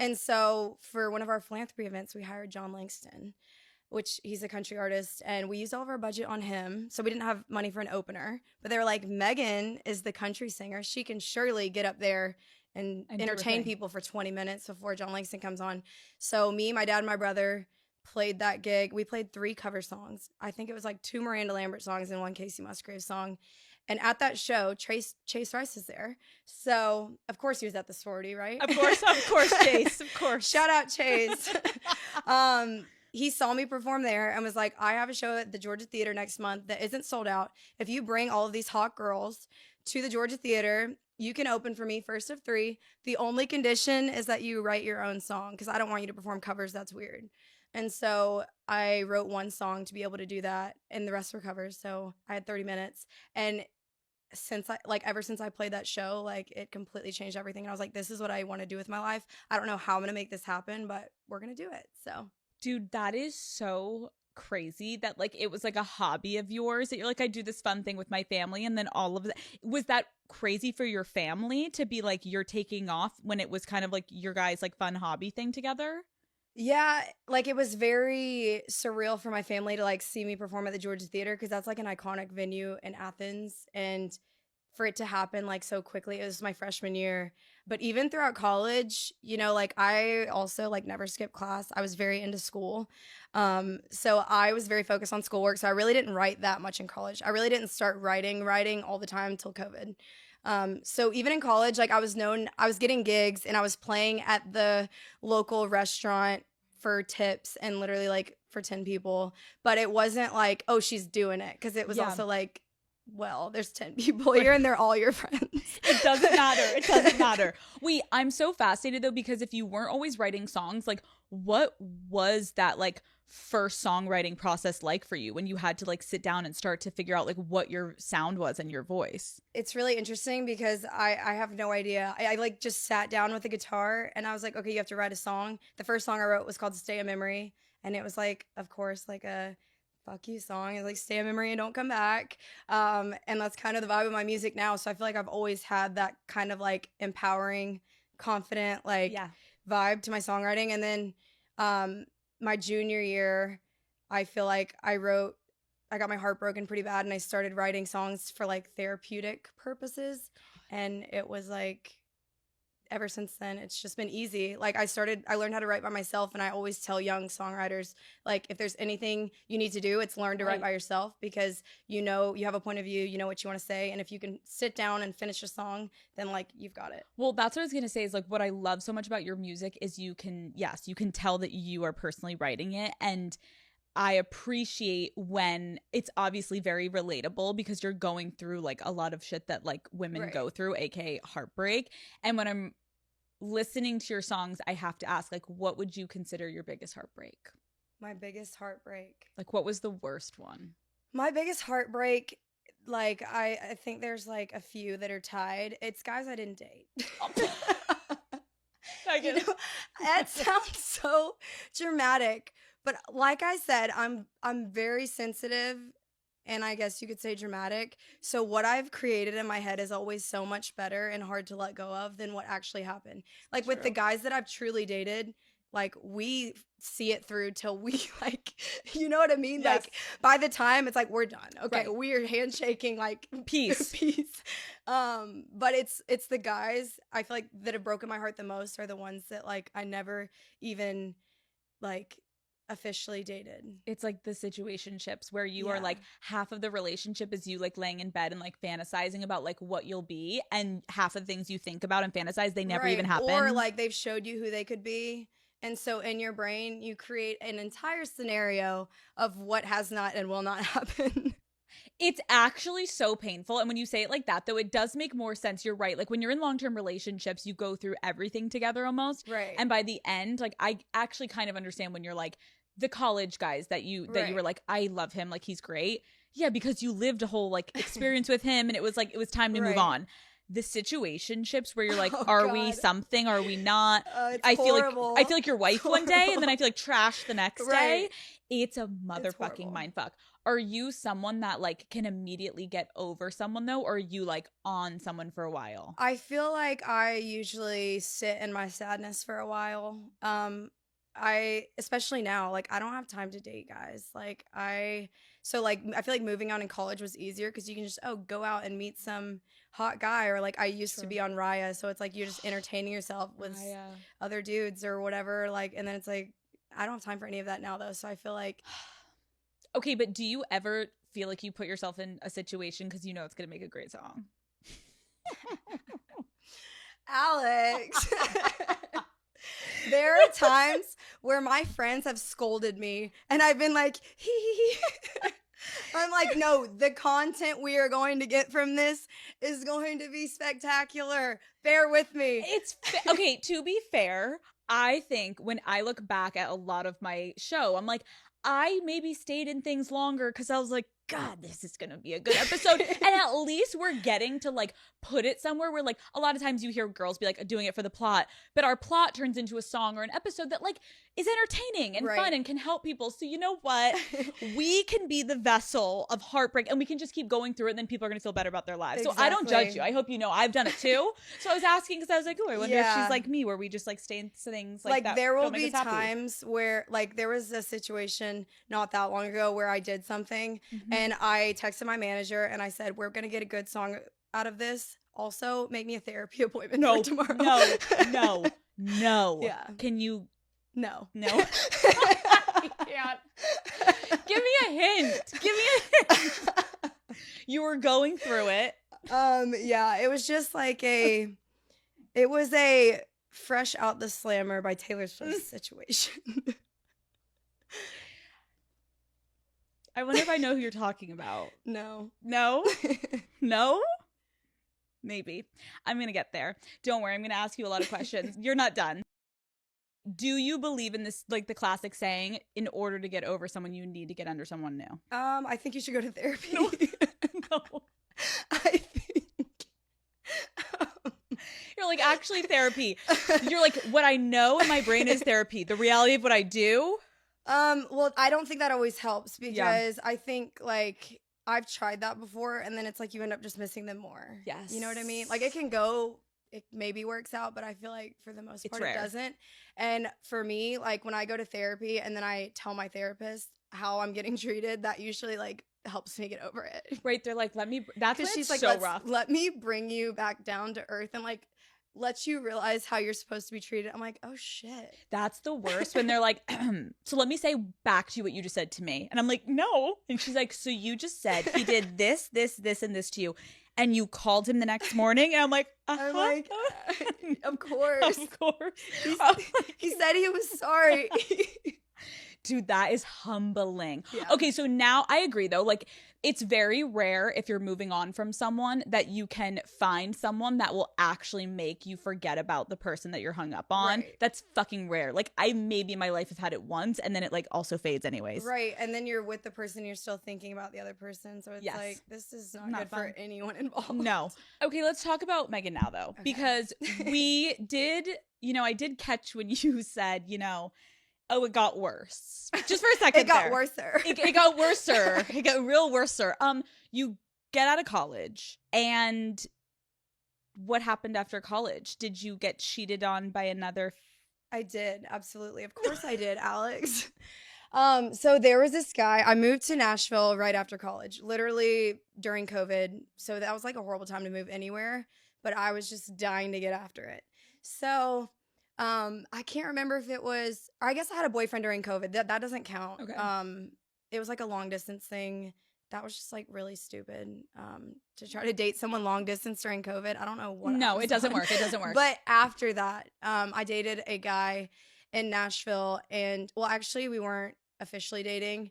And so for one of our philanthropy events, we hired John Langston, which he's a country artist, and we used all of our budget on him. So we didn't have money for an opener, but they were like, Megan is the country singer. She can surely get up there and do her entertain thing. people for 20 minutes before John Langston comes on. So me, my dad, and my brother played that gig. We played 3 cover songs. I think it was like 2 Miranda Lambert songs and 1 Casey Musgrave song. And at that show, Chase Rice is there. So of course he was at the sorority, right? Of course, Chase. Of course. Shout out Chase. He saw me perform there and was like, I have a show at the Georgia Theater next month that isn't sold out. If you bring all of these hot girls to the Georgia Theater, you can open for me first of 3. The only condition is that you write your own song because I don't want you to perform covers. That's weird. And so I wrote 1 song to be able to do that, and the rest were covers. So I had 30 minutes. And ever since I played that show, like it completely changed everything. And I was like, this is what I want to do with my life. I don't know how I'm going to make this happen, but we're going to do it. So. Dude, that is so crazy that like it was like a hobby of yours that you're like, I do this fun thing with my family, and then all of that. Was that crazy for your family to be like you're taking off when it was kind of like your guys' like fun hobby thing together? Yeah, like it was very surreal for my family to like see me perform at the Georgia Theater because that's like an iconic venue in Athens, and for it to happen like so quickly. It was my freshman year. But even throughout college, you know, like I also like never skipped class. I was very into school. So I was very focused on schoolwork. So I really didn't write that much in college. I really didn't start writing all the time until COVID. So even in college, like I was getting gigs and I was playing at the local restaurant for tips and literally like for 10 people. But it wasn't like, oh, she's doing it. Cause it was also like, well, there's 10 people here and they're all your friends. It doesn't matter. It doesn't matter. Wait, I'm so fascinated though, because if you weren't always writing songs, like what was that like first songwriting process like for you when you had to like sit down and start to figure out like what your sound was and your voice? It's really interesting because I have no idea. I like just sat down with the guitar and I was like, okay, you have to write a song. The first song I wrote was called Stay a Memory. And it was like, of course, like a fuck you song. It's like stay a memory and don't come back. And that's kind of the vibe of my music now. So I feel like I've always had that kind of like empowering, confident, like vibe to my songwriting. And then my junior year, I feel like I got my heart broken pretty bad and I started writing songs for like therapeutic purposes. And it was like, ever since then, it's just been easy. Like I learned how to write by myself, and I always tell young songwriters, like if there's anything you need to do, it's learn to write by yourself because you know you have a point of view, you know what you want to say, and if you can sit down and finish a song, then like you've got it. Well, that's what I was gonna say is like what I love so much about your music is you can tell that you are personally writing it, and I appreciate when it's obviously very relatable because you're going through like a lot of shit that like women go through, aka heartbreak. And when I'm listening to your songs, I have to ask, like, what would you consider your biggest heartbreak? My biggest heartbreak. Like, what was the worst one? My biggest heartbreak, like, I think there's like a few that are tied. It's guys I didn't date. I get it. That sounds so dramatic. But like I said, I'm very sensitive and I guess you could say dramatic. So what I've created in my head is always so much better and hard to let go of than what actually happened. Like with the guys that I've truly dated, like we see it through till we like, you know what I mean? Yes. Like by the time it's like, we're done. Okay. We are handshaking like peace. But it's the guys I feel like that have broken my heart the most are the ones that like I never even like officially dated. It's like the situationships where you are like, half of the relationship is you like laying in bed and like fantasizing about like what you'll be, and half of the things you think about and fantasize, they never even happen. Or like they've showed you who they could be. And so in your brain, you create an entire scenario of what has not and will not happen. It's actually so painful. And when you say it like that, though, it does make more sense. You're right. Like when you're in long-term relationships, you go through everything together almost. Right. And by the end, like I actually kind of understand when you're like the college guys that you were like, I love him. Like he's great. Yeah, because you lived a whole like experience with him, and it was time to move on. The situationships where you're like, are we something? Are we not? I feel like your wife one day, and then I feel like trash the next day. It's a motherfucking mindfuck. Are you someone that like can immediately get over someone though, or are you like on someone for a while? I feel like I usually sit in my sadness for a while. Especially now, like I don't have time to date guys. I feel like moving on in college was easier because you can just go out and meet some hot guy, or like I used to be on Raya, so it's like you're just entertaining yourself with other dudes or whatever, like, and then it's like I don't have time for any of that now though, so I feel like okay, but do you ever feel like you put yourself in a situation because you know it's gonna make a great song? Alex. There are times where my friends have scolded me and I've been like, hee. I'm like, no, the content we are going to get from this is going to be spectacular. Bear with me. Okay, to be fair, I think when I look back at a lot of my show, I'm like, I maybe stayed in things longer because I was like, God, this is going to be a good episode. And at least we're getting to like put it somewhere where like a lot of times you hear girls be like doing it for the plot, but our plot turns into a song or an episode that like is entertaining and fun and can help people. So you know what? We can be the vessel of heartbreak, and we can just keep going through it, and then people are going to feel better about their lives. Exactly. So I don't judge you. I hope you know I've done it too. So I was asking because I was like, oh, I wonder if she's like me, where we just like stay in things like that. There will be times where like there was a situation not that long ago where I did something and I texted my manager and I said, we're going to get a good song out of this. Also, make me a therapy appointment for tomorrow. No. Yeah. Can you? No. I can't. Give me a hint. You were going through it. Yeah, it was just like it was a Fresh Out the Slammer by Taylor Swift situation. I wonder if I know who you're talking about. No? No? Maybe. I'm going to get there. Don't worry. I'm going to ask you a lot of questions. You're not done. Do you believe in this, like the classic saying, in order to get over someone, you need to get under someone new? I think you should go to therapy. No. I think. You're like, actually, therapy. You're like, what I know in my brain is therapy. The reality of what I do. Well, I don't think that always helps because I think like I've tried that before and then it's like you end up just missing them more. Yes. You know what I mean? Like it maybe works out, but I feel like for the most part it doesn't. And for me, like when I go to therapy and then I tell my therapist how I'm getting treated, that usually like helps me get over it. Right. They're like, that's when she's like, so rough. Let me bring you back down to earth and like let you realize how you're supposed to be treated. I'm like, oh shit. That's the worst when they're like, so let me say back to you what you just said to me. And I'm like, no. And she's like, so you just said he did this, and this to you. And you called him the next morning? And I'm like, I'm like, of course. Of course. He said he was sorry. Dude, that is humbling. Yeah. Okay, so now I agree though. Like, it's very rare if you're moving on from someone that you can find someone that will actually make you forget about the person that you're hung up on. Right. That's fucking rare. Like, I maybe in my life have had it once and then it like also fades anyways. Right. And then you're with the person, you're still thinking about the other person. So it's like, this is not good fun for anyone involved. No. Okay, let's talk about Megan now though. Okay. Because we did, I did catch when you said, oh, it got worse. Just for a second. It got worser. It got worser. It got real worser. You get out of college, and what happened after college? Did you get cheated on by another? I did, absolutely. Of course I did, Alex. So there was this guy. I moved to Nashville right after college, literally during COVID. So that was like a horrible time to move anywhere, but I was just dying to get after it. So I can't remember if it was, or I guess I had a boyfriend during COVID. That doesn't count. Okay. It was like a long distance thing. That was just like really stupid. To try to date someone long distance during COVID. I don't know what. No, it doesn't work. It doesn't work. But after that, I dated a guy in Nashville, and well, actually, we weren't officially dating.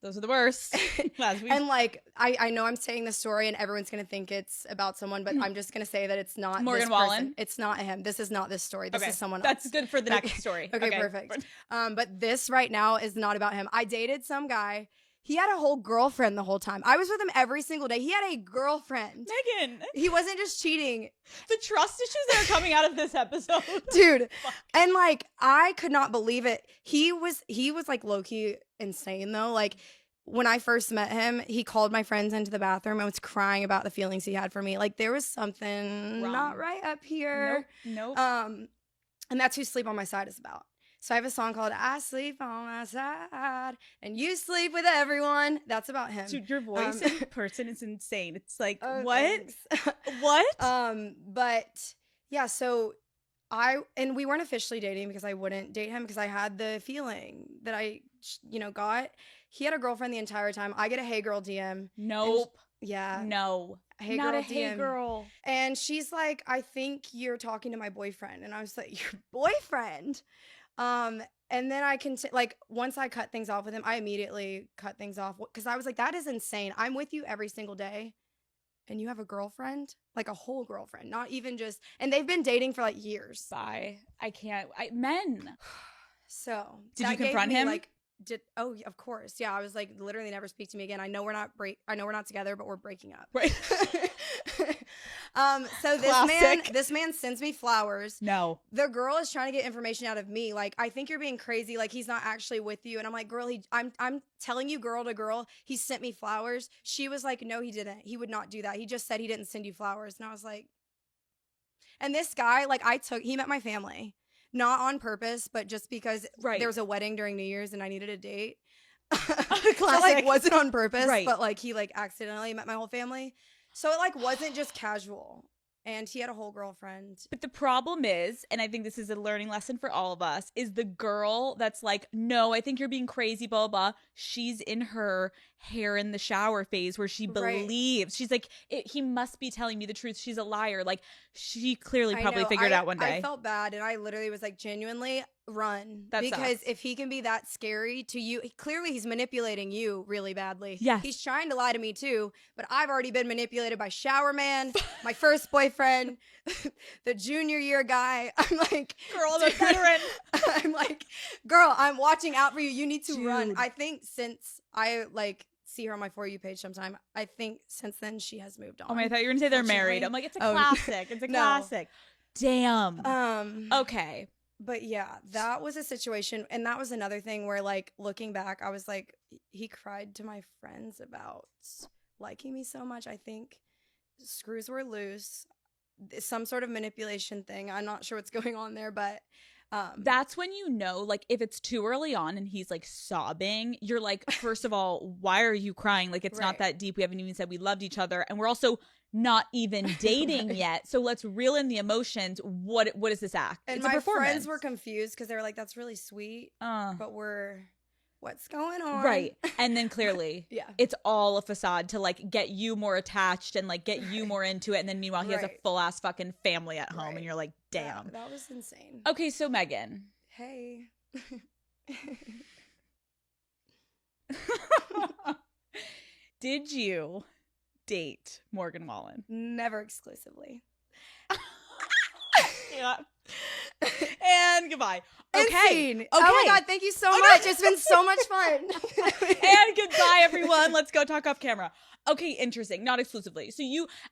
Those are the worst. And like, I know I'm saying the story and everyone's going to think it's about someone, but I'm just going to say that it's not Morgan this Wallen? person. It's not him. This is not this story. This is someone else. That's good for the next story. Okay, perfect. But this right now is not about him. I dated some guy. He had a whole girlfriend the whole time. I was with him every single day. He had a girlfriend. Megan. He wasn't just cheating. The trust issues that are coming out of this episode. Dude. And like, I could not believe it. He was like low-key insane though. Like, when I first met him, he called my friends into the bathroom and was crying about the feelings he had for me. Like, there was something not right up here. Nope. And that's who Sleep on My Side is about. So I have a song called I Sleep on My Side and You Sleep with Everyone. That's about him. Dude, your voice in person is insane. It's like, Oh, what? thanks. What? But yeah, so and we weren't officially dating because I wouldn't date him because I had the feeling that I, got. He had a girlfriend the entire time. I get a hey girl DM. Nope. Yeah. No. Hey Not girl a hey DM. girl. And she's like, I think you're talking to my boyfriend. And I was like, your boyfriend? And then once I cut things off with him, I immediately cut things off because I was like, that is insane. I'm with you every single day. And you have a girlfriend? Like a whole girlfriend, not even just, and they've been dating for like years. Bye. I can't. Men. So did you that gave confront me, him? Oh, of course. Yeah. I was like, literally never speak to me again. I know we're not together, but we're breaking up. Right. So this man sends me flowers. No. The girl is trying to get information out of me. Like, I think you're being crazy. Like, he's not actually with you. And I'm like, girl, I'm telling you, girl to girl, he sent me flowers. She was like, no, he didn't. He would not do that. He just said he didn't send you flowers. And I was like, and this guy, like, he met my family. Not on purpose, but just because there was a wedding during New Year's and I needed a date. Classic. So, like, wasn't on purpose, right. but like he like accidentally met my whole family. So it like wasn't just casual. And he had a whole girlfriend. But the problem is, and I think this is a learning lesson for all of us, is the girl that's like, no, I think you're being crazy, blah, blah, blah. She's in her hair in the shower phase where she believes. She's like, he must be telling me the truth. She's a liar. Like, she clearly probably figured it out one day. I felt bad, and I literally was like, genuinely, run. That because sucks. if he can be that scary to you, clearly he's manipulating you really badly. Yes. He's trying to lie to me too, but I've already been manipulated by Shower Man, my first boyfriend, the junior year guy. I'm like, girl, the veteran. I'm like, girl, I'm watching out for you. You need to Dude. run. I think since I like see her on my For You page sometime, I think since then she has moved on. Oh my, I thought you were gonna say they're married. I'm like, it's a classic. It's a No. classic. Damn. Okay. But yeah, that was a situation. And that was another thing where, like, looking back, I was like, he cried to my friends about liking me so much. I think screws were loose. Some sort of manipulation thing. I'm not sure what's going on there, but that's when you know, like, if it's too early on and he's like sobbing, you're like, first of all, why are you crying? Like, it's not that deep. We haven't even said we loved each other, and we're also not even dating yet. So let's reel in the emotions. What is this act? And it's my a performance. friends were confused because they were like, that's really sweet, but what's going on? Right. And then clearly Yeah. it's all a facade to like get you more attached and like get you more into it. And then meanwhile he has a full ass fucking family at home and you're like, damn. Yeah, that was insane. Okay, so Megan. Hey. Did you date Morgan Wallen? Never exclusively. Yeah. And goodbye. Okay. Insane. Oh my God, thank you so much. It's been so much fun. And goodbye, everyone. Let's go talk off camera. Okay, interesting. Not exclusively. So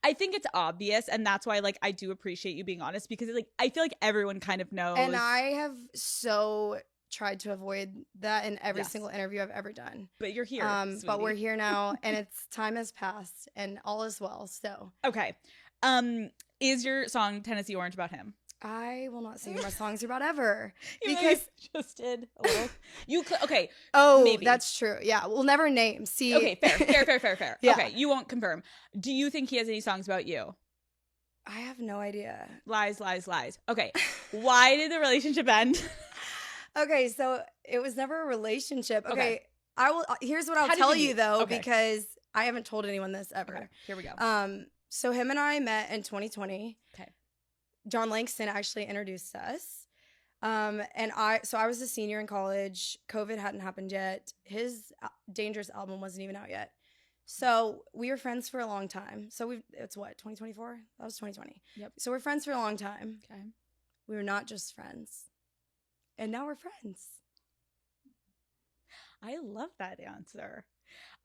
I think it's obvious, and that's why, like, I do appreciate you being honest, because, like, I feel like everyone kind of knows. And I have so tried to avoid that in every single interview I've ever done. But you're here, but we're here now, and time has passed, and all is well. So okay, is your song Tennessee Orange about him? I will not sing my songs about ever because just did a little. Okay. Oh, maybe that's true. Yeah, we'll never name. See. Okay, fair. Yeah. Okay, you won't confirm. Do you think he has any songs about you? I have no idea. Lies. Okay. Why did the relationship end? Okay, so it was never a relationship. Okay. I will. Here's what I'll How did tell you you meet? though, Okay. because I haven't told anyone this ever. Okay, here we go. So him and I met in 2020. Okay. John Langston actually introduced us. And I was a senior in college. COVID hadn't happened yet. His Dangerous album wasn't even out yet. So we were friends for a long time. So it's what, 2024? That was 2020. Yep. So we're friends for a long time. Okay. We were not just friends. And now we're friends. I love that answer.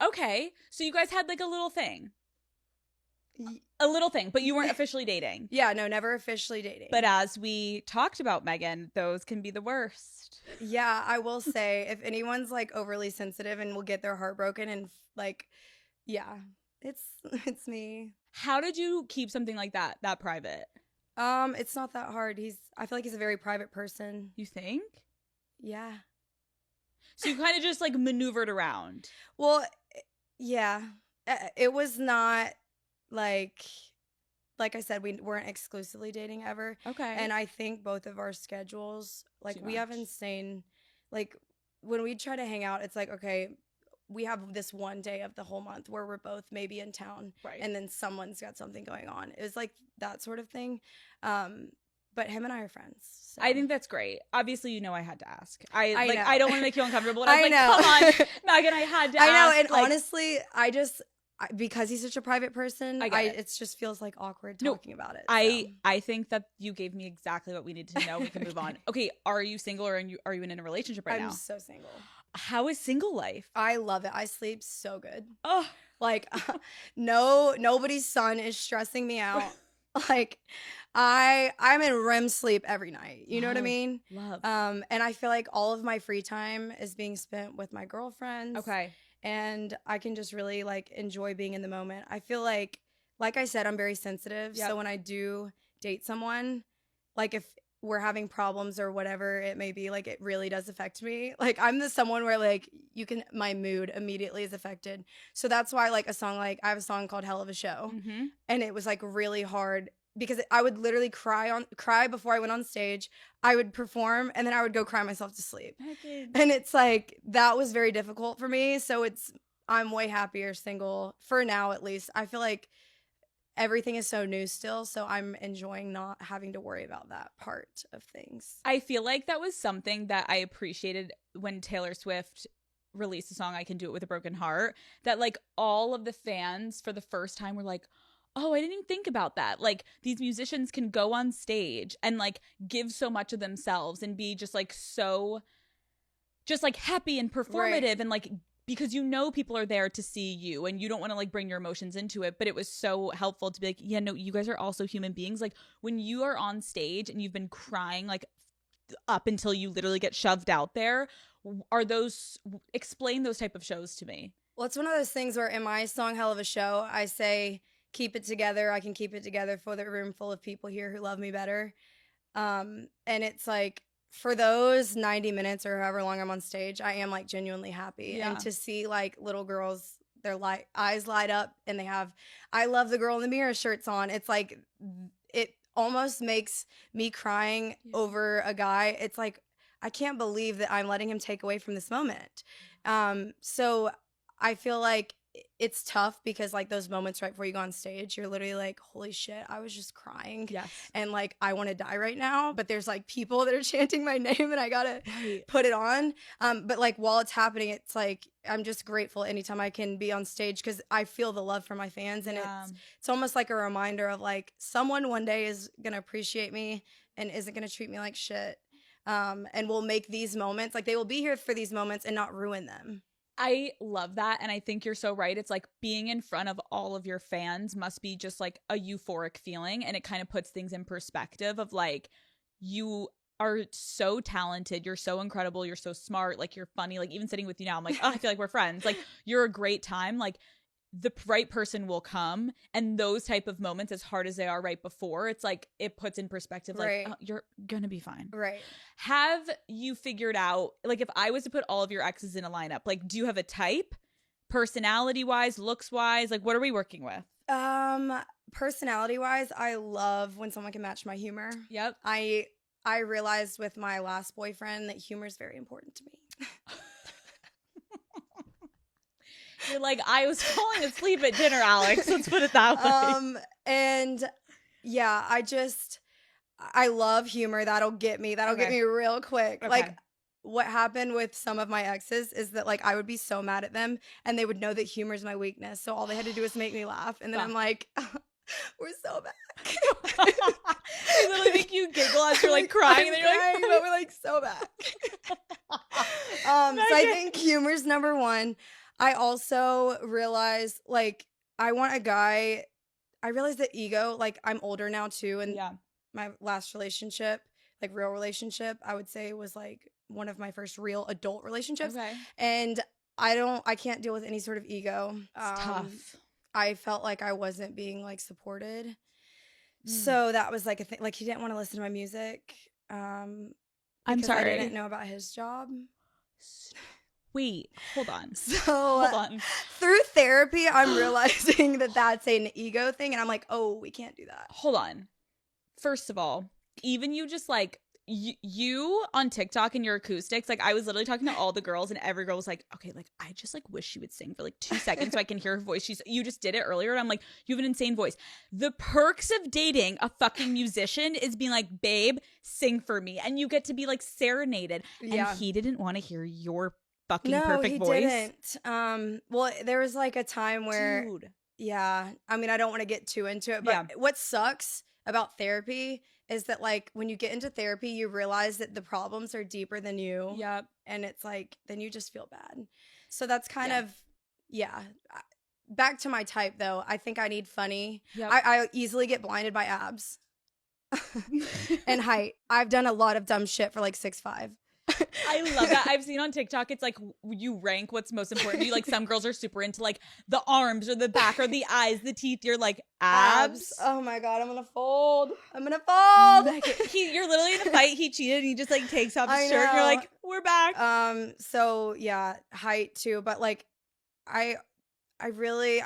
Okay. So you guys had like a little thing. A little thing, but you weren't officially dating. Yeah, no, never officially dating. But as we talked about, Megan, those can be the worst. Yeah, I will say if anyone's like overly sensitive and will get their heart broken and like, yeah, it's me. How did you keep something like that private? It's not that hard. I feel like he's a very private person. You think? Yeah. So you kind of just like maneuvered around. Well, yeah. It was not like I said, we weren't exclusively dating ever. Okay. And I think both of our schedules, like Too we have much. insane, like when we try to hang out, it's like, okay, we have this one day of the whole month where we're both maybe in town, Right. and then someone's got something going on. It was like that sort of thing. But him and I are friends. So. I think that's great. Obviously, you know I had to ask. I know. I don't want to make you uncomfortable. And I was I know. like, come on, Megan, I had to I know, ask. and Like, honestly, because he's such a private person, I get it. it just feels like awkward No, talking about it. I think that you gave me exactly what we needed to know. We can move on. Okay, are you single or are you in a relationship right I'm now? so single. How is single life? I love it. I sleep so good. Oh, Like, nobody's son is stressing me out. Like, I'm in REM sleep every night. You know what I Love, mean? love. And I feel like all of my free time is being spent with my girlfriends. Okay. And I can just really like enjoy being in the moment. I feel like I said, I'm very sensitive. Yep. So when I do date someone, like if we're having problems or whatever it may be, like it really does affect me. Like I'm someone where like my mood immediately is affected. So that's why like I have a song called Hell of a Show. Mm-hmm. And it was like really hard because I would literally cry before I went on stage. I would perform and then I would go cry myself to sleep. And it's like that was very difficult for me. So I'm way happier single for now, at least. I feel like everything is so new still, so I'm enjoying not having to worry about that part of things. I feel like that was something that I appreciated when Taylor Swift released a song, I Can Do It With a Broken Heart, that like all of the fans for the first time were like, oh, I didn't even think about that. Like these musicians can go on stage and like give so much of themselves and be just like so just like happy and performative, Right. and like because you know people are there to see you and you don't want to like bring your emotions into it. But it was so helpful to be like, yeah, no, you guys are also human beings. Like when you are on stage and you've been crying like up until you literally get shoved out there, explain those type of shows to me. Well, it's one of those things where in my song Hell of a Show, I say, keep it together. I can keep it together for the room full of people here who love me better. And it's like, for those 90 minutes or however long I'm on stage, I am like genuinely happy. Yeah. And to see like little girls, their eyes light up and they have I Love the Girl in the Mirror shirts on. It's like, it almost makes me crying over a guy. It's like, I can't believe that I'm letting him take away from this moment. So I feel like it's tough because like those moments right before you go on stage, you're literally like, holy shit, I was just crying. Yes. And like, I want to die right now, but there's like people that are chanting my name and I gotta put it on. But like while it's happening, it's like, I'm just grateful anytime I can be on stage because I feel the love from my fans. And it's almost like a reminder of like someone one day is going to appreciate me and isn't going to treat me like shit. And will make these moments, like they will be here for these moments and not ruin them. I love that. And I think you're so right. It's like being in front of all of your fans must be just like a euphoric feeling. And it kind of puts things in perspective of like, you are so talented. You're so incredible. You're so smart. Like you're funny. Like even sitting with you now, I'm like, oh, I feel like we're friends. Like you're a great time. Like the right person will come. And those type of moments, as hard as they are right before, it's like, it puts in perspective, like, Right. oh, you're going to be fine. Right. Have you figured out, like if I was to put all of your exes in a lineup, like do you have a type, personality wise, looks wise, like what are we working with? Personality wise, I love when someone can match my humor. Yep. I realized with my last boyfriend that humor is very important to me. You're like, I was falling asleep at dinner, Alex. Let's put it that way. And yeah, I love humor. That'll get me real quick. Okay. Like what happened with some of my exes is that like I would be so mad at them and they would know that humor is my weakness. So all they had to do was make me laugh. And then I'm like, we're so bad. They literally make you giggle as you're like crying. And then you're like, but we're like so bad. So I think humor's number one. I also realized like I want a guy. I realized that ego, like I'm older now too. And my last relationship, like real relationship, I would say was like one of my first real adult relationships. Okay. And I can't deal with any sort of ego. It's tough. I felt like I wasn't being like supported. So that was like a thing. Like he didn't want to listen to my music. I'm because sorry. I didn't know about his job. Wait, hold on. So Hold on. through therapy, I'm realizing that that's an ego thing. And I'm like, oh, we can't do that. Hold on. First of all, even you just like, you on TikTok and your acoustics, like I was literally talking to all the girls and every girl was like, okay, like I just like wish she would sing for like 2 seconds so I can hear her voice. You just did it earlier and I'm like, you have an insane voice. The perks of dating a fucking musician is being like, babe, sing for me. And you get to be like serenaded. Yeah. And he didn't want to hear your fucking No, perfect he voice. didn't. Well, there was like a time where, Dude. yeah, I mean, I don't want to get too into it, but what sucks about therapy is that like when you get into therapy, you realize that the problems are deeper than you. Yep. And it's like, then you just feel bad. So that's kind of, back to my type though. I think I need funny. Yep. I easily get blinded by abs and height. I've done a lot of dumb shit for like 6'5". I love that. I've seen on TikTok, it's like you rank what's most important to you. Like some girls are super into like the arms or the back or the eyes, the teeth. You're like abs. Oh my God, I'm gonna fold. You're literally in a fight. He cheated and he just like takes off his shirt and you're like, we're back. So yeah, height too. But like I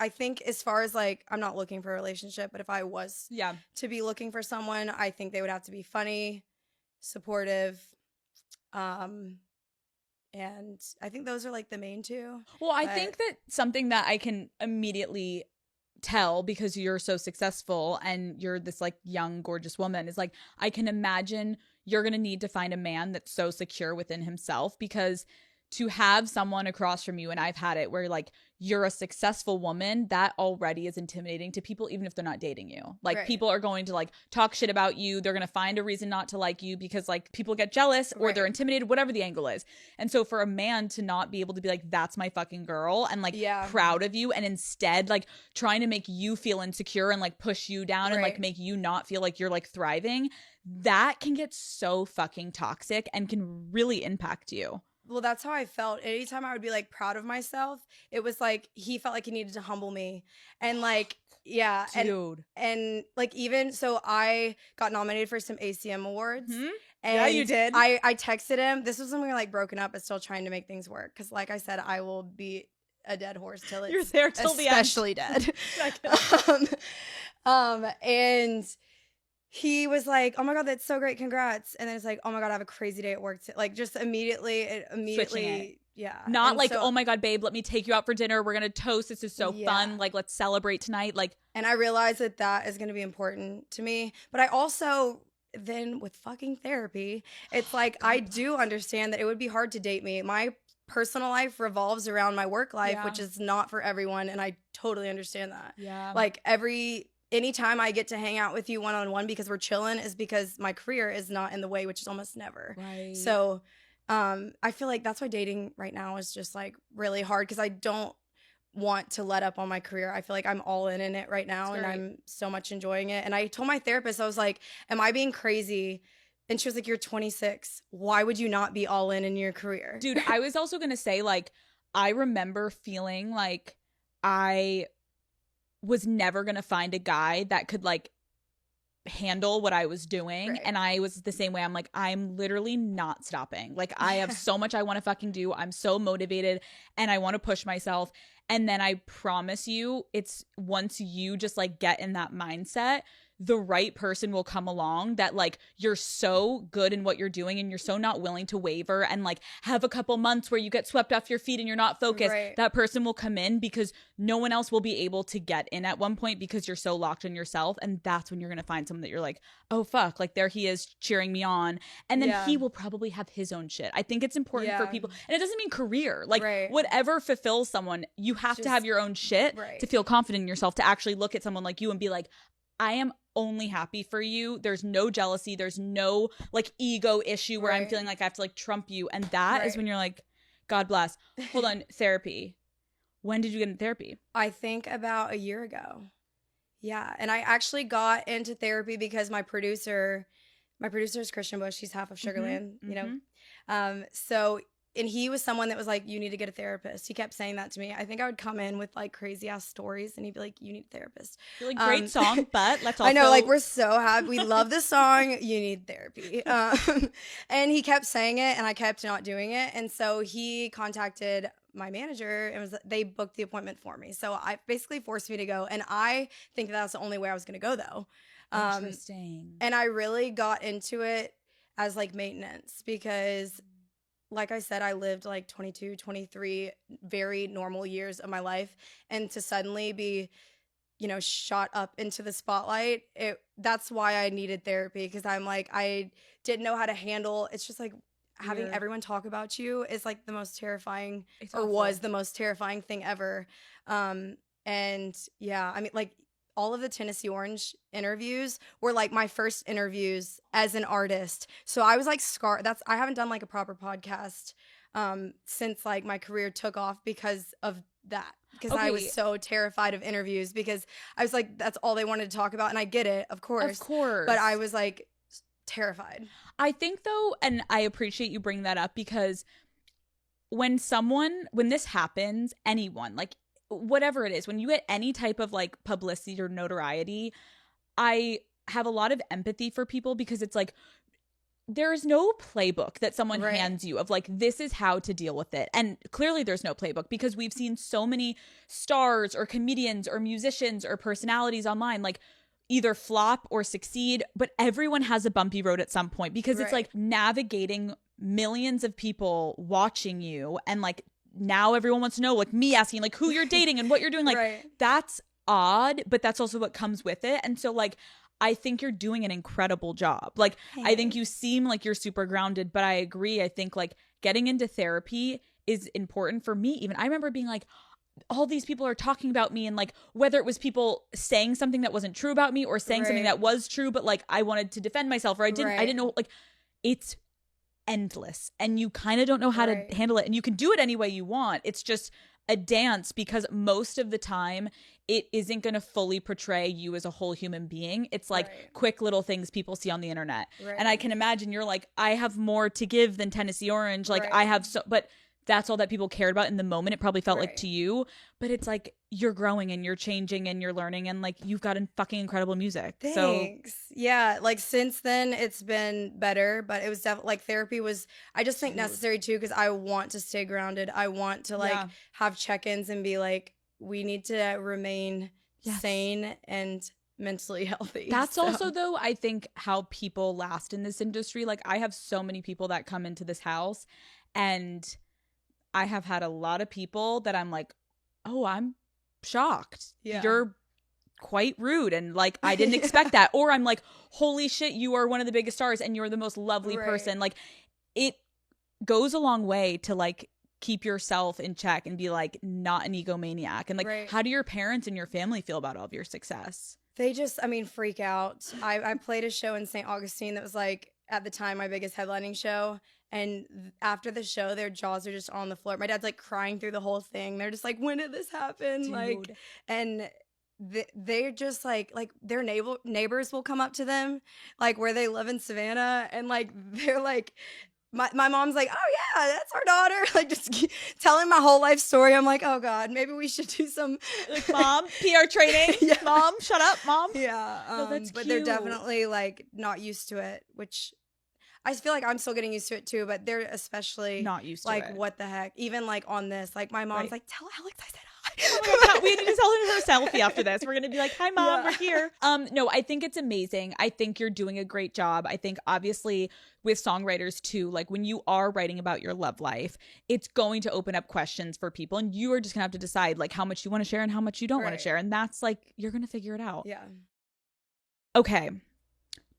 think as far as like, I'm not looking for a relationship, but if I was to be looking for someone, I think they would have to be funny, supportive, and I think those are like the main two. Well, I think that something that I can immediately tell because you're so successful and you're this like young, gorgeous woman is like, I can imagine you're going to need to find a man that's so secure within himself because to have someone across from you, and I've had it where like you're a successful woman, that already is intimidating to people, even if they're not dating you. Like people are going to like talk shit about you. They're going to find a reason not to like you because like people get jealous or they're intimidated, whatever the angle is. And so for a man to not be able to be like, that's my fucking girl and like proud of you and instead like trying to make you feel insecure and like push you down and like make you not feel like you're like thriving, that can get so fucking toxic and can really impact you. Well, that's how I felt. Anytime I would be like proud of myself, it was like he felt like he needed to humble me. And like, yeah. Dude. And like even so I got nominated for some ACM awards. Mm-hmm. And yeah, you did. I texted him. This was when we were like broken up but still trying to make things work. Cause like I said, I will be a dead horse till it's You're there till the end. Especially dead. And he was like, oh my God, that's so great. Congrats. And then it's like, oh my God, I have a crazy day at work. Like just immediately. Yeah. Not and like, so, oh my God, babe, let me take you out for dinner. We're going to toast. This is so fun. Like, let's celebrate tonight. Like, and I realized that that is going to be important to me. But I also then with fucking therapy, it's like, I do understand that it would be hard to date me. My personal life revolves around my work life, which is not for everyone. And I totally understand that. Yeah. Like anytime I get to hang out with you one-on-one because we're chilling is because my career is not in the way, which is almost never. Right. So I feel like that's why dating right now is just like really hard because I don't want to let up on my career. I feel like I'm all in it right now and I'm so much enjoying it. And I told my therapist, I was like, am I being crazy? And she was like, you're 26. Why would you not be all in your career? Dude, I was also going to say, like, I remember feeling like I was never going to find a guy that could like handle what I was doing. And I was the same way. I'm like, I'm literally not stopping. Like I have so much I want to fucking do. I'm so motivated and I want to push myself. And then I promise you, it's once you just like get in that mindset, the right person will come along that like you're so good in what you're doing and you're so not willing to waver and like have a couple months where you get swept off your feet and you're not focused. Right. That person will come in because no one else will be able to get in at one point because you're so locked in yourself. And that's when you're going to find someone that you're like, oh fuck, like there he is cheering me on. And then he will probably have his own shit. I think it's important for people. And it doesn't mean career. Like whatever fulfills someone, you have to have your own shit to feel confident in yourself, to actually look at someone like you and be like, I am only happy for you. There's no jealousy. There's no like ego issue where I'm feeling like I have to like trump you. And that is when you're like, God bless. Hold on. Therapy. When did you get into therapy? I think about a year ago. Yeah. And I actually got into therapy because my producer is Christian Bush. He's half of Sugarland, you know? And he was someone that was like, you need to get a therapist. He kept saying that to me. I think I would come in with like crazy ass stories and he'd be like, you need a therapist. You're like, great song, but let's also. I know, like we're so happy. We love this song. You need therapy. And he kept saying it and I kept not doing it. And so he contacted my manager and they booked the appointment for me. So I basically forced me to go. And I think that's the only way I was going to go though. Interesting. And I really got into it as like maintenance because like I said, I lived like 22, 23 very normal years of my life. And to suddenly be, you know, shot up into the spotlight, that's why I needed therapy. Because I'm like, I didn't know how to handle, it's just like having everyone talk about you is like the most terrifying was the most terrifying thing ever. And yeah, I mean like all of the Tennessee Orange interviews were like my first interviews as an artist. So I was like scarred. I haven't done like a proper podcast since like my career took off because of that. Because I was so terrified of interviews because I was like, that's all they wanted to talk about. And I get it, of course. But I was like terrified. I think though, and I appreciate you bringing that up because when this happens, anyone, like whatever it is, when you get any type of like publicity or notoriety, I have a lot of empathy for people because it's like there is no playbook that someone hands you of like, this is how to deal with it. And clearly there's no playbook because we've seen so many stars or comedians or musicians or personalities online like either flop or succeed, but everyone has a bumpy road at some point because it's like navigating millions of people watching you and like now everyone wants to know, like me asking like who you're dating and what you're doing. Like that's odd, but that's also what comes with it. And so like, I think you're doing an incredible job. Like, I think you seem like you're super grounded, but I agree. I think like getting into therapy is important for me. Even I remember being like, all these people are talking about me and like whether it was people saying something that wasn't true about me or saying something that was true, but like I wanted to defend myself or I didn't know, like it's endless and you kind of don't know how to handle it and you can do it any way you want. It's just a dance because most of the time it isn't going to fully portray you as a whole human being. It's like quick little things people see on the internet. And I can imagine you're like, I have more to give than Tennessee Orange. Like I have but that's all that people cared about in the moment. It probably felt like to you, but it's like you're growing and you're changing and you're learning and like you've got fucking incredible music. Thanks. So yeah, like since then it's been better, but it was definitely like therapy was I just think necessary too because I want to stay grounded. I want to like have check-ins and be like we need to remain sane and mentally healthy. That's also though I think how people last in this industry. Like I have so many people that come into this house and I have had a lot of people that I'm like, oh, I'm shocked. You're quite rude. And like, I didn't expect that. Or I'm like, holy shit, you are one of the biggest stars and you're the most lovely person. Like it goes a long way to like keep yourself in check and be like not an egomaniac. And like, how do your parents and your family feel about all of your success? They just, I mean, freak out. I played a show in St. Augustine that was like, at the time, my biggest headlining show. And after the show, their jaws are just on the floor. My dad's like crying through the whole thing. They're just like, when did this happen? Dude. Like, and they're just like their neighbors will come up to them, like where they live in Savannah. And like, they're like, my mom's like, oh yeah, that's our daughter. Like just telling my whole life story. I'm like, oh God, maybe we should do some like mom PR training. Mom, shut up, mom. Yeah. No, that's but cute. They're definitely like not used to it, which I feel like I'm still getting used to it too, but they're especially not used to like, it. What the heck? Even like on this, like my mom's like, tell Alex I said hi. Oh my God, we need to tell her selfie after this. We're gonna be like, "Hi, mom, we're here." No, I think it's amazing. I think you're doing a great job. I think obviously with songwriters too, like when you are writing about your love life, it's going to open up questions for people, and you are just gonna have to decide like how much you want to share and how much you don't want to share, and that's like you're gonna figure it out. Yeah. Okay.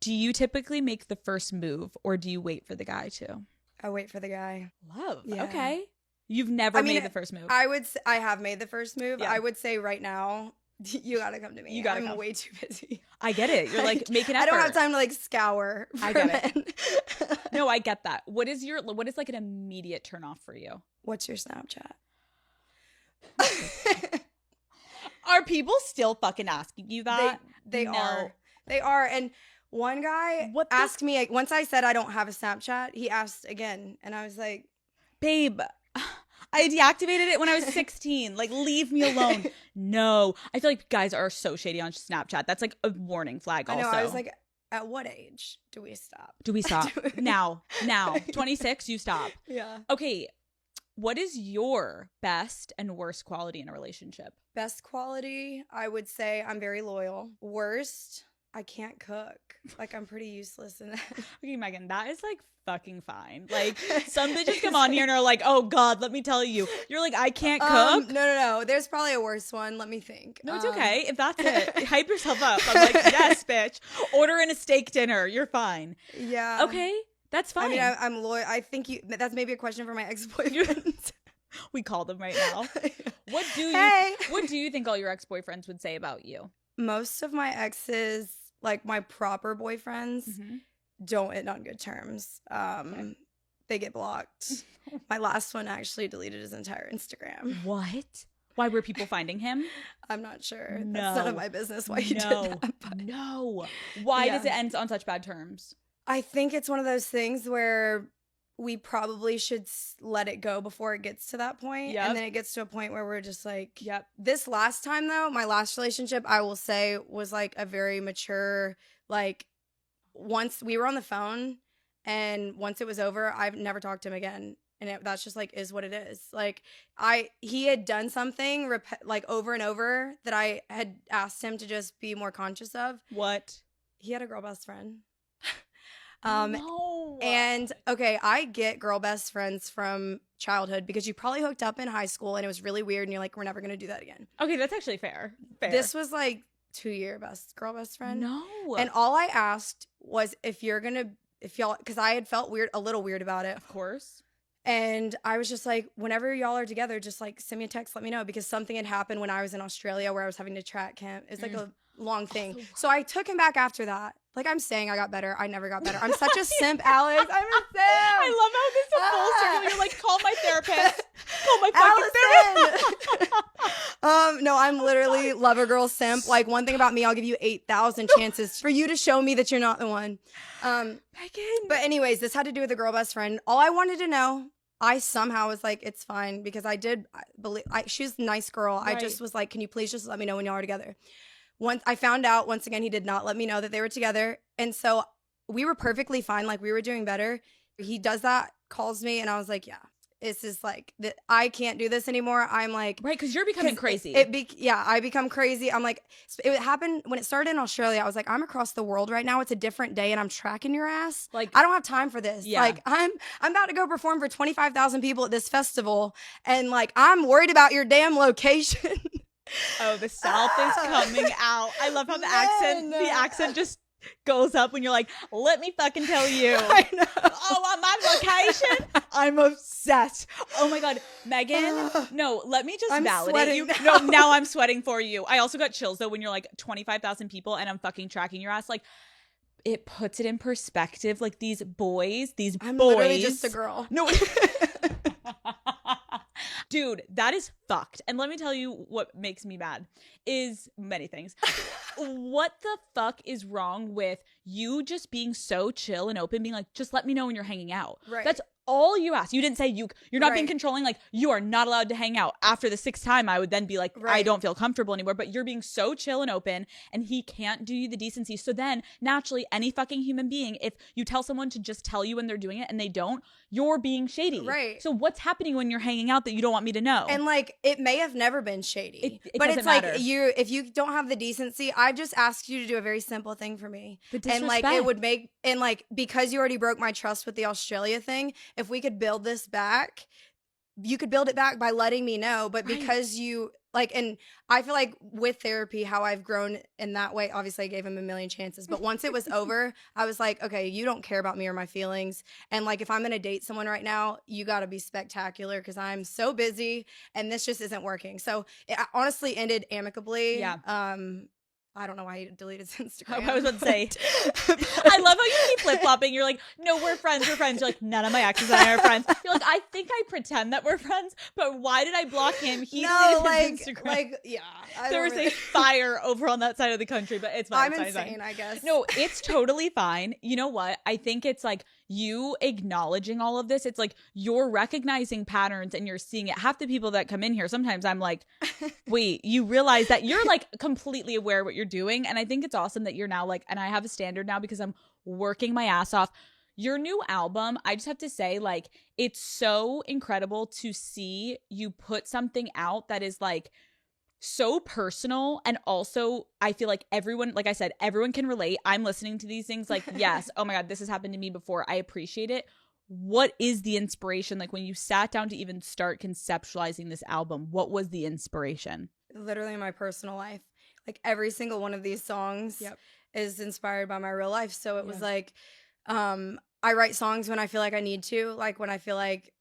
Do you typically make the first move, or do you wait for the guy to? I wait for the guy. Love. Yeah. Okay. You've never made the first move. I have made the first move. Yeah. I would say right now, you gotta come to me. You gotta I'm come. way too busy. I get it. You're like making effort. I don't have time to like scour. I get it. No, I get that. What is like an immediate turn off for you? What's your Snapchat? Are people still fucking asking you that? They No. are. They are. And one guy asked me, like, once I said I don't have a Snapchat, he asked again. And I was like, Babe, I deactivated it when I was 16. Like, leave me alone. No. I feel like guys are so shady on Snapchat. That's like a warning flag also. I know. I was like, at what age do we stop? Do we stop? Now. 26, you stop. Yeah. Okay. What is your best and worst quality in a relationship? Best quality, I would say I'm very loyal. Worst, I can't cook. Like, I'm pretty useless in that. Okay, Megan, that is like fucking fine. Like, some bitches come on here and are like, oh God, let me tell you. You're like, I can't cook. No. There's probably a worse one. Let me think. No, it's okay. If that's it, hype yourself up. I'm like, yes, bitch. Order in a steak dinner. You're fine. Yeah. Okay, that's fine. I mean, I'm loyal. I think that's maybe a question for my ex-boyfriend. We call them right now. What do you think all your ex-boyfriends would say about you? Most of my exes, like my proper boyfriends, don't end on good terms. They get blocked. My last one actually deleted his entire Instagram. What? Why were people finding him? I'm not sure. No. That's none of my business why you did that. But No. Why does it end on such bad terms? I think it's one of those things where we probably should let it go before it gets to that point. Yep. And then it gets to a point where we're just like, Yep. This last time though, my last relationship, I will say was like a very mature, like once we were on the phone and once it was over, I've never talked to him again. And that's just like, is what it is. Like he had done something like over and over that I had asked him to just be more conscious of. What? He had a girl best friend. No. And okay, I get girl best friends from childhood because you probably hooked up in high school and it was really weird and you're like, we're never gonna do that again. Okay, that's actually fair. This was like 2-year girl best friend. No. And all I asked was if y'all, because I had felt a little weird about it. Of course. And I was just like, whenever y'all are together, just like send me a text, let me know, because something had happened when I was in Australia where I was having to track him. It's like a long thing. So I took him back after that. Like I'm saying, I got better. I never got better. I'm such a simp, Alex. I'm a simp. I love how this is full circle. You're like, call my therapist. Call my fucking therapist. No, I'm literally lover girl simp. Like one thing about me, I'll give you 8,000 chances for you to show me that you're not the one. Megan. But anyways, this had to do with a girl best friend. All I wanted to know, I somehow was like, it's fine, because I did believe she was a nice girl. Right. I just was like, can you please just let me know when y'all are together? Once I found out, once again, he did not let me know that they were together. And so we were perfectly fine. Like we were doing better. He does that, calls me, and I was like, yeah, this is like, I can't do this anymore. I'm like. Right, because you're becoming crazy. I become crazy. I'm like, it happened when it started in Australia. I was like, I'm across the world right now. It's a different day and I'm tracking your ass. Like, I don't have time for this. Yeah. Like I'm about to go perform for 25,000 people at this festival. And like, I'm worried about your damn location. Oh, the South is coming out. I love how the accent just goes up when you're like, let me fucking tell you. I know. Oh, on my location? I'm obsessed. Oh my God. Megan, no, let me just validate you. Now. No, now I'm sweating for you. I also got chills though when you're like 25,000 people and I'm fucking tracking your ass. Like, it puts it in perspective. Like these boys. I'm literally just a girl. No. Dude, that is fucked. And let me tell you what makes me mad is many things. What the fuck is wrong with you just being so chill and open, being like, just let me know when you're hanging out? Right. That's all you asked. You didn't say you're not being Right. controlling. Like, you are not allowed to hang out. After the 6th time, I would then be like, I Right. don't feel comfortable anymore. But you're being so chill and open, and he can't do you the decency. So then naturally, any fucking human being, if you tell someone to just tell you when they're doing it and they don't, you're being shady. Right. So what's happening when you're hanging out that you don't want me to know? And like, it may have never been shady, It but doesn't it's like matter. if you don't have the decency, I just asked you to do a very simple thing for me. The And like, it disrespect. would make, and like, because you already broke my trust with the Australia thing, if we could build this back, you could build it back by letting me know. But Right. because you like, and I feel like with therapy, how I've grown in that way, obviously I gave him a million chances, but once it was over, I was like, okay, you don't care about me or my feelings. And like, if I'm going to date someone right now, you got to be spectacular because I'm so busy and this just isn't working. So it honestly ended amicably. Yeah. I don't know why he deleted his Instagram. I was about to say, I love how you keep flip flopping. You're like, no, we're friends. You're like, none of my exes and I are friends. You're like, I think I pretend that we're friends, but why did I block him? He deleted his Instagram. yeah. I There don't was a really- fire over on that side of the country, but it's fine. I'm it's fine, it's insane, fine. I guess. No, it's totally fine. You know what? I think it's like you acknowledging all of this. It's like you're recognizing patterns and you're seeing it. Half the people that come in here, sometimes I'm like, wait, you realize that you're like completely aware of what you're doing. And I think it's awesome that you're now like, and I have a standard now because I'm working my ass off. Your new album, I just have to say, like, it's so incredible to see you put something out that is like so personal. And also, I feel like everyone, like I said, everyone can relate. I'm listening to these things like, yes, oh my God, this has happened to me before. I appreciate it. What is the inspiration? Like, when you sat down to even start conceptualizing this album, what was the inspiration? Literally my personal life. Like every single one of these songs is inspired by my real life. So it was like, I write songs when I feel like I need to, like when I feel like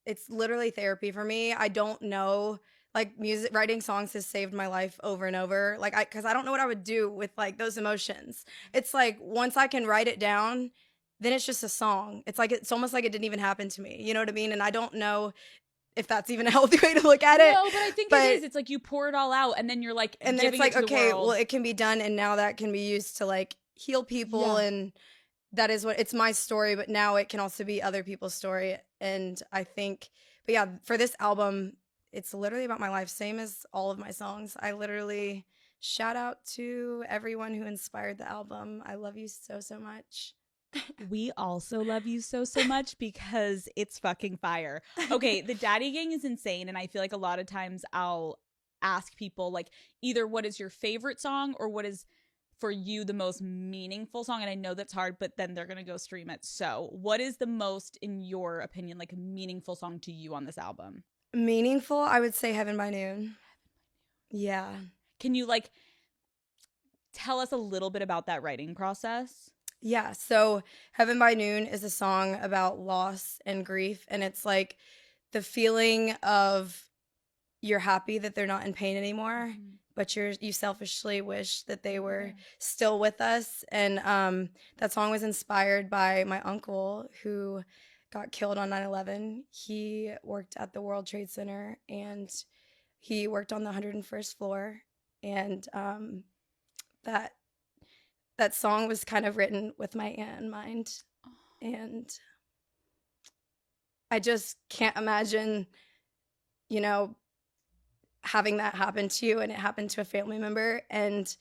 it's literally therapy for me. I don't know, like music, writing songs has saved my life over and over. Like cause I don't know what I would do with like those emotions. It's like, once I can write it down, then it's just a song. It's like, it's almost like it didn't even happen to me. You know what I mean? And I don't know if that's even a healthy way to look at it. No, but I think it is. It's like you pour it all out and then you're like, and then it's giving like, it to the okay, world. well, it can be done. And now that can be used to like heal people. And that is what, it's my story, but now it can also be other people's story. And I think, but yeah, for this album, it's literally about my life. Same as all of my songs. I literally shout out to everyone who inspired the album. I love you so, so much. We also love you so, so much because it's fucking fire. Okay, the Daddy Gang is insane. And I feel like a lot of times I'll ask people like either what is your favorite song or what is for you the most meaningful song. And I know that's hard, but then they're going to go stream it. So what is the most, in your opinion, like meaningful song to you on this album? Meaningful, I would say Heaven by Noon. Yeah. Can you like tell us a little bit about that writing process? Yeah, so Heaven by Noon is a song about loss and grief, and it's like the feeling of you're happy that they're not in pain anymore, but you selfishly wish that they were still with us. And that song was inspired by my uncle who got killed on 9/11. He worked at the World Trade Center, and he worked on the 101st floor, and that song was kind of written with my aunt in mind. And I just can't imagine, you know, having that happen to you, and it happened to a family member. And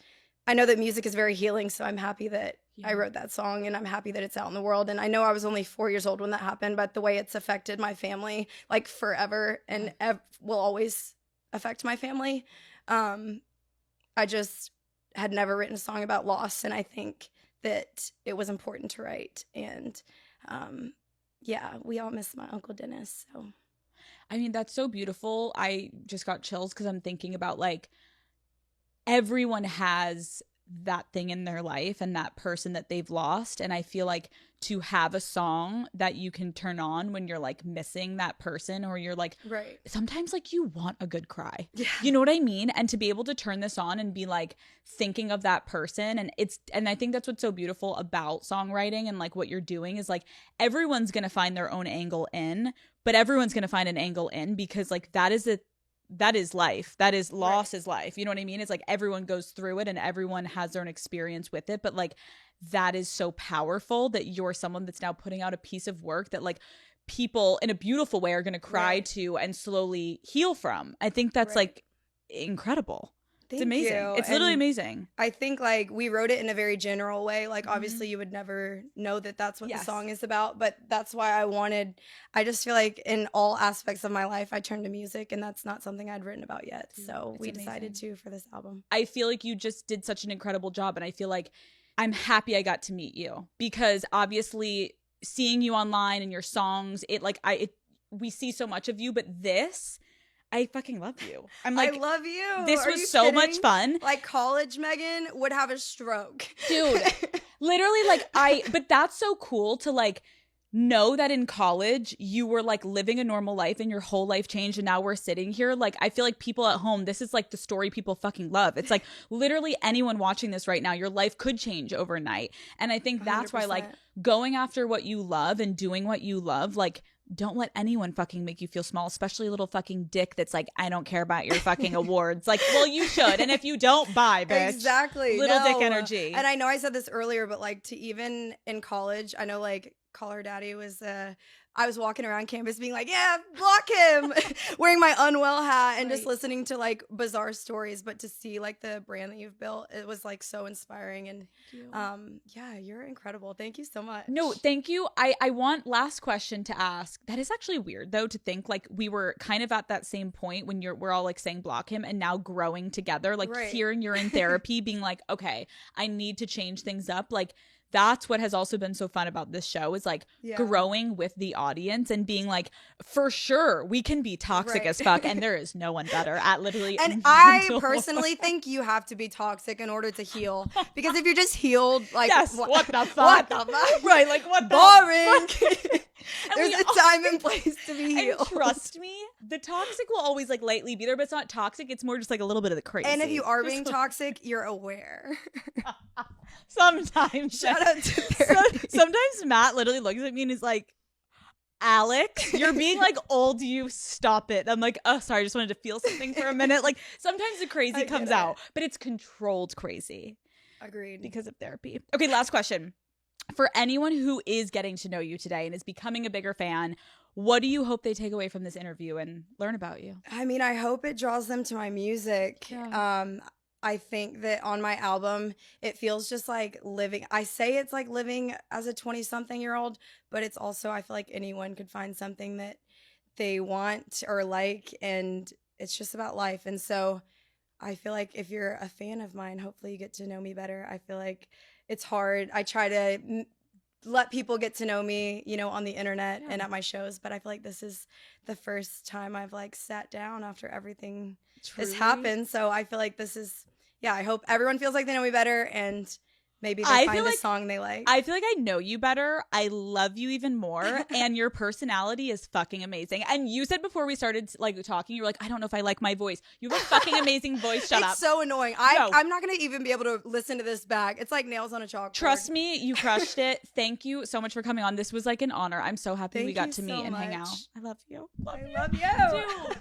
I know that music is very healing, so I'm happy that I wrote that song, and I'm happy that it's out in the world. And I know I was only 4 years old when that happened, but the way it's affected my family, like forever, and will always affect my family. I just had never written a song about loss, and I think that it was important to write. And yeah, we all miss my Uncle Dennis. So I mean, that's so beautiful. I just got chills because I'm thinking about like everyone has that thing in their life and that person that they've lost. And I feel like to have a song that you can turn on when you're like missing that person, or you're like, right. sometimes like you want a good cry. Yeah. You know what I mean? And to be able to turn this on and be like thinking of that person. And I think that's what's so beautiful about songwriting and like what you're doing is like everyone's going to find their own angle in, but everyone's going to find an angle in, because like that is life. That is loss is life. You know what I mean? It's like everyone goes through it and everyone has their own experience with it. But like that is so powerful that you're someone that's now putting out a piece of work that like people in a beautiful way are going to cry to and slowly heal from. I think that's like incredible. It's amazing. It's literally amazing. I think like we wrote it in a very general way. Like obviously you would never know that that's what the song is about, but that's why I just feel like in all aspects of my life, I turned to music, and that's not something I'd written about yet. So we decided to for this album. I feel like you just did such an incredible job, and I feel like I'm happy I got to meet you, because obviously seeing you online and your songs, we see so much of you, but I fucking love you. I'm like, I love you. This was so much fun. Like college Megan would have a stroke. Dude, literally but that's so cool to like know that in college you were like living a normal life and your whole life changed, and now we're sitting here. Like, I feel like people at home, this is like the story people fucking love. It's like literally anyone watching this right now, your life could change overnight. And I think that's 100%. Why like going after what you love and doing what you love, like, don't let anyone fucking make you feel small, especially a little fucking dick that's like, I don't care about your fucking awards. Like, well, you should. And if you don't, bye, bitch. Exactly. Little dick energy. And I know I said this earlier, but like to even in college, I know like Call Her Daddy was I was walking around campus being like, yeah, block him, wearing my Unwell hat and just listening to like bizarre stories. But to see like the brand that you've built, it was like so inspiring. And yeah, you're incredible. Thank you so much. No, thank you. I want last question to ask. That is actually weird though, to think like we were kind of at that same point when we're all like saying block him, and now growing together, like hearing you're in therapy, being like, okay, I need to change things up. Like, that's what has also been so fun about this show, is like growing with the audience and being like, for sure, we can be toxic as fuck, and there is no one better at literally. And I personally think you have to be toxic in order to heal, because if you're just healed, like, what the fuck? Right, like what? Boring. There's a time and place to be healed. And trust me, the toxic will always like lightly be there, but it's not toxic. It's more just like a little bit of the crazy. And if you are being toxic, you're aware. Sometimes. Shout out to therapy. Sometimes Matt literally looks at me and is like, Alex, you're being like old, you stop it. I'm like, oh, sorry, I just wanted to feel something for a minute. Like, sometimes the crazy comes out, but it's controlled crazy. Agreed. Because of therapy. Okay, last question. For anyone who is getting to know you today and is becoming a bigger fan, what do you hope they take away from this interview and learn about you? I mean, I hope it draws them to my music. Yeah. I think that on my album, it feels just like living. I say it's like living as a 20-something-year-old, but it's also, I feel like anyone could find something that they want or like, and it's just about life. And so I feel like if you're a fan of mine, hopefully you get to know me better. I feel like it's hard. I try to let people get to know me, you know, on the internet and at my shows, but I feel like this is the first time I've like sat down after everything has happened. So I feel like this is, I hope everyone feels like they know me better, and maybe they find a song they like. I feel like I know you better. I love you even more. And your personality is fucking amazing. And you said before we started like talking, you were like, I don't know if I like my voice. You have a fucking amazing voice. Shut up. It's so annoying. I'm not going to even be able to listen to this back. It's like nails on a chalkboard. Trust me, you crushed it. Thank you so much for coming on. This was like an honor. I'm so happy we got to meet and hang out. I love you. I love you.